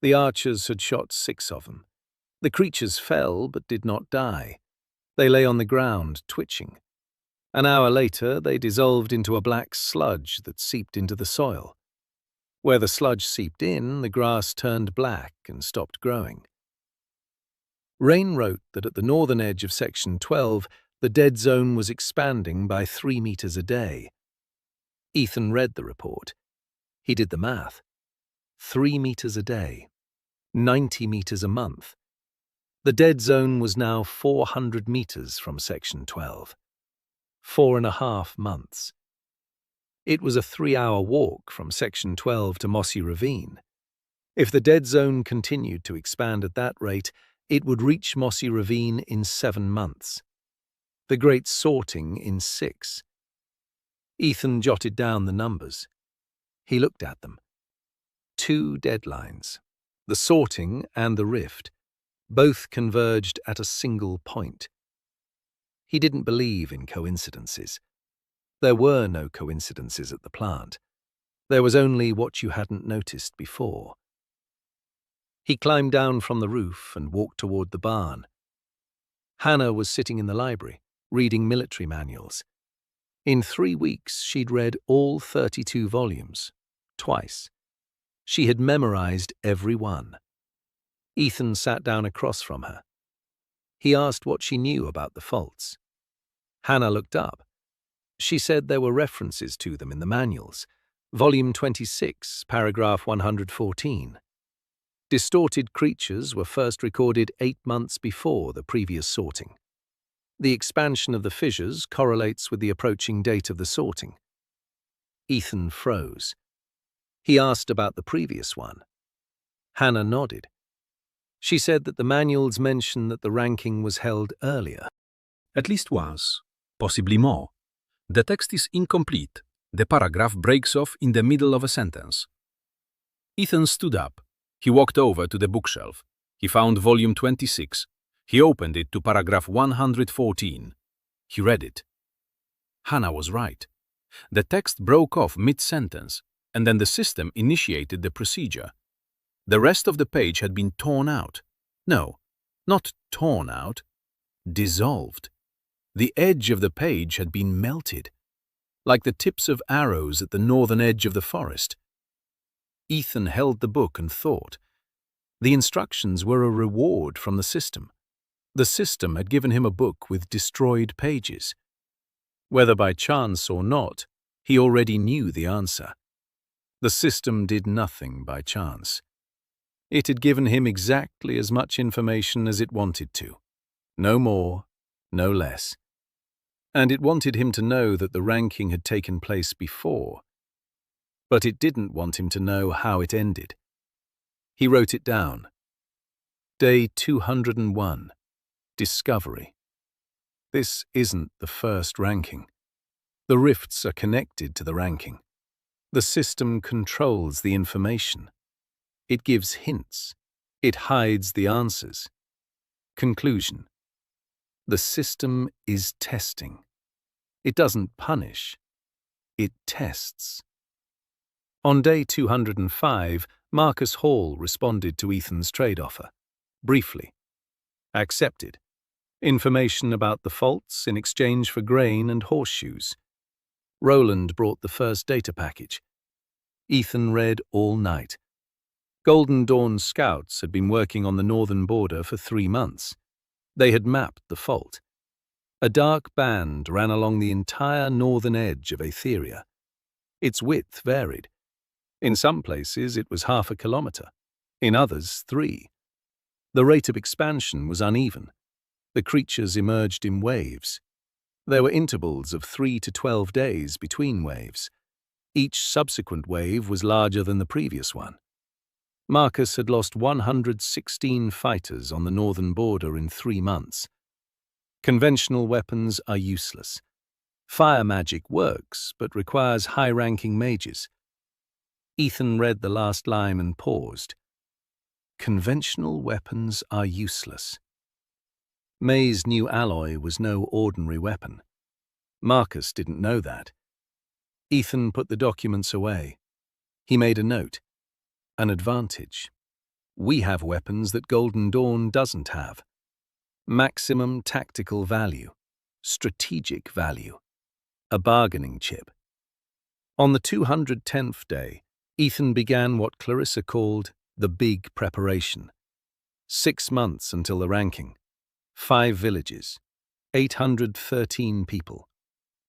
The archers had shot 6 of them. The creatures fell but did not die. They lay on the ground, twitching. An hour later, they dissolved into a black sludge that seeped into the soil. Where the sludge seeped in, the grass turned black and stopped growing. Rain wrote that at the northern edge of Section 12, the dead zone was expanding by 3 meters a day. Ethan read the report. He did the math. 3 meters a day. 90 meters a month. The dead zone was now 400 meters from Section 12. 4.5 months. It was a 3-hour walk from Section 12 to Mossy Ravine. If the dead zone continued to expand at that rate, it would reach Mossy Ravine in 7 months. The Great Sorting in 6. Ethan jotted down the numbers. He looked at them. 2 deadlines, the sorting and the rift, both converged at a single point. He didn't believe in coincidences. There were no coincidences at the plant. There was only what you hadn't noticed before. He climbed down from the roof and walked toward the barn. Hannah was sitting in the library, reading military manuals. In 3 weeks, she'd read all 32 volumes, twice. She had memorized every one. Ethan sat down across from her. He asked what she knew about the faults. Hannah looked up. She said there were references to them in the manuals. Volume 26, paragraph 114. Distorted creatures were first recorded 8 months before the previous sorting. The expansion of the fissures correlates with the approaching date of the sorting. Ethan froze. He asked about the previous one. Hannah nodded. She said that the manuals mention that the ranking was held earlier. At least once, possibly more. The text is incomplete. The paragraph breaks off in the middle of a sentence. Ethan stood up. He walked over to the bookshelf. He found volume 26. He opened it to paragraph 114. He read it. Hannah was right. The text broke off mid-sentence, and then the system initiated the procedure. The rest of the page had been torn out. No, not torn out. Dissolved. The edge of the page had been melted, like the tips of arrows at the northern edge of the forest. Ethan held the book and thought. The instructions were a reward from the system. The system had given him a book with destroyed pages. Whether by chance or not, he already knew the answer. The system did nothing by chance. It had given him exactly as much information as it wanted to. No more, no less. And it wanted him to know that the ranking had taken place before. But it didn't want him to know how it ended. He wrote it down. Day 201. Discovery. This isn't the first ranking. The rifts are connected to the ranking. The system controls the information. It gives hints. It hides the answers. Conclusion. The system is testing. It doesn't punish. It tests. On day 205, Marcus Hall responded to Ethan's trade offer. Briefly. Accepted. Information about the faults in exchange for grain and horseshoes. Roland brought the first data package. Ethan read all night. Golden Dawn scouts had been working on the northern border for 3 months. They had mapped the fault. A dark band ran along the entire northern edge of Aetheria. Its width varied. In some places it was 1/2 kilometer, in others 3. The rate of expansion was uneven. The creatures emerged in waves. There were intervals of 3 to 12 days between waves. Each subsequent wave was larger than the previous one. Marcus had lost 116 fighters on the northern border in 3 months. Conventional weapons are useless. Fire magic works, but requires high-ranking mages. Ethan read the last line and paused. Conventional weapons are useless. May's new alloy was no ordinary weapon. Marcus didn't know that. Ethan put the documents away. He made a note. An advantage. We have weapons that Golden Dawn doesn't have. Maximum tactical value. Strategic value. A bargaining chip. On the 210th day, Ethan began what Clarissa called the big preparation. 6 months until the ranking. 5 villages. 813 people.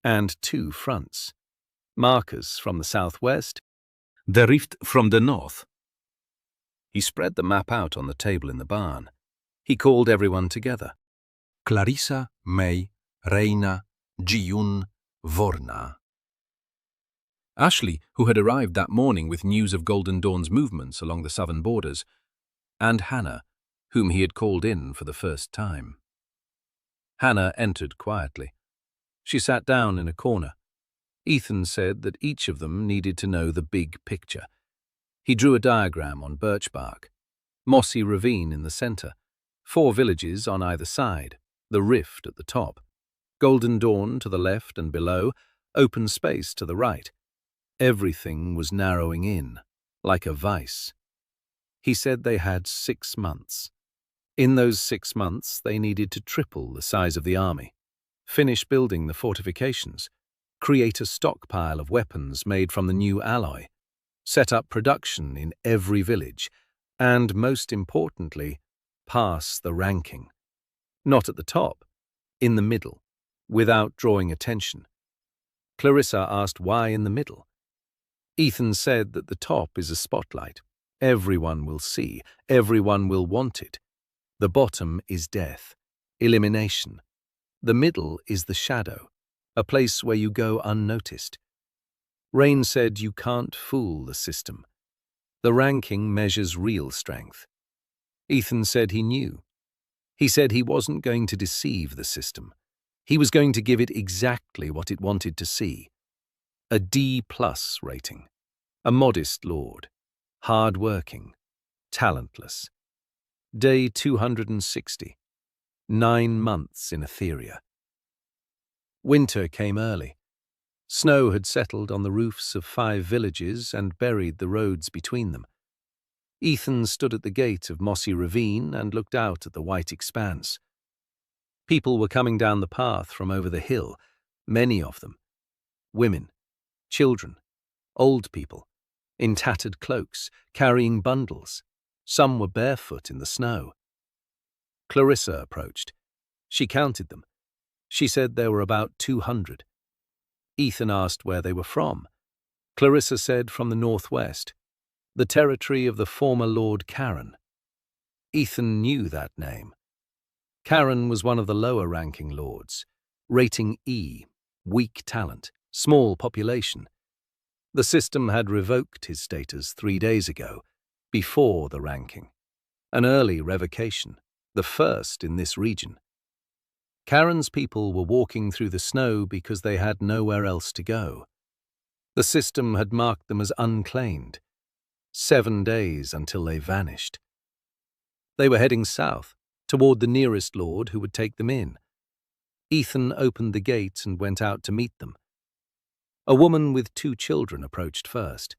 And 2 fronts. Marcus from the southwest, The rift from the north. He spread the map out on the table in the barn. He called everyone together. Clarissa, May, Reina, Jiyun, Vorna. Ashley, who had arrived that morning with news of Golden Dawn's movements along the southern borders, And Hannah, whom he had called in for the first time. Hannah entered quietly. She sat down in a corner. Ethan said that each of them needed to know the big picture. He drew a diagram on birch bark. Mossy ravine in the center. 4 villages on either side. The rift at the top. Golden Dawn to the left and below. Open space to the right. Everything was narrowing in, like a vice. He said they had 6 months. In those 6 months, they needed to triple the size of the army, finish building the fortifications, create a stockpile of weapons made from the new alloy, set up production in every village, and, most importantly, pass the ranking. Not at the top, in the middle, without drawing attention. Clarissa asked why in the middle. Ethan said that the top is a spotlight. Everyone will see, everyone will want it. The bottom is death, elimination. The middle is the shadow, a place where you go unnoticed. Rain said you can't fool the system. The ranking measures real strength. Ethan said he knew. He said he wasn't going to deceive the system. He was going to give it exactly what it wanted to see. A D+ rating. A modest lord. Hard-working. Talentless. Day 260. 9 months in Etheria. Winter came early. Snow had settled on the roofs of 5 villages and buried the roads between them. Ethan stood at the gate of Mossy Ravine and looked out at the white expanse. People were coming down the path from over the hill, many of them. Women, children, old people, in tattered cloaks, carrying bundles. Some were barefoot in the snow. Clarissa approached. She counted them. She said there were about 200. Ethan asked where they were from. Clarissa said from the northwest, the territory of the former Lord Karen. Ethan knew that name. Karen was one of the lower-ranking lords, rating E, weak talent, small population. The system had revoked his status 3 days ago, before the ranking. An early revocation, the first in this region. Karen's people were walking through the snow because they had nowhere else to go. The system had marked them as unclaimed. 7 days until they vanished. They were heading south, toward the nearest lord who would take them in. Ethan opened the gate and went out to meet them. A woman with 2 children approached first.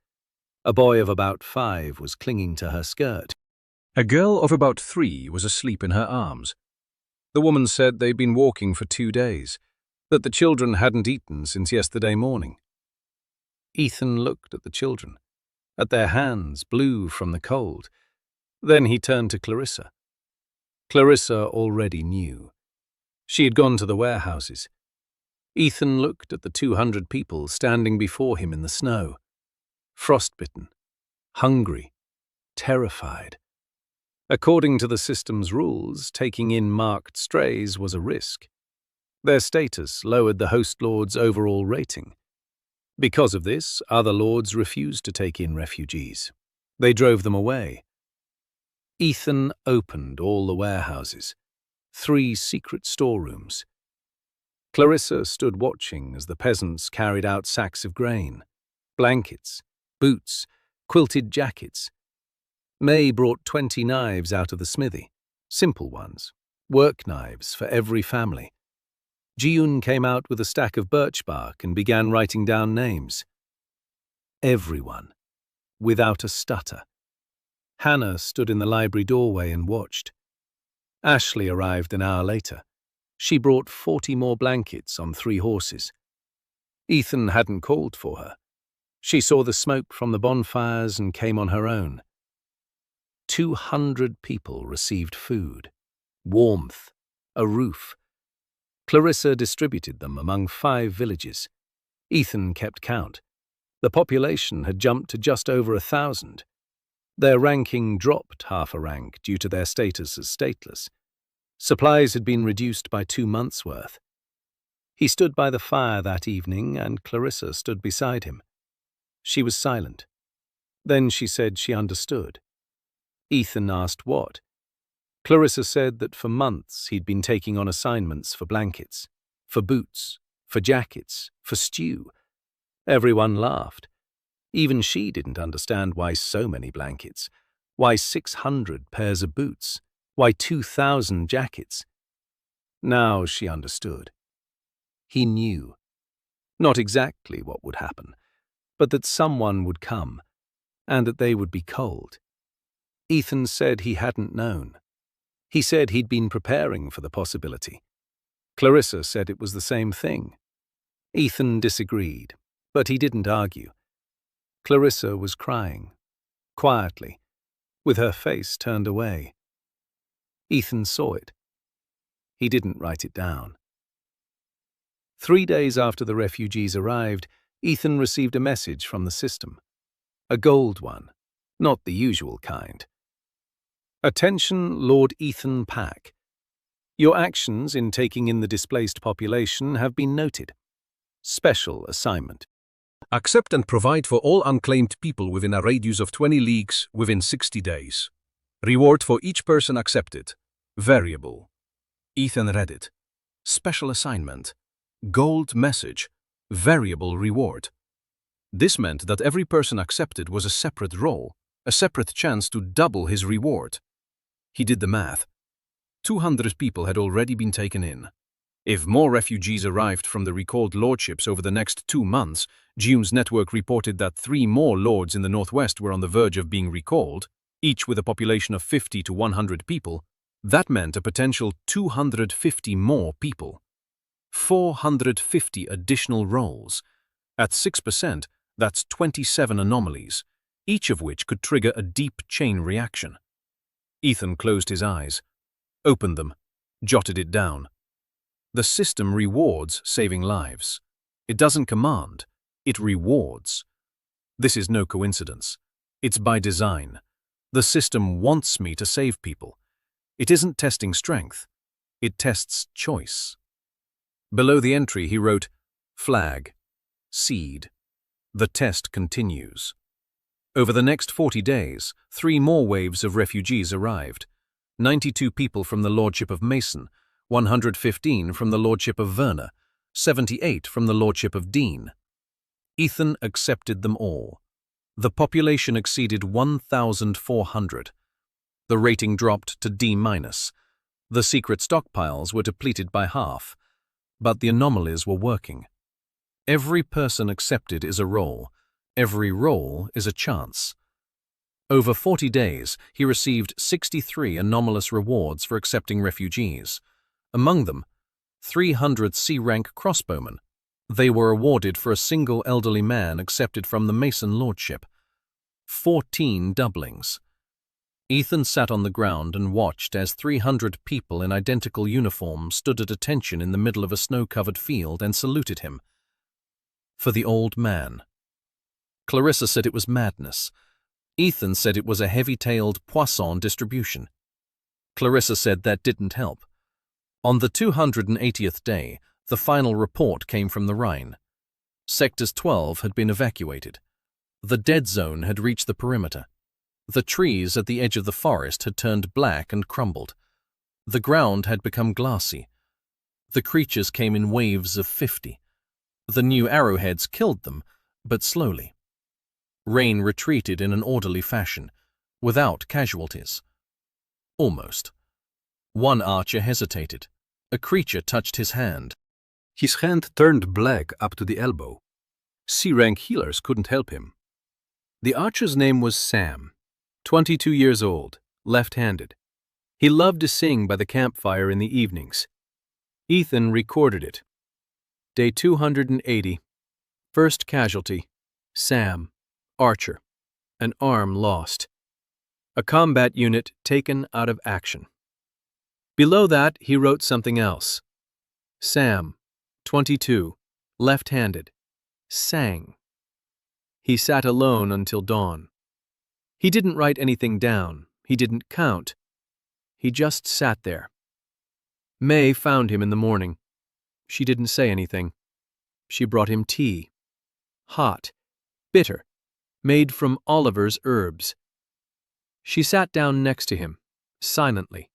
A boy of about 5 was clinging to her skirt. A girl of about 3 was asleep in her arms. The woman said they'd been walking for 2 days, that the children hadn't eaten since yesterday morning. Ethan looked at the children, at their hands blue from the cold. Then he turned to Clarissa. Clarissa already knew. She had gone to the warehouses. Ethan looked at the 200 people standing before him in the snow. Frostbitten, hungry, terrified. According to the system's rules, taking in marked strays was a risk. Their status lowered the host lord's overall rating. Because of this, other lords refused to take in refugees. They drove them away. Ethan opened all the warehouses, 3 secret storerooms. Clarissa stood watching as the peasants carried out sacks of grain, blankets, boots, quilted jackets. May brought 20 knives out of the smithy, simple ones, work knives for every family. Jiyun came out with a stack of birch bark and began writing down names. Everyone, without a stutter. Hannah stood in the library doorway and watched. Ashley arrived an hour later. She brought 40 more blankets on 3 horses. Ethan hadn't called for her. She saw the smoke from the bonfires and came on her own. 200 people received food, warmth, a roof. Clarissa distributed them among 5 villages. Ethan kept count. The population had jumped to just over 1,000. Their ranking dropped half a rank due to their status as stateless. Supplies had been reduced by 2 months' worth. He stood by the fire that evening, and Clarissa stood beside him. She was silent. Then she said she understood. Ethan asked what. Clarissa said that for months he'd been taking on assignments for blankets, for boots, for jackets, for stew. Everyone laughed. Even she didn't understand why so many blankets, why 600 pairs of boots, why 2,000 jackets. Now she understood. He knew. Not exactly what would happen, but that someone would come, and that they would be cold. Ethan said he hadn't known. He said he'd been preparing for the possibility. Clarissa said it was the same thing. Ethan disagreed, but he didn't argue. Clarissa was crying, quietly, with her face turned away. Ethan saw it. He didn't write it down. 3 days after the refugees arrived, Ethan received a message from the system. A gold one, not the usual kind. Attention, Lord Ethan Pack. Your actions in taking in the displaced population have been noted. Special assignment. Accept and provide for all unclaimed people within a radius of 20 leagues within 60 days. Reward for each person accepted. Variable. Ethan read it. Special assignment. Gold message. Variable reward. This meant that every person accepted was a separate role, a separate chance to double his reward. He did the math. 200 people had already been taken in. If more refugees arrived from the recalled lordships over the next 2 months, Gium's network reported that 3 more lords in the northwest were on the verge of being recalled, each with a population of 50 to 100 people. That meant a potential 250 more people. 450 additional roles. At 6%, that's 27 anomalies, each of which could trigger a deep chain reaction. Ethan closed his eyes, opened them, jotted it down. The system rewards saving lives. It doesn't command, it rewards. This is no coincidence. It's by design. The system wants me to save people. It isn't testing strength. It tests choice. Below the entry he wrote, Flag, Seed. The test continues. Over the next 40 days, 3 more waves of refugees arrived. 92 people from the Lordship of Mason, 115 from the Lordship of Werner, 78 from the Lordship of Dean. Ethan accepted them all. The population exceeded 1,400. The rating dropped to D-. The secret stockpiles were depleted by half. But the anomalies were working. Every person accepted is a role. Every role is a chance. Over 40 days, he received 63 anomalous rewards for accepting refugees. Among them, 300 C-rank crossbowmen. They were awarded for a single elderly man accepted from the Mason Lordship. 14 doublings. Ethan sat on the ground and watched as 300 people in identical uniforms stood at attention in the middle of a snow-covered field and saluted him. For the old man. Clarissa said it was madness. Ethan said it was a heavy-tailed Poisson distribution. Clarissa said that didn't help. On the 280th day, the final report came from the Rhine. Sectors 12 had been evacuated. The dead zone had reached the perimeter. The trees at the edge of the forest had turned black and crumbled. The ground had become glassy. The creatures came in waves of 50. The new arrowheads killed them, but slowly. Rain retreated in an orderly fashion, without casualties. Almost. One archer hesitated. A creature touched his hand. His hand turned black up to the elbow. C-rank healers couldn't help him. The archer's name was Sam, 22 years old, left-handed. He loved to sing by the campfire in the evenings. Ethan recorded it. Day 280. First casualty. Sam, archer. An arm lost. A combat unit taken out of action. Below that, he wrote something else. Sam, 22, left-handed, sang. He sat alone until dawn. He didn't write anything down. He didn't count. He just sat there. May found him in the morning. She didn't say anything. She brought him tea. Hot, bitter, made from Oliver's herbs. She sat down next to him, silently.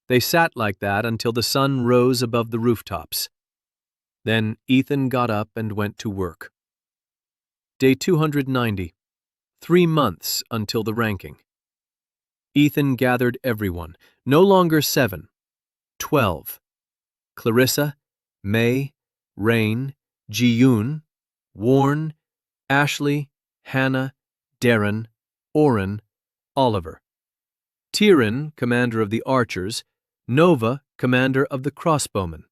They sat like that until the sun rose above the rooftops. Then Ethan got up and went to work. Day 290. 3 months until the ranking. Ethan gathered everyone, no longer 7, 12. Clarissa, May, Rain, Ji-yoon, Warren, Ashley, Hannah, Darren, Oren, Oliver. Tyrion, commander of the archers, Nova, commander of the crossbowmen.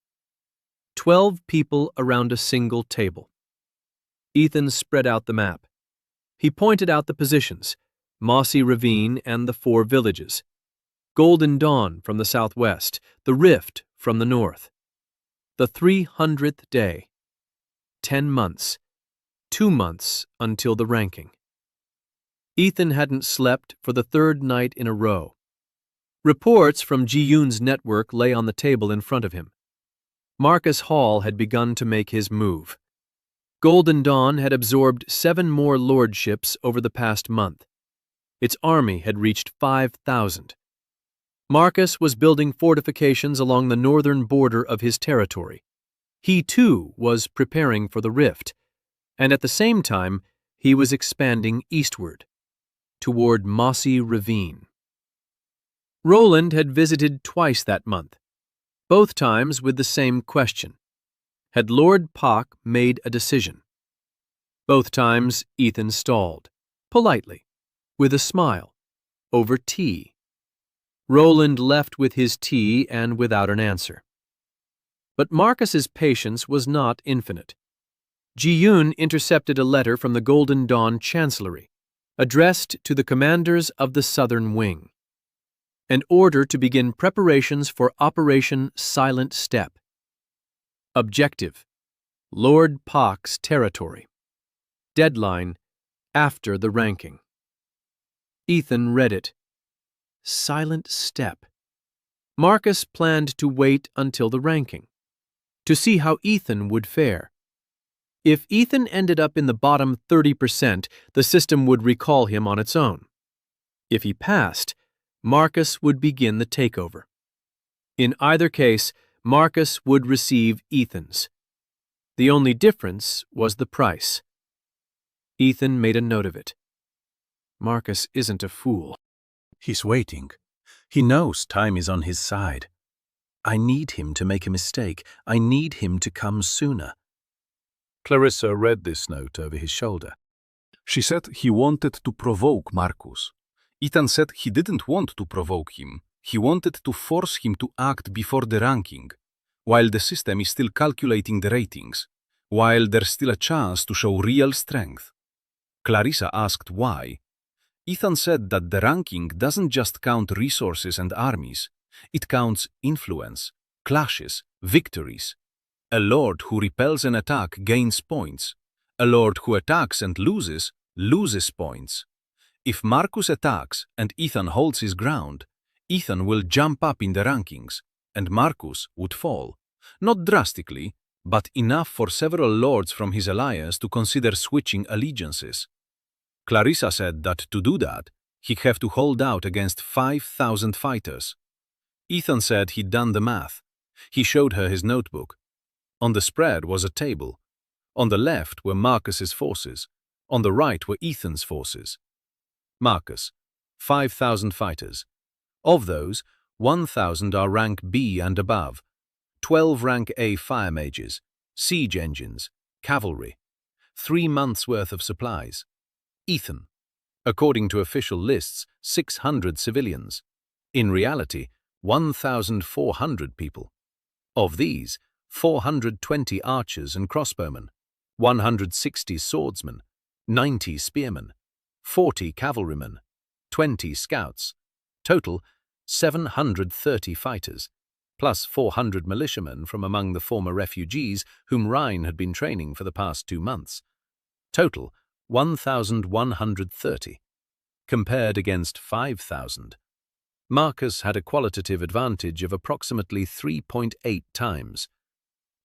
12 people around a single table. Ethan spread out the map. He pointed out the positions, Mossy Ravine and the 4 villages. Golden Dawn from the southwest, the Rift from the north. The 300th day. 10 months. 2 months until the ranking. Ethan hadn't slept for the third night in a row. Reports from Ji-yoon's network lay on the table in front of him. Marcus Hall had begun to make his move. Golden Dawn had absorbed 7 more lordships over the past month. Its army had reached 5,000. Marcus was building fortifications along the northern border of his territory. He, too, was preparing for the rift, and at the same time, he was expanding eastward, toward Mossy Ravine. Roland had visited twice that month, both times with the same question. Had Lord Pak made a decision? Both times Ethan stalled, politely, with a smile, over tea. Roland left with his tea and without an answer. But Marcus's patience was not infinite. Ji-yoon intercepted a letter from the Golden Dawn Chancellery, addressed to the commanders of the Southern Wing. An order to begin preparations for Operation Silent Step. Objective: Lord Pak's territory. Deadline: after the ranking. Ethan read it. Silent Step. Marcus planned to wait until the ranking, to see how Ethan would fare. If Ethan ended up in the bottom 30%, the system would recall him on its own. If he passed, Marcus would begin the takeover. In either case, Marcus would receive Ethan's. The only difference was the price. Ethan made a note of it. Marcus isn't a fool. He's waiting. He knows time is on his side. I need him to make a mistake. I need him to come sooner. Clarissa read this note over his shoulder. She said he wanted to provoke Marcus. Ethan said he didn't want to provoke him. He wanted to force him to act before the ranking, while the system is still calculating the ratings, while there's still a chance to show real strength. Clarissa asked why. Ethan said that the ranking doesn't just count resources and armies. It counts influence, clashes, victories. A lord who repels an attack gains points. A lord who attacks and loses points. If Marcus attacks and Ethan holds his ground, Ethan will jump up in the rankings, and Marcus would fall. Not drastically, but enough for several lords from his alliance to consider switching allegiances. Clarissa said that to do that, he'd have to hold out against 5,000 fighters. Ethan said he'd done the math. He showed her his notebook. On the spread was a table. On the left were Marcus's forces. On the right were Ethan's forces. Marcus, 5,000 fighters. Of those, 1,000 are rank B and above, 12 rank A fire mages, siege engines, cavalry, 3 months' worth of supplies. Ethan, according to official lists, 600 civilians. In reality, 1,400 people. Of these, 420 archers and crossbowmen, 160 swordsmen, 90 spearmen, 40 cavalrymen, 20 scouts. Total, 730 fighters, plus 400 militiamen from among the former refugees whom Rhine had been training for the past 2 months. Total, 1,130, compared against 5,000. Marcus had a qualitative advantage of approximately 3.8 times.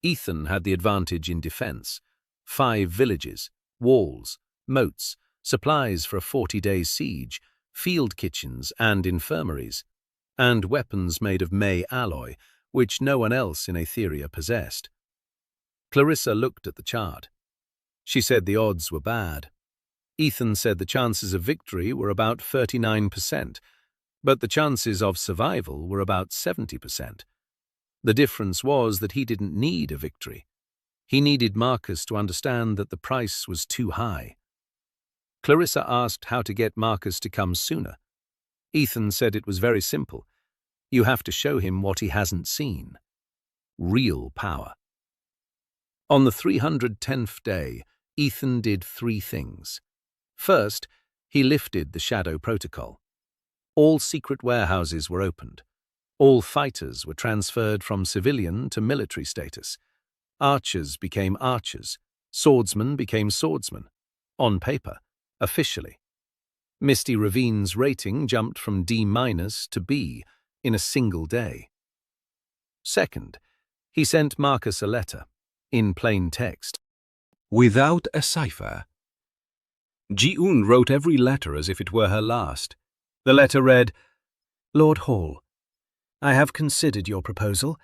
Ethan had the advantage in defense: 5 villages, walls, moats, supplies for a 40-day siege, field kitchens and infirmaries, and weapons made of May alloy, which no one else in Aetheria possessed. Clarissa looked at the chart. She said the odds were bad. Ethan said the chances of victory were about 39%, but the chances of survival were about 70%. The difference was that he didn't need a victory. He needed Marcus to understand that the price was too high. Clarissa asked how to get Marcus to come sooner. Ethan said it was very simple. You have to show him what he hasn't seen. Real power. On the 310th day, Ethan did 3 things. First, he lifted the Shadow Protocol. All secret warehouses were opened. All fighters were transferred from civilian to military status. Archers became archers. Swordsmen became swordsmen. On paper, officially. Misty Ravine's rating jumped from D- to B in a single day. Second, he sent Marcus a letter, in plain text. Without a cipher. Ji-un wrote every letter as if it were her last. The letter read, Lord Hall, I have considered your proposal.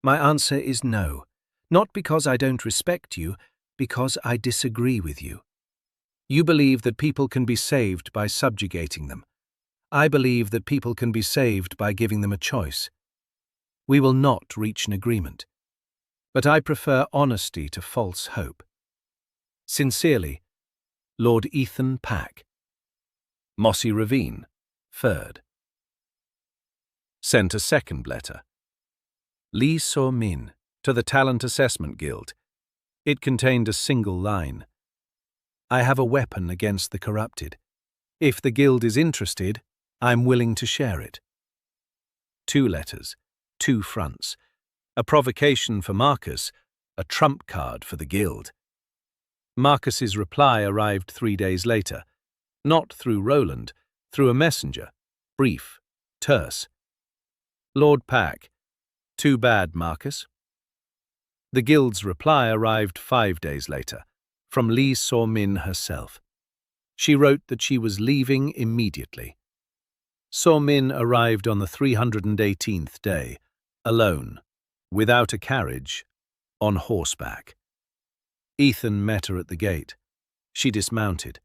My answer is no, not because I don't respect you, because I disagree with you. You believe that people can be saved by subjugating them. I believe that people can be saved by giving them a choice. We will not reach an agreement. But I prefer honesty to false hope. Sincerely, Lord Ethan Pack. Mossy Ravine, 3rd. Sent a second letter. Lee So-min, to the Talent Assessment Guild. It contained a single line. I have a weapon against the corrupted. If the guild is interested, I'm willing to share it. 2 letters, 2 fronts. A provocation for Marcus, a trump card for the guild. Marcus's reply arrived 3 days later, not through Roland, through a messenger, brief, terse. Lord Pack, too bad, Marcus. The guild's reply arrived 5 days later, from Lee So-min herself. She wrote that she was leaving immediately. So-min arrived on the 318th day, alone, without a carriage, on horseback. Ethan met her at the gate. She dismounted.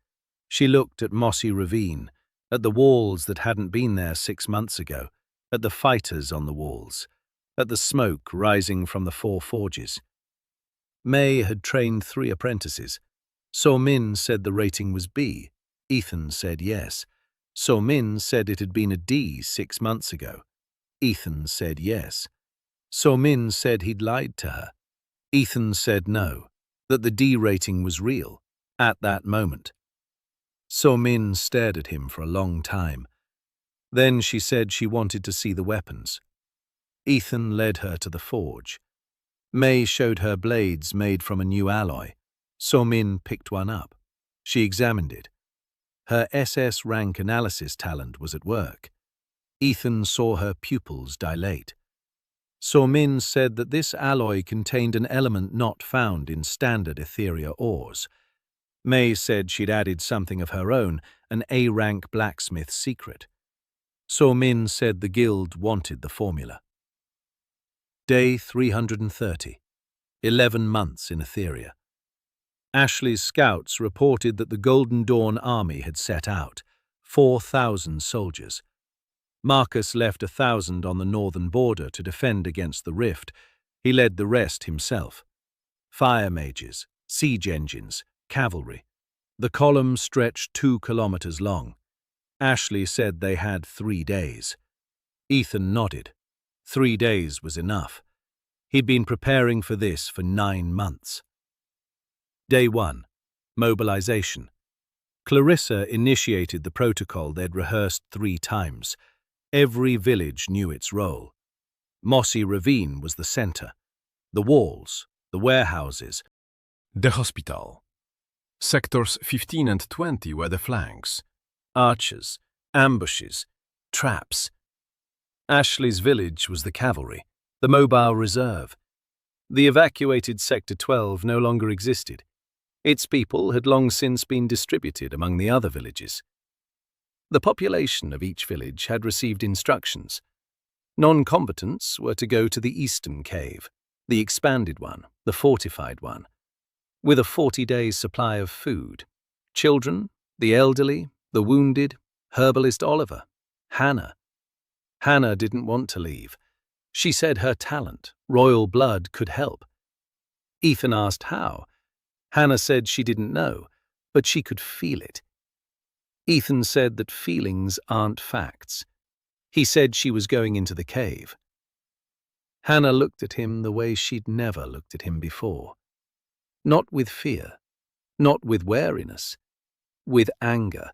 She looked at Mossy Ravine, at the walls that hadn't been there 6 months ago, at the fighters on the walls, at the smoke rising from the 4 forges. May had trained 3 apprentices. So-min said the rating was B. Ethan said yes. So-min said it had been a D 6 months ago. Ethan said yes. So-min said he'd lied to her. Ethan said no, that the D rating was real, at that moment. So-min stared at him for a long time. Then she said she wanted to see the weapons. Ethan led her to the forge. May showed her blades made from a new alloy. So-min picked one up. She examined it. Her SS rank analysis talent was at work. Ethan saw her pupils dilate. So-min said that this alloy contained an element not found in standard Etheria ores. May said she'd added something of her own, an A-rank blacksmith secret. So-min said the guild wanted the formula. Day 330. 11 months in Etheria. Ashley's scouts reported that the Golden Dawn army had set out, 4,000 soldiers. Marcus left 1,000 on the northern border to defend against the rift. He led the rest himself. Fire mages, siege engines, cavalry. The column stretched 2 kilometers long. Ashley said they had 3 days. Ethan nodded. 3 days was enough. He'd been preparing for this for 9 months. Day 1. Mobilization. Clarissa initiated the protocol they'd rehearsed 3 times. Every village knew its role. Mossy Ravine was the center. The walls, the warehouses, the hospital. Sectors 15 and 20 were the flanks. archers, ambushes, traps. Ashley's village was the cavalry, the mobile reserve. The evacuated Sector 12 no longer existed. Its people had long since been distributed among the other villages. The population of each village had received instructions. Non-combatants were to go to the eastern cave, the expanded one, the fortified one, with a 40-day supply of food. Children, the elderly, the wounded, herbalist Oliver, Hannah. Hannah didn't want to leave. She said her talent, royal blood, could help. Ethan asked how. Hannah said she didn't know, but she could feel it. Ethan said that feelings aren't facts. He said she was going into the cave. Hannah looked at him the way she'd never looked at him before. Not with fear, not with wariness, with anger.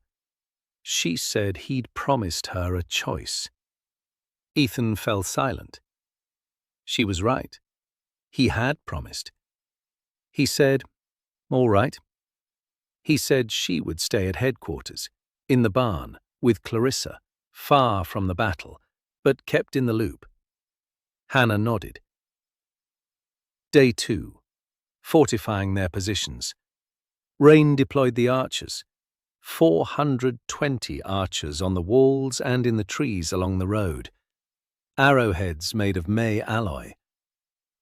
She said he'd promised her a choice. Ethan fell silent. She was right. He had promised. He said, "All right." He said she would stay at headquarters, in the barn, with Clarissa, far from the battle, but kept in the loop. Hannah nodded. Day 2. Fortifying their positions. Rain deployed the archers. 420 archers on the walls and in the trees along the road. Arrowheads made of May alloy.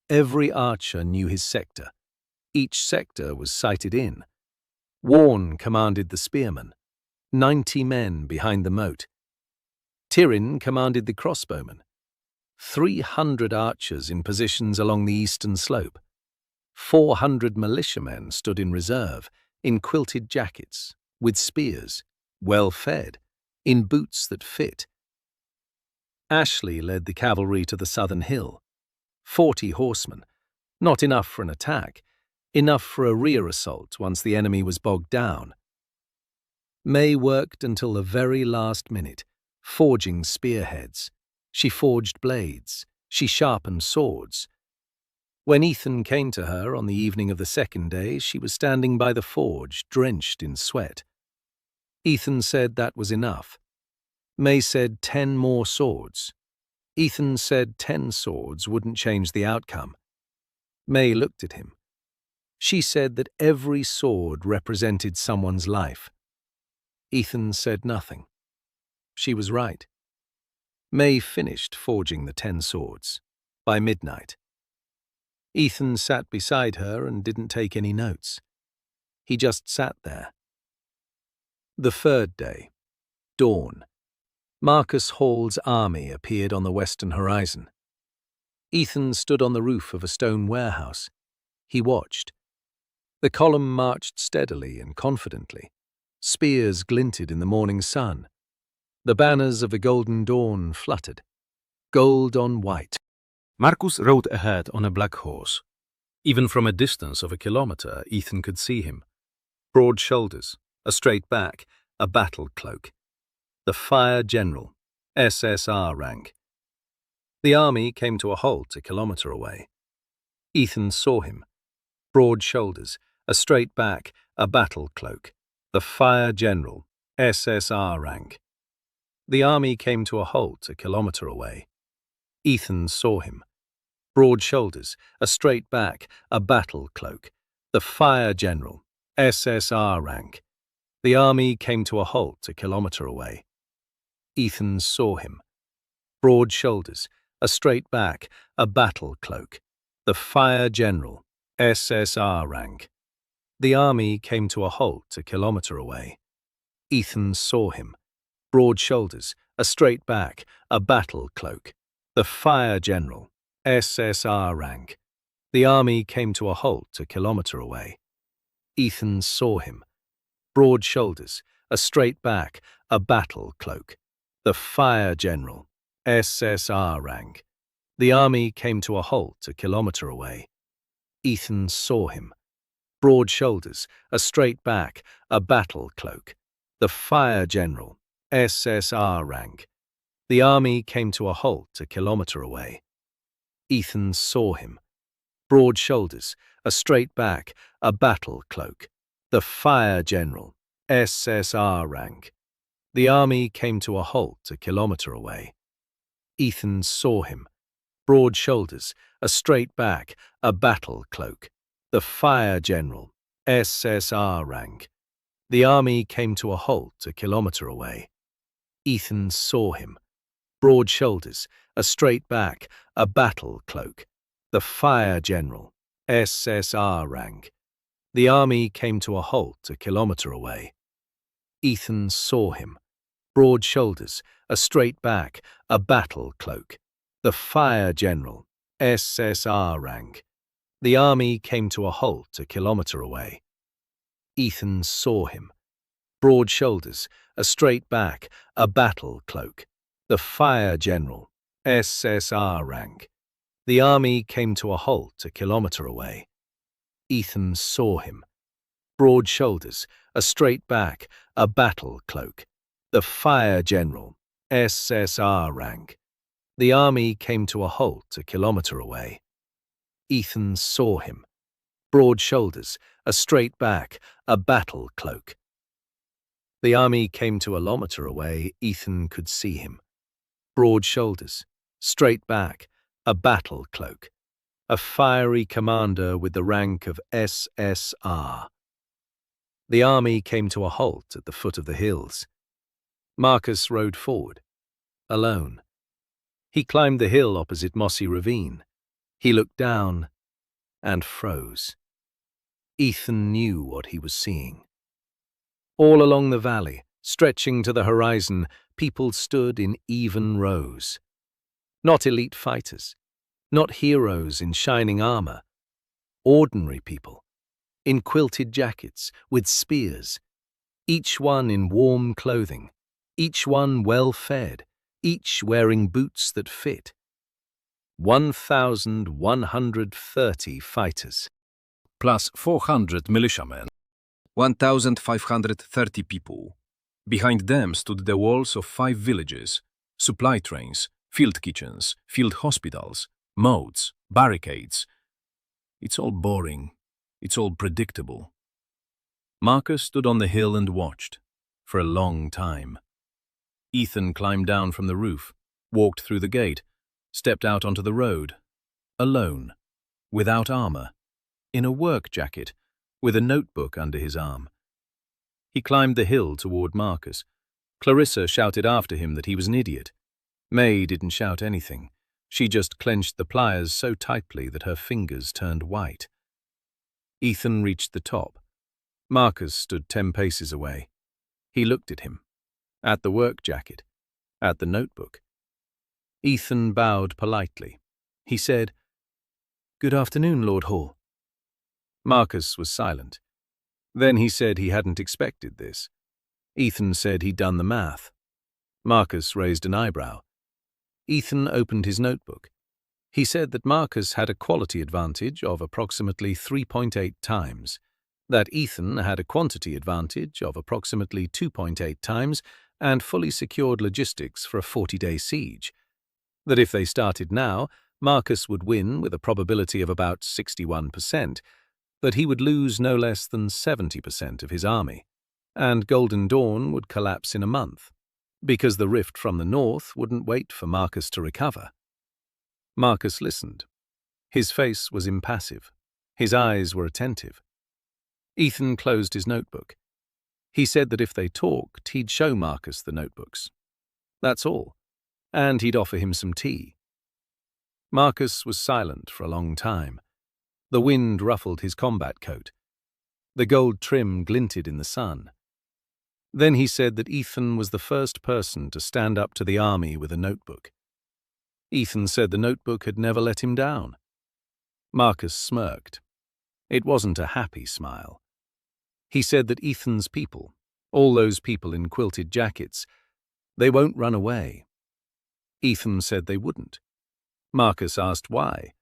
Every archer knew his sector. Each sector was sighted in. Warne commanded the spearmen, 90 men behind the moat. Tyrin commanded the crossbowmen, 300 archers in positions along the eastern slope. 400 militiamen stood in reserve, in quilted jackets, with spears, well fed, in boots that fit. Ashley led the cavalry to the southern hill. 40 horsemen, not enough for an attack, enough for a rear assault once the enemy was bogged down. May worked until the very last minute, forging spearheads. She forged blades. She sharpened swords. When Ethan came to her on the evening of the second day, she was standing by the forge, drenched in sweat. Ethan said that was enough. May said 10 more swords. Ethan said 10 swords wouldn't change the outcome. May looked at him. She said that every sword represented someone's life. Ethan said nothing. She was right. May finished forging the 10 swords. By midnight. Ethan sat beside her and didn't take any notes. He just sat there. The third day. Dawn. Marcus Hall's army appeared on the western horizon. Ethan stood on the roof of a stone warehouse. He watched. The column marched steadily and confidently. Spears glinted in the morning sun. The banners of the Golden Dawn fluttered. Gold on white. Marcus rode ahead on a black horse. Even from a distance of a kilometer, Ethan could see him. Broad shoulders, a straight back, a battle cloak. The Fire General, SSR rank. The army came to a halt a kilometer away. Ethan saw him. Broad shoulders, a straight back, a battle cloak. The Fire General, SSR rank. The army came to a halt a kilometer away. Ethan saw him. Broad shoulders, a straight back, a battle cloak. The Fire General, SSR rank. The army came to a halt a kilometer away. Ethan saw him. Broad shoulders, a straight back, a battle cloak. The Fire General, SSR rank. The army came to a halt a kilometer away. Ethan saw him. Broad shoulders, a straight back, a battle cloak. The Fire General, SSR rank. The army came to a halt a kilometer away. Ethan saw him. Broad shoulders, a straight back, a battle cloak. The Fire General, SSR rank. The army came to a halt a kilometer away. Ethan saw him. Broad shoulders, a straight back, a battle cloak. The Fire General, SSR rank. The army came to a halt a kilometer away. Ethan saw him. Broad shoulders, a straight back, a battle cloak. The Fire General, SSR rank. The army came to a halt a kilometer away. Ethan saw him. Broad shoulders, a straight back, a battle cloak. The Fire General, SSR rank. The army came to a halt a kilometer away. Ethan saw him. Broad shoulders, a straight back, a battle cloak. The Fire General, SSR rank. The army came to a halt a kilometer away. Ethan saw him. Broad shoulders, a straight back, a battle cloak. The Fire General, SSR rank. The army came to a halt a kilometer away. Ethan saw him. Broad shoulders, a straight back, a battle cloak. The Fire General, SSR rank. The army came to a halt a kilometer away. Ethan saw him. Broad shoulders, a straight back, a battle cloak. The Fire General, SSR rank. The army came to a halt a kilometre away. Ethan saw him. Broad shoulders, a straight back, a battle cloak. The army came to a kilometre away. Ethan could see him. Broad shoulders, straight back, a battle cloak. A fiery commander with the rank of SSR. The army came to a halt at the foot of the hills. Marcus rode forward, alone. He climbed the hill opposite Mossy Ravine. He looked down and froze. Ethan knew what he was seeing. All along the valley, stretching to the horizon, people stood in even rows. Not elite fighters, not heroes in shining armor. Ordinary people, in quilted jackets, with spears, each one in warm clothing, each one well-fed, each wearing boots that fit. 1,130 fighters. Plus 400 militiamen. 1,530 people. Behind them stood the walls of 5 villages, supply trains, field kitchens, field hospitals, moats, barricades. It's all boring. It's all predictable. Marcus stood on the hill and watched, for a long time. Ethan climbed down from the roof, walked through the gate, stepped out onto the road, alone, without armor, in a work jacket, with a notebook under his arm. He climbed the hill toward Marcus. Clarissa shouted after him that he was an idiot. May didn't shout anything. She just clenched the pliers so tightly that her fingers turned white. Ethan reached the top. Marcus stood 10 paces away. He looked at him, at the work jacket, at the notebook. Ethan bowed politely. He said, "Good afternoon, Lord Hall." Marcus was silent. Then he said he hadn't expected this. Ethan said he'd done the math. Marcus raised an eyebrow. Ethan opened his notebook. He said that Marcus had a quality advantage of approximately 3.8 times, that Ethan had a quantity advantage of approximately 2.8 times and fully secured logistics for a 40-day siege, that if they started now, Marcus would win with a probability of about 61%, that he would lose no less than 70% of his army, and Golden Dawn would collapse in a month, because the rift from the north wouldn't wait for Marcus to recover. Marcus listened. His face was impassive. His eyes were attentive. Ethan closed his notebook. He said that if they talked, he'd show Marcus the notebooks. That's all. And he'd offer him some tea. Marcus was silent for a long time. The wind ruffled his combat coat. The gold trim glinted in the sun. Then he said that Ethan was the first person to stand up to the army with a notebook. Ethan said the notebook had never let him down. Marcus smirked. It wasn't a happy smile. He said that Ethan's people, all those people in quilted jackets, they won't run away. Ethan said they wouldn't. Marcus asked why.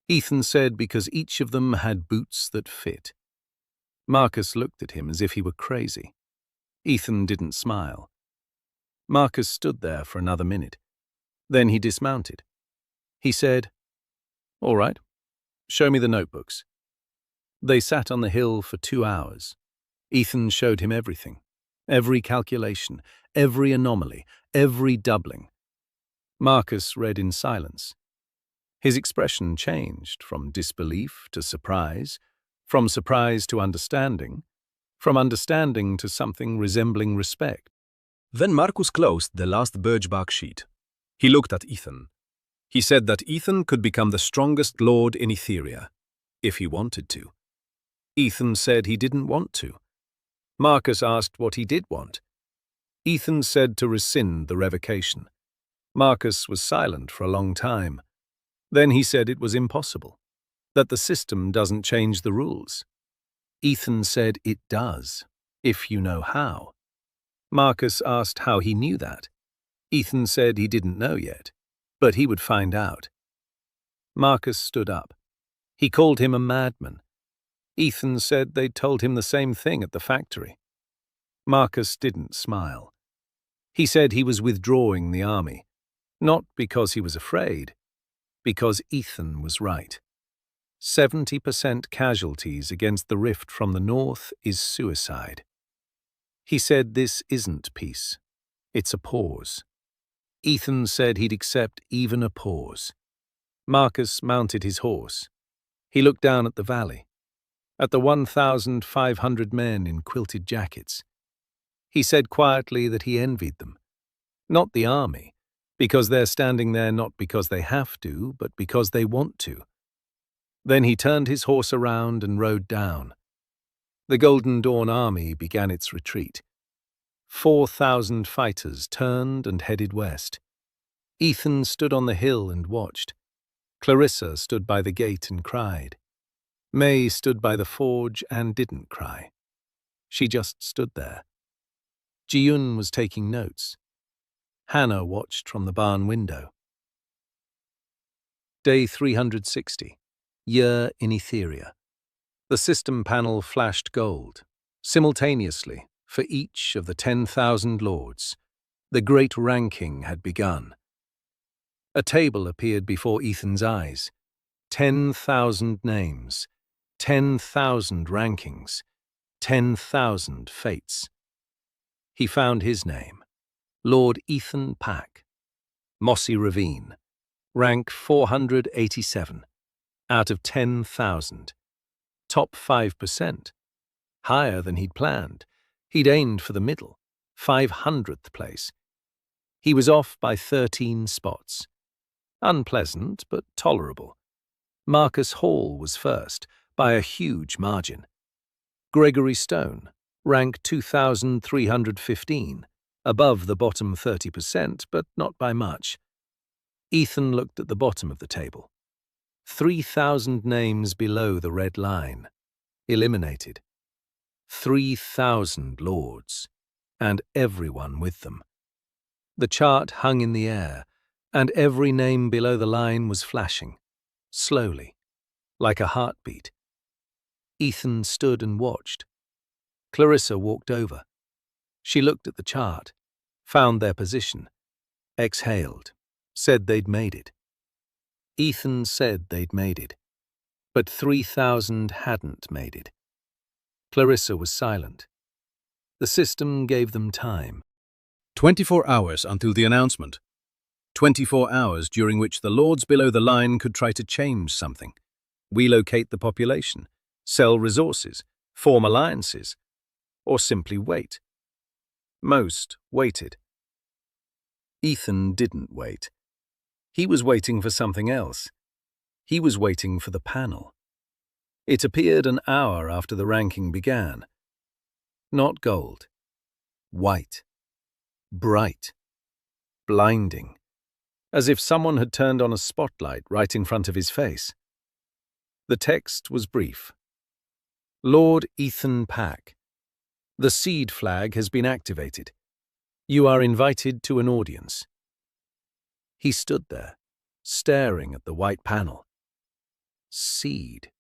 Ethan said because each of them had boots that fit. Marcus looked at him as if he were crazy. Ethan didn't smile. Marcus stood there for another minute. Then he dismounted. He said, "All right, show me the notebooks." They sat on the hill for 2 hours. Ethan showed him everything, every calculation, every anomaly, every doubling. Marcus read in silence. His expression changed from disbelief to surprise, from surprise to understanding, from understanding to something resembling respect. Then Marcus closed the last birchbark sheet. He looked at Ethan. He said that Ethan could become the strongest lord in Etheria, if he wanted to. Ethan said he didn't want to. Marcus asked what he did want. Ethan said to rescind the revocation. Marcus was silent for a long time. Then he said it was impossible, that the system doesn't change the rules. Ethan said it does, if you know how. Marcus asked how he knew that. Ethan said he didn't know yet, but he would find out. Marcus stood up. He called him a madman. Ethan said they'd told him the same thing at the factory. Marcus didn't smile. He said he was withdrawing the army. Not because he was afraid, because Ethan was right. 70% casualties against the rift from the north is suicide. He said this isn't peace. It's a pause. Ethan said he'd accept even a pause. Marcus mounted his horse. He looked down at the valley, at the 1,500 men in quilted jackets. He said quietly that he envied them. Not the army, because they're standing there not because they have to, but because they want to. Then he turned his horse around and rode down. The Golden Dawn army began its retreat. 4,000 fighters turned and headed west. Ethan stood on the hill and watched. Clarissa stood by the gate and cried. May stood by the forge and didn't cry. She just stood there. Ji-yun was taking notes. Hannah watched from the barn window. Day 360. Year in Etheria. The system panel flashed gold. Simultaneously, for each of the 10,000 lords, the great ranking had begun. A table appeared before Ethan's eyes. 10,000 names, 10,000 rankings, 10,000 fates. He found his name, Lord Ethan Pack. Mossy Ravine, rank 487, out of 10,000. Top 5%. Higher than he'd planned. He'd aimed for the middle, 500th place. He was off by 13 spots. Unpleasant, but tolerable. Marcus Hall was first, by a huge margin. Gregory Stone, rank 2,315, above the bottom 30%, but not by much. Ethan looked at the bottom of the table. 3,000 names below the red line. Eliminated. 3,000 lords, and everyone with them. The chart hung in the air, and every name below the line was flashing, slowly, like a heartbeat. Ethan stood and watched. Clarissa walked over. She looked at the chart, found their position, exhaled, said they'd made it. Ethan said they'd made it, but 3,000 hadn't made it. Clarissa was silent. The system gave them time. 24 hours until the announcement. 24 hours during which the lords below the line could try to change something. Relocate the population, sell resources, form alliances, or simply wait. Most waited. Ethan didn't wait. He was waiting for something else. He was waiting for the panel. It appeared an hour after the ranking began. Not gold. White. Bright. Blinding. As if someone had turned on a spotlight right in front of his face. The text was brief. Lord Ethan Pack, the seed flag has been activated. You are invited to an audience. He stood there, staring at the white panel. Seed.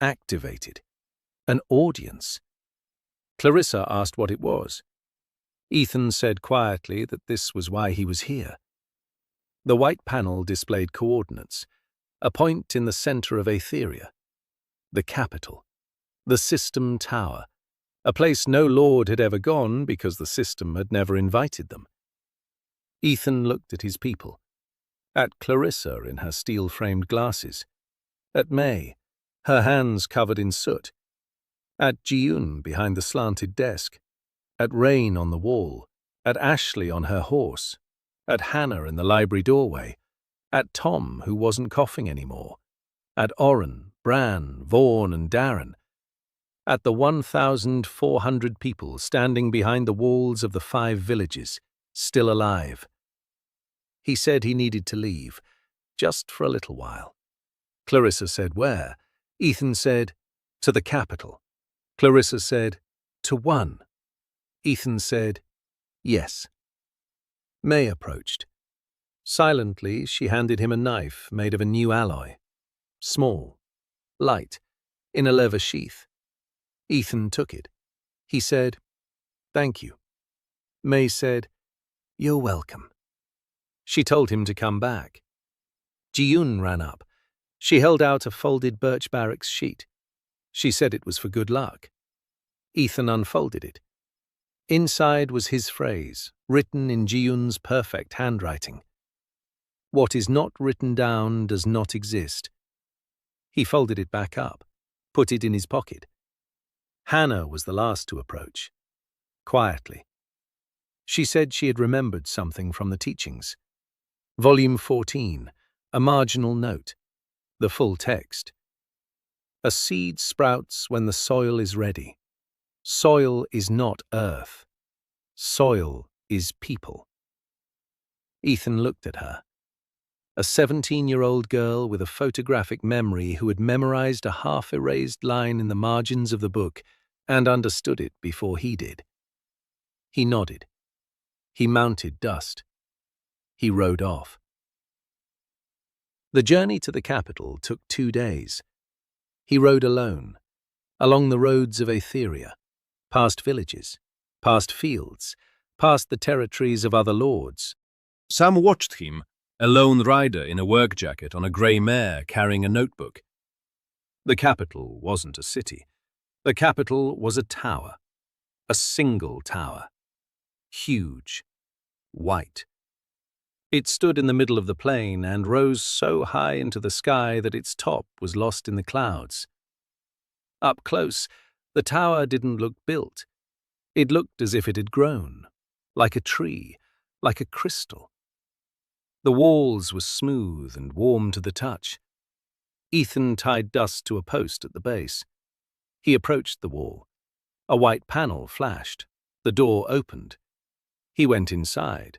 Activated. An audience. Clarissa asked what it was. Ethan said quietly that this was why he was here. The white panel displayed coordinates, a point in the center of Etheria, the capital, the system tower, a place no lord had ever gone because the system had never invited them. Ethan looked at his people, at Clarissa in her steel-framed glasses, at May, her hands covered in soot, at Ji-yun behind the slanted desk, at Rain on the wall, at Ashley on her horse, at Hannah in the library doorway, at Tom, who wasn't coughing anymore, at Orrin, Bran, Vaughan, and Darren, at the 1,400 people standing behind the walls of the 5 villages, still alive. He said he needed to leave, just for a little while. Clarissa said where? Ethan said, to the capital. Clarissa said, to one. Ethan said, yes. May approached. Silently, she handed him a knife made of a new alloy. Small, light, in a leather sheath. Ethan took it. He said, thank you. May said, you're welcome. She told him to come back. Ji-yoon ran up. She held out a folded Birch Barracks sheet. She said it was for good luck. Ethan unfolded it. Inside was his phrase, written in Ji-yoon's perfect handwriting. What is not written down does not exist. He folded it back up, put it in his pocket. Hannah was the last to approach. Quietly. She said she had remembered something from the teachings. Volume 14, a marginal note, the full text. A seed sprouts when the soil is ready. Soil is not earth. Soil is people. Ethan looked at her. A 17-year-old girl with a photographic memory who had memorized a half-erased line in the margins of the book and understood it before he did. He nodded. He mounted Dust. He rode off. The journey to the capital took 2 days. He rode alone, along the roads of Aetheria, past villages, past fields, past the territories of other lords. Sam watched him, a lone rider in a work jacket on a grey mare carrying a notebook. The capital wasn't a city. The capital was a tower. A single tower. Huge. White. It stood in the middle of the plain and rose so high into the sky that its top was lost in the clouds. Up close, the tower didn't look built. It looked as if it had grown, like a tree, like a crystal. The walls were smooth and warm to the touch. Ethan tied Dust to a post at the base. He approached the wall. A white panel flashed. The door opened. He went inside.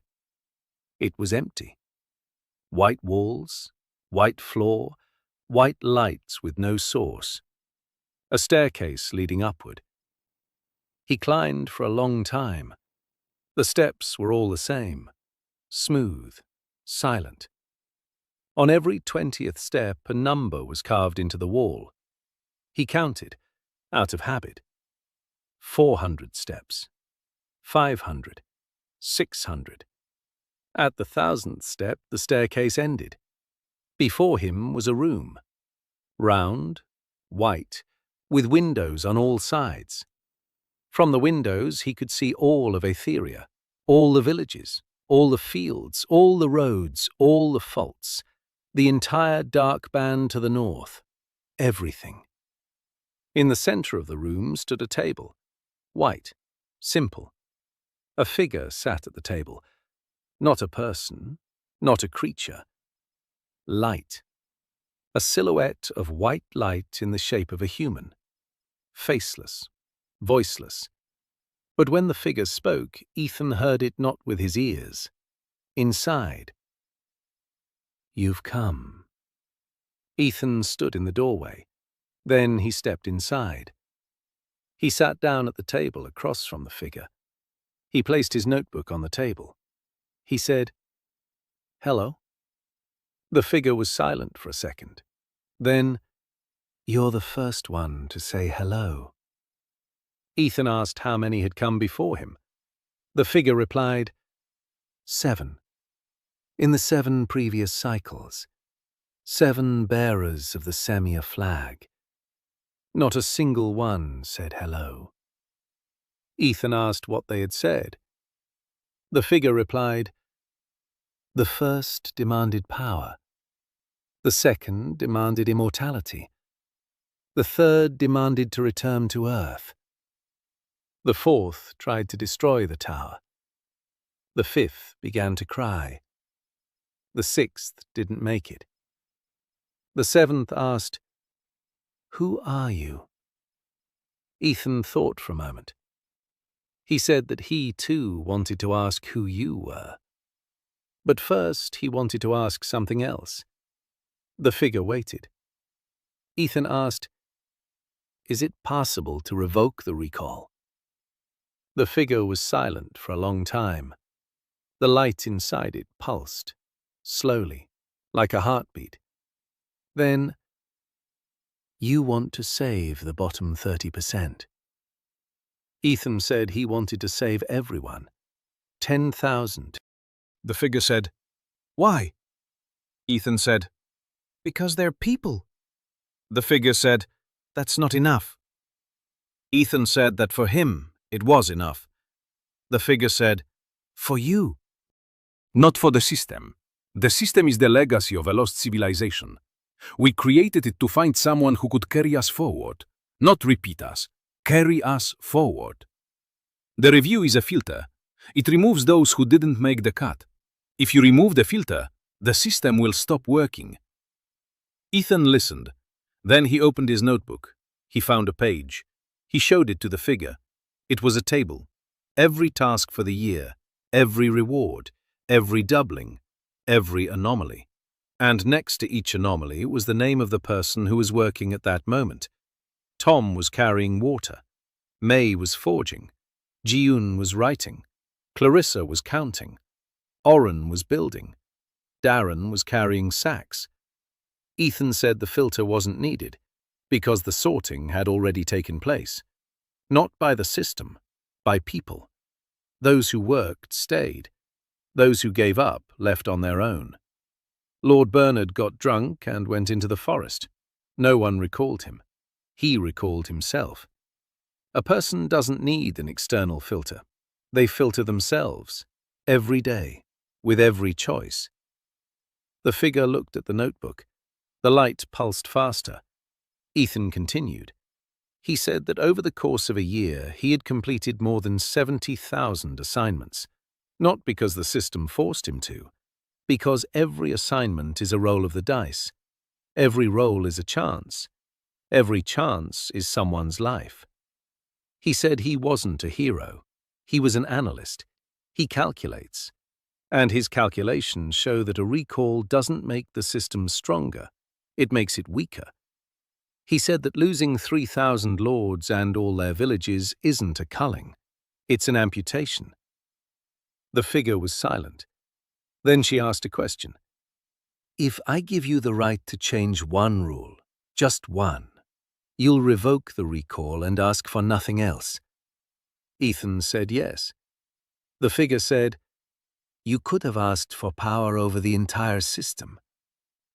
It was empty. White walls, white floor, white lights with no source. A staircase leading upward. He climbed for a long time. The steps were all the same, smooth, silent. On every 20th step, a number was carved into the wall. He counted, out of habit. 400 steps, 500, 600. At the 1000th step, the staircase ended. Before him was a room. Round, white, with windows on all sides. From the windows he could see all of Aetheria, all the villages, all the fields, all the roads, all the faults, the entire dark band to the north, everything. In the center of the room stood a table, white, simple. A figure sat at the table. Not a person, not a creature. Light. A silhouette of white light in the shape of a human. Faceless, voiceless. But when the figure spoke, Ethan heard it not with his ears. Inside. You've come. Ethan stood in the doorway. Then he stepped inside. He sat down at the table across from the figure. He placed his notebook on the table. He said, "Hello." The figure was silent for a second. Then, "You're the first one to say hello." Ethan asked how many had come before him. The figure replied, 7. In the 7 previous cycles. 7 bearers of the Semia flag. Not a single one said hello. Ethan asked what they had said. The figure replied, the first demanded power. The second demanded immortality. The third demanded to return to Earth. The fourth tried to destroy the tower. The fifth began to cry. The sixth didn't make it. The seventh asked, "Who are you?" Ethan thought for a moment. He said that he, too, wanted to ask who you were. But first he wanted to ask something else. The figure waited. Ethan asked, "Is it possible to revoke the recall?" The figure was silent for a long time. The light inside it pulsed, slowly, like a heartbeat. Then, "You want to save the bottom 30%. Ethan said he wanted to save everyone. 10,000. The figure said, Why? Ethan said, Because they're people. The figure said, That's not enough. Ethan said that for him, it was enough. The figure said, For you. Not for the system. The system is the legacy of a lost civilization. We created it to find someone who could carry us forward. Not repeat us. Carry us forward. The review is a filter. It removes those who didn't make the cut. If you remove the filter, the system will stop working. Ethan listened. Then he opened his notebook. He found a page. He showed it to the figure. It was a table. Every task for the year, every reward, every doubling, every anomaly. And next to each anomaly was the name of the person who was working at that moment. Tom was carrying water. May was forging. Jiyun was writing. Clarissa was counting. Oren was building. Darren was carrying sacks. Ethan said the filter wasn't needed, because the sorting had already taken place. Not by the system, by people. Those who worked stayed. Those who gave up left on their own. Lord Bernard got drunk and went into the forest. No one recalled him. He recalled himself. A person doesn't need an external filter. They filter themselves, every day, with every choice. The figure looked at the notebook. The light pulsed faster. Ethan continued. He said that over the course of a year he had completed more than 70,000 assignments, not because the system forced him to, because every assignment is a roll of the dice. Every roll is a chance. Every chance is someone's life. He said he wasn't a hero. He was an analyst. He calculates. And his calculations show that a recall doesn't make the system stronger. It makes it weaker. He said that losing 3,000 lords and all their villages isn't a culling. It's an amputation. The figure was silent. Then she asked a question. If I give you the right to change one rule, just one, you'll revoke the recall and ask for nothing else. Ethan said yes. The figure said, You could have asked for power over the entire system.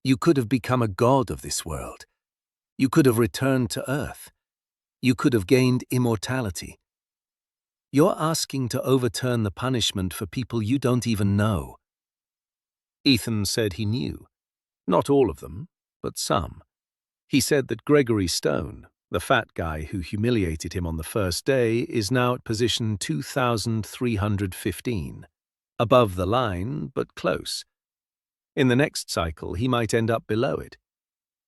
You could have become a god of this world. You could have returned to Earth. You could have gained immortality. You're asking to overturn the punishment for people you don't even know. Ethan said he knew. Not all of them, but some. He said that Gregory Stone, the fat guy who humiliated him on the first day, is now at position 2,315. Above the line, but close. In the next cycle, he might end up below it.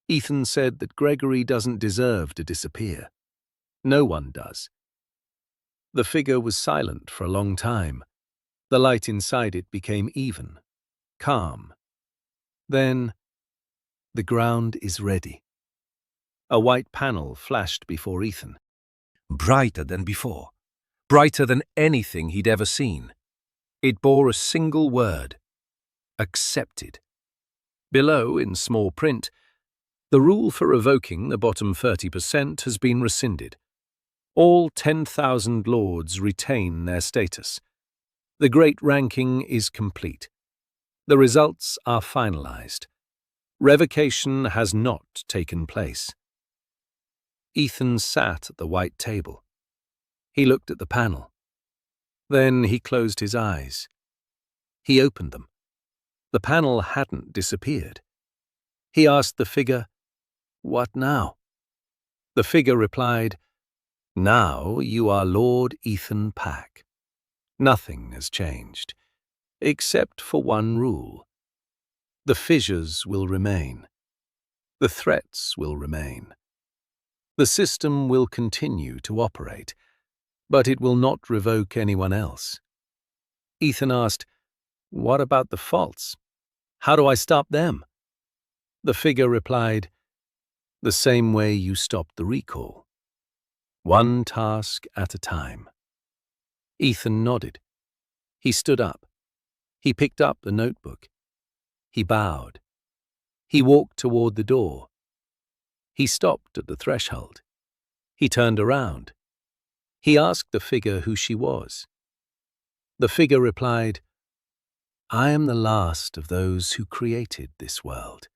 Ethan said that Gregory doesn't deserve to disappear. No one does. The figure was silent for a long time. The light inside it became even, calm. Then, the ground is ready. A white panel flashed before Ethan. Brighter than before. Brighter than anything he'd ever seen. It bore a single word. Accepted. Below, in small print, the rule for revoking the bottom 30% has been rescinded. All 10,000 lords retain their status. The great ranking is complete. The results are finalized. Revocation has not taken place. Ethan sat at the white table. He looked at the panel. Then he closed his eyes. He opened them. The panel hadn't disappeared. He asked the figure, "What now?" The figure replied, "Now you are Lord Ethan Pack. Nothing has changed, except for one rule. The fissures will remain. The threats will remain. The system will continue to operate, but it will not revoke anyone else." Ethan asked, "What about the faults? How do I stop them?" The figure replied, "The same way you stopped the recall. One task at a time." Ethan nodded. He stood up. He picked up the notebook. He bowed. He walked toward the door. He stopped at the threshold. He turned around. He asked the figure who she was. The figure replied, I am the last of those who created this world.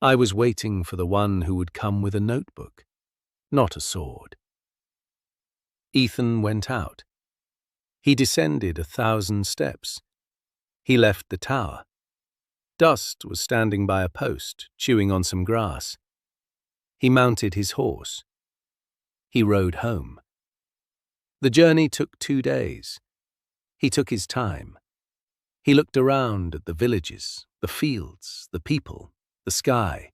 I was waiting for the one who would come with a notebook, not a sword. Ethan went out. He descended 1,000 steps. He left the tower. Dust was standing by a post, chewing on some grass. He mounted his horse. He rode home. The journey took 2 days. He took his time. He looked around at the villages, the fields, the people, the sky.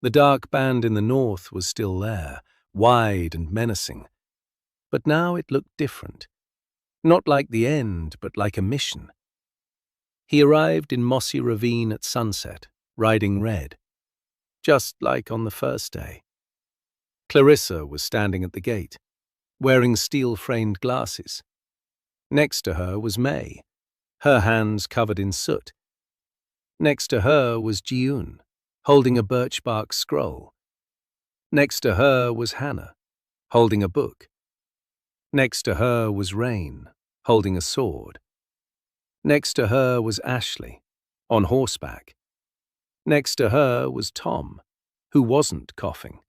The dark band in the north was still there, wide and menacing. But now it looked different. Not like the end, but like a mission. He arrived in Mossy Ravine at sunset, riding red, just like on the first day. Clarissa was standing at the gate, wearing steel-framed glasses. Next to her was May, her hands covered in soot. Next to her was Jiun, holding a birch-bark scroll. Next to her was Hannah, holding a book. Next to her was Rain, holding a sword. Next to her was Ashley, on horseback. Next to her was Tom, who wasn't coughing.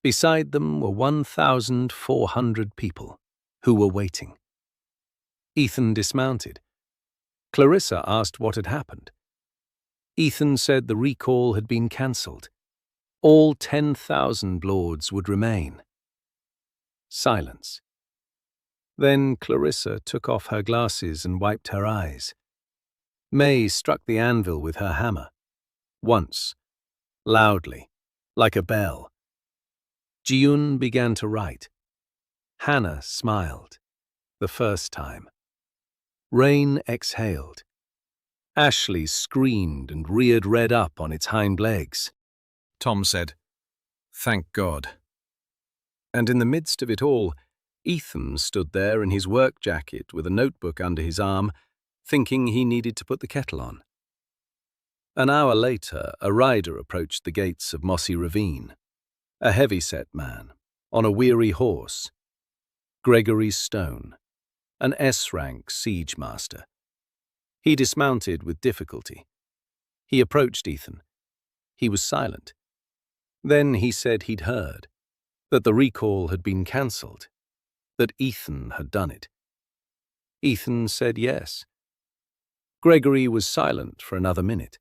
Beside them were 1,400 people, who were waiting. Ethan dismounted. Clarissa asked what had happened. Ethan said the recall had been cancelled. All 10,000 lords would remain. Silence. Then Clarissa took off her glasses and wiped her eyes. May struck the anvil with her hammer. Once. Loudly. Like a bell. Jiun began to write. Hannah smiled. The first time. Rain exhaled. Ashley screamed and reared red up on its hind legs. Tom said, "Thank God." And in the midst of it all, Ethan stood there in his work jacket with a notebook under his arm, thinking he needed to put the kettle on. An hour later, a rider approached the gates of Mossy Ravine. A heavy-set man, on a weary horse. Gregory Stone, an S-rank siege master. He dismounted with difficulty. He approached Ethan. He was silent. Then he said he'd heard, that the recall had been cancelled, that Ethan had done it. Ethan said yes. Gregory was silent for another minute.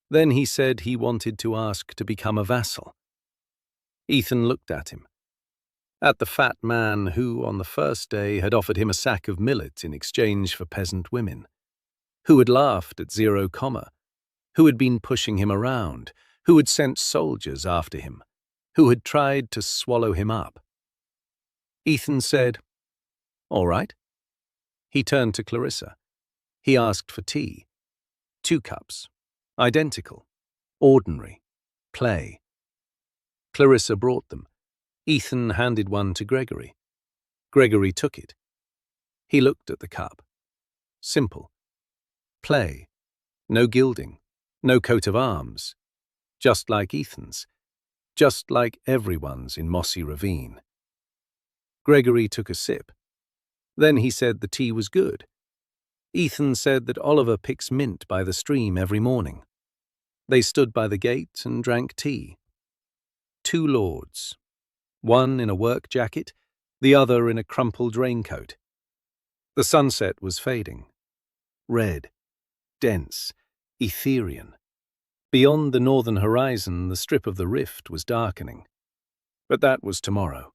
Then he said he wanted to ask to become a vassal. Ethan looked at him. At the fat man who, on the first day, had offered him a sack of millet in exchange for peasant women, who had laughed at 0, who had been pushing him around, who had sent soldiers after him, who had tried to swallow him up. Ethan said, "All right." He turned to Clarissa. He asked for tea. 2 cups. Identical. Ordinary. Play. Clarissa brought them. Ethan handed one to Gregory. Gregory took it. He looked at the cup. Simple. Play. No gilding. No coat of arms. Just like Ethan's. Just like everyone's in Mossy Ravine. Gregory took a sip. Then he said the tea was good. Ethan said that Oliver picks mint by the stream every morning. They stood by the gate and drank tea. 2 lords. One in a work jacket, the other in a crumpled raincoat. The sunset was fading. Red. Dense. Ethereal. Beyond the northern horizon, the strip of the rift was darkening. But that was tomorrow.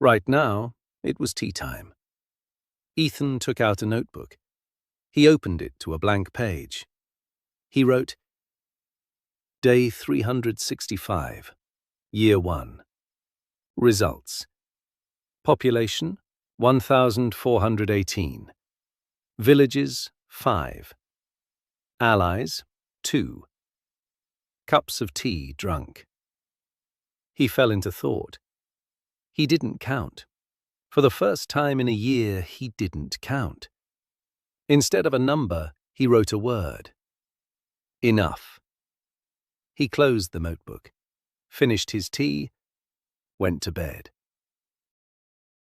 Right now, it was tea time. Ethan took out a notebook. He opened it to a blank page. He wrote, Day 365, Year 1. Results. Population, 1,418. Villages, 5. Allies, 2. Cups of tea drunk. He fell into thought. He didn't count. For the first time in a year, he didn't count. Instead of a number, he wrote a word. Enough. He closed the notebook, finished his tea, went to bed.